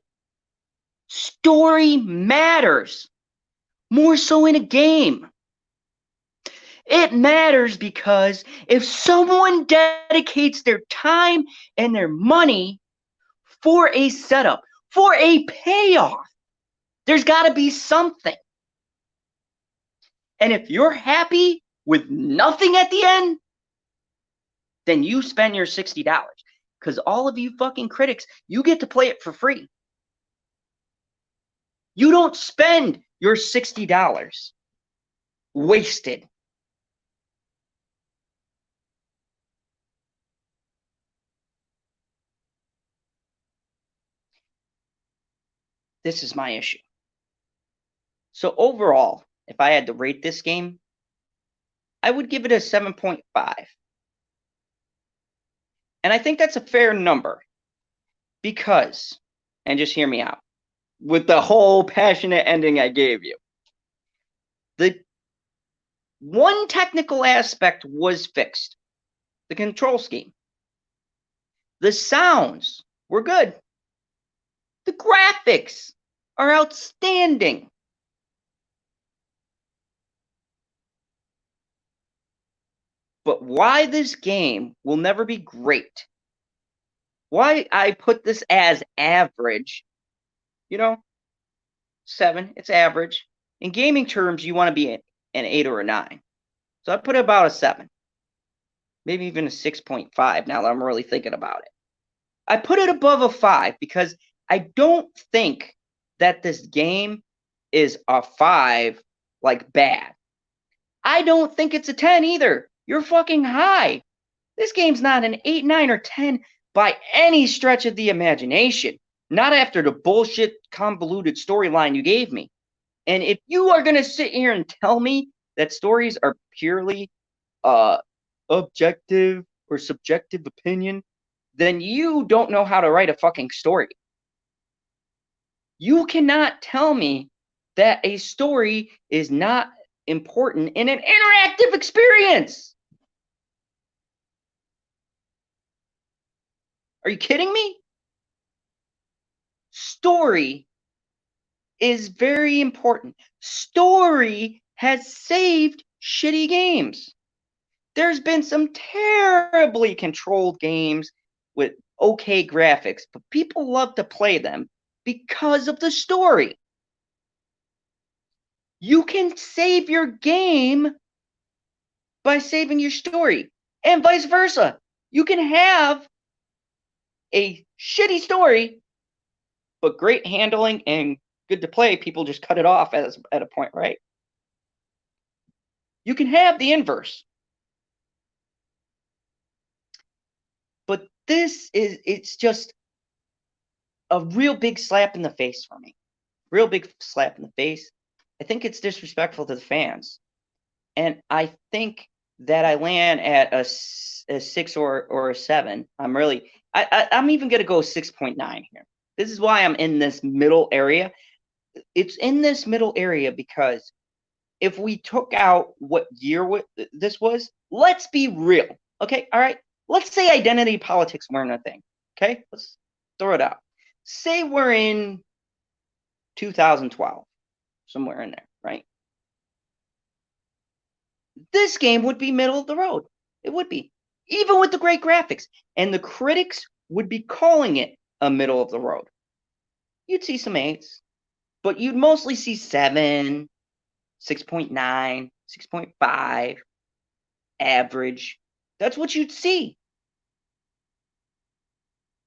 story matters. More so in a game. It matters because if someone dedicates their time and their money for a setup, for a payoff, there's got to be something. And if you're happy with nothing at the end, then you spend your $60. Because all of you fucking critics, you get to play it for free. You don't spend your $60 wasted. This is my issue. So overall, if I had to rate this game, I would give it a 7.5. And I think that's a fair number because, and just hear me out, with the whole passionate ending I gave you, the one technical aspect was fixed, the control scheme. The sounds were good. The graphics are outstanding. But why this game will never be great, why I put this as average, 7, it's average. In gaming terms, you want to be an 8 or a 9. So I put it about a 7. Maybe even a 6.5 now that I'm really thinking about it. I put it above a 5 because I don't think that this game is a 5 like bad. I don't think it's a 10 either. You're fucking high. This game's not an 8, 9, or 10 by any stretch of the imagination. Not after the bullshit convoluted storyline you gave me. And if you are going to sit here and tell me that stories are purely objective or subjective opinion, then you don't know how to write a fucking story. You cannot tell me that a story is not important in an interactive experience. Are you kidding me? Story is very important. Story has saved shitty games. There's been some terribly controlled games with okay graphics, but people love to play them because of the story. You can save your game by saving your story, and vice versa. You can have a shitty story, but great handling and good to play. People just cut it off at a point, right? You can have the inverse. But it's just a real big slap in the face for me. Real big slap in the face. I think it's disrespectful to the fans. And I think that I land at a 6 or a 7. I'm even going to go 6.9 here. This is why I'm in this middle area. It's in this middle area because if we took out what year this was, let's be real. Okay, all right? Let's say identity politics weren't a thing. Okay, let's throw it out. Say we're in 2012, somewhere in there, right? This game would be middle of the road. It would be, even with the great graphics. And the critics would be calling it a middle of the road. You'd see some 8s, but you'd mostly see 7, 6.9, 6.5, average. That's what you'd see.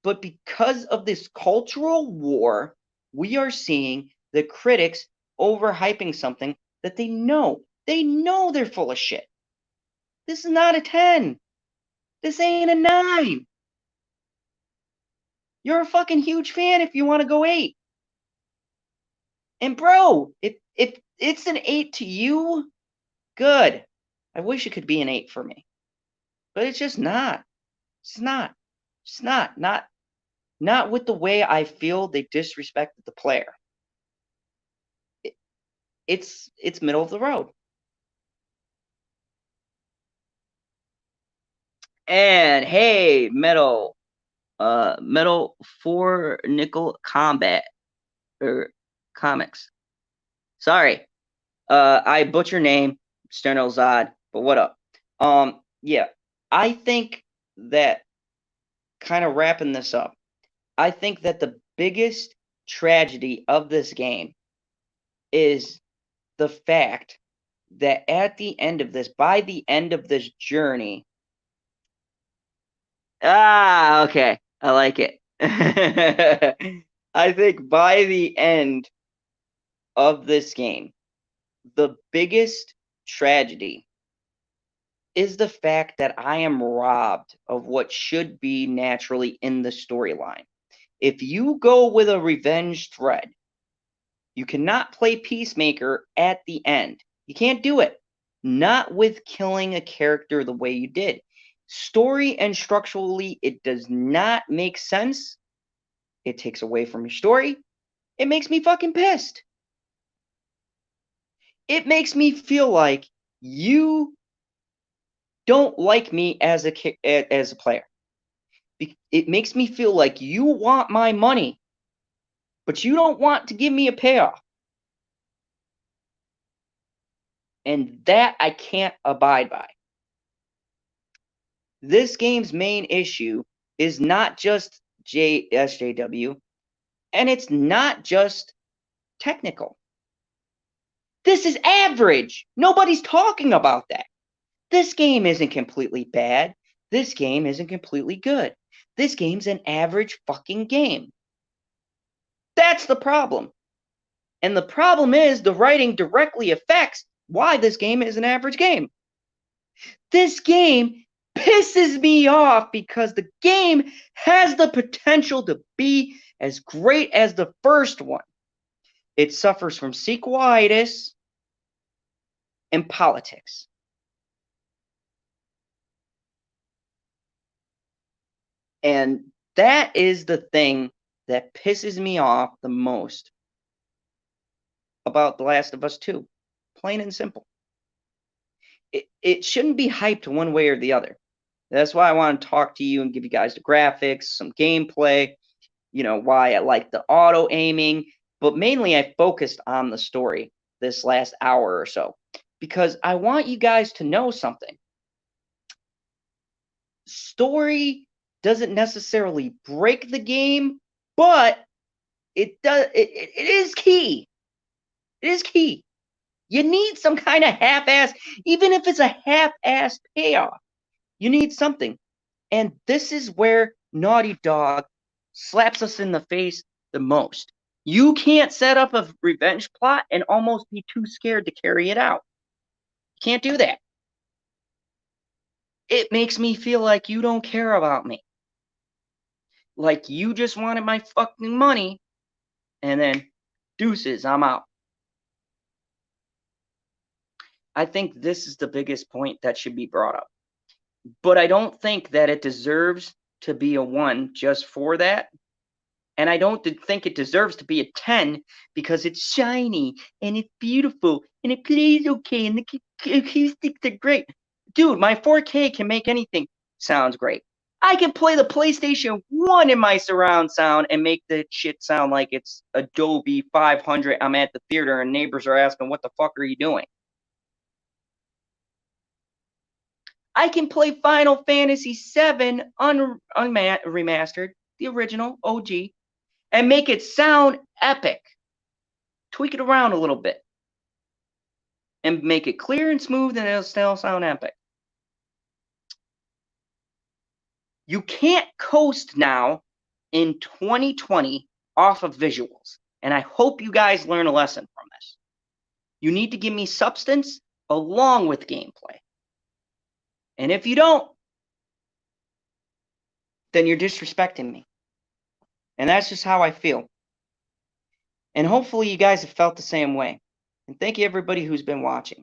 But because of this cultural war, we are seeing the critics overhyping something that they know they're full of shit. This is not a 10. This ain't a 9. You're a fucking huge fan if you want to go 8. And bro, if it's an 8 to you, good. I wish it could be an 8 for me. But it's just not. It's not. It's not. not with the way I feel they disrespected the player. It's middle of the road. And hey, metal 4 nickel combat or comics. Sorry. I butcher name, Sternozad, but what up? Yeah. I think that, kind of wrapping this up, I think that the biggest tragedy of this game is the fact that at the end of this, by the end of this journey, okay, I like it. I think by the end of this game, the biggest tragedy is the fact that I am robbed of what should be naturally in the storyline. If you go with a revenge thread, you cannot play Peacemaker at the end. You can't do it. Not with killing a character the way you did. Story and structurally, it does not make sense. It takes away from your story. It makes me fucking pissed. It makes me feel like you don't like me as a player. It makes me feel like you want my money, but you don't want to give me a payoff. And that I can't abide by. This game's main issue is not just SJW, and it's not just technical. This is average. Nobody's talking about that. This game isn't completely bad. This game isn't completely good. This game's an average fucking game. That's the problem. And the problem is the writing directly affects why this game is an average game. This game pisses me off because the game has the potential to be as great as the first one. It suffers from sequelitis and politics. And that is the thing that pisses me off the most about The Last of Us 2. Plain and simple. It shouldn't be hyped one way or the other. That's why I want to talk to you and give you guys the graphics, some gameplay, why I like the auto aiming, but mainly I focused on the story this last hour or so because I want you guys to know something. Story doesn't necessarily break the game, but it is key. It is key. You need some kind of half-ass, even if it's a half-ass payoff. You need something. And this is where Naughty Dog slaps us in the face the most. You can't set up a revenge plot and almost be too scared to carry it out. You can't do that. It makes me feel like you don't care about me. Like you just wanted my fucking money, and then deuces, I'm out. I think this is the biggest point that should be brought up. But I don't think that it deserves to be a 1 just for that. And I don't think it deserves to be a 10 because it's shiny and it's beautiful and it plays okay and the acoustics are great. Dude, my 4K can make anything sound great. I can play the PlayStation 1 in my surround sound and make the shit sound like it's Adobe 500. I'm at the theater and neighbors are asking, what the fuck are you doing? I can play Final Fantasy VII remastered, the original OG, and make it sound epic. Tweak it around a little bit. And make it clear and smooth and it'll still sound epic. You can't coast now in 2020 off of visuals. And I hope you guys learn a lesson from this. You need to give me substance along with gameplay. And if you don't, then you're disrespecting me. And that's just how I feel. And hopefully you guys have felt the same way. And thank you everybody who's been watching.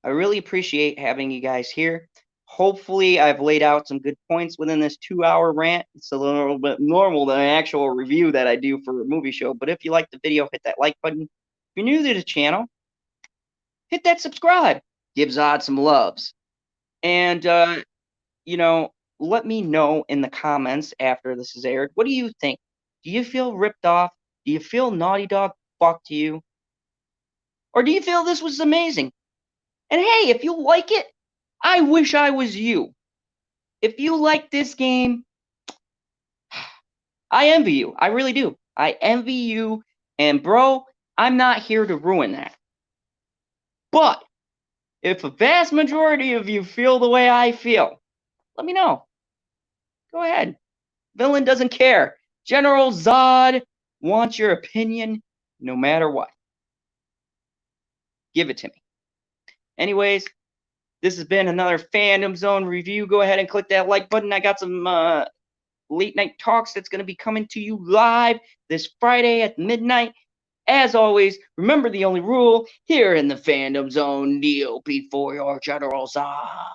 I really appreciate having you guys here. Hopefully, I've laid out some good points within this 2-hour rant. It's a little bit normal than an actual review that I do for a movie show. But if you like the video, hit that like button. If you're new to the channel, hit that subscribe. Give Zod some loves. And, you know, let me know in the comments after this is aired. What do you think? Do you feel ripped off? Do you feel Naughty Dog fucked you? Or do you feel this was amazing? And hey, if you like it, I wish I was you. If you like this game, I envy you. I really do. I envy you. And bro, I'm not here to ruin that. But if a vast majority of you feel the way I feel, let me know. Go ahead. Villain doesn't care. General Zod wants your opinion no matter what. Give it to me. Anyways, this has been another Fandom Zone review. Go ahead and click that like button. I got some late night talks that's going to be coming to you live this Friday at midnight. As always, remember the only rule here in the Fandom Zone: kneel before your General Zod.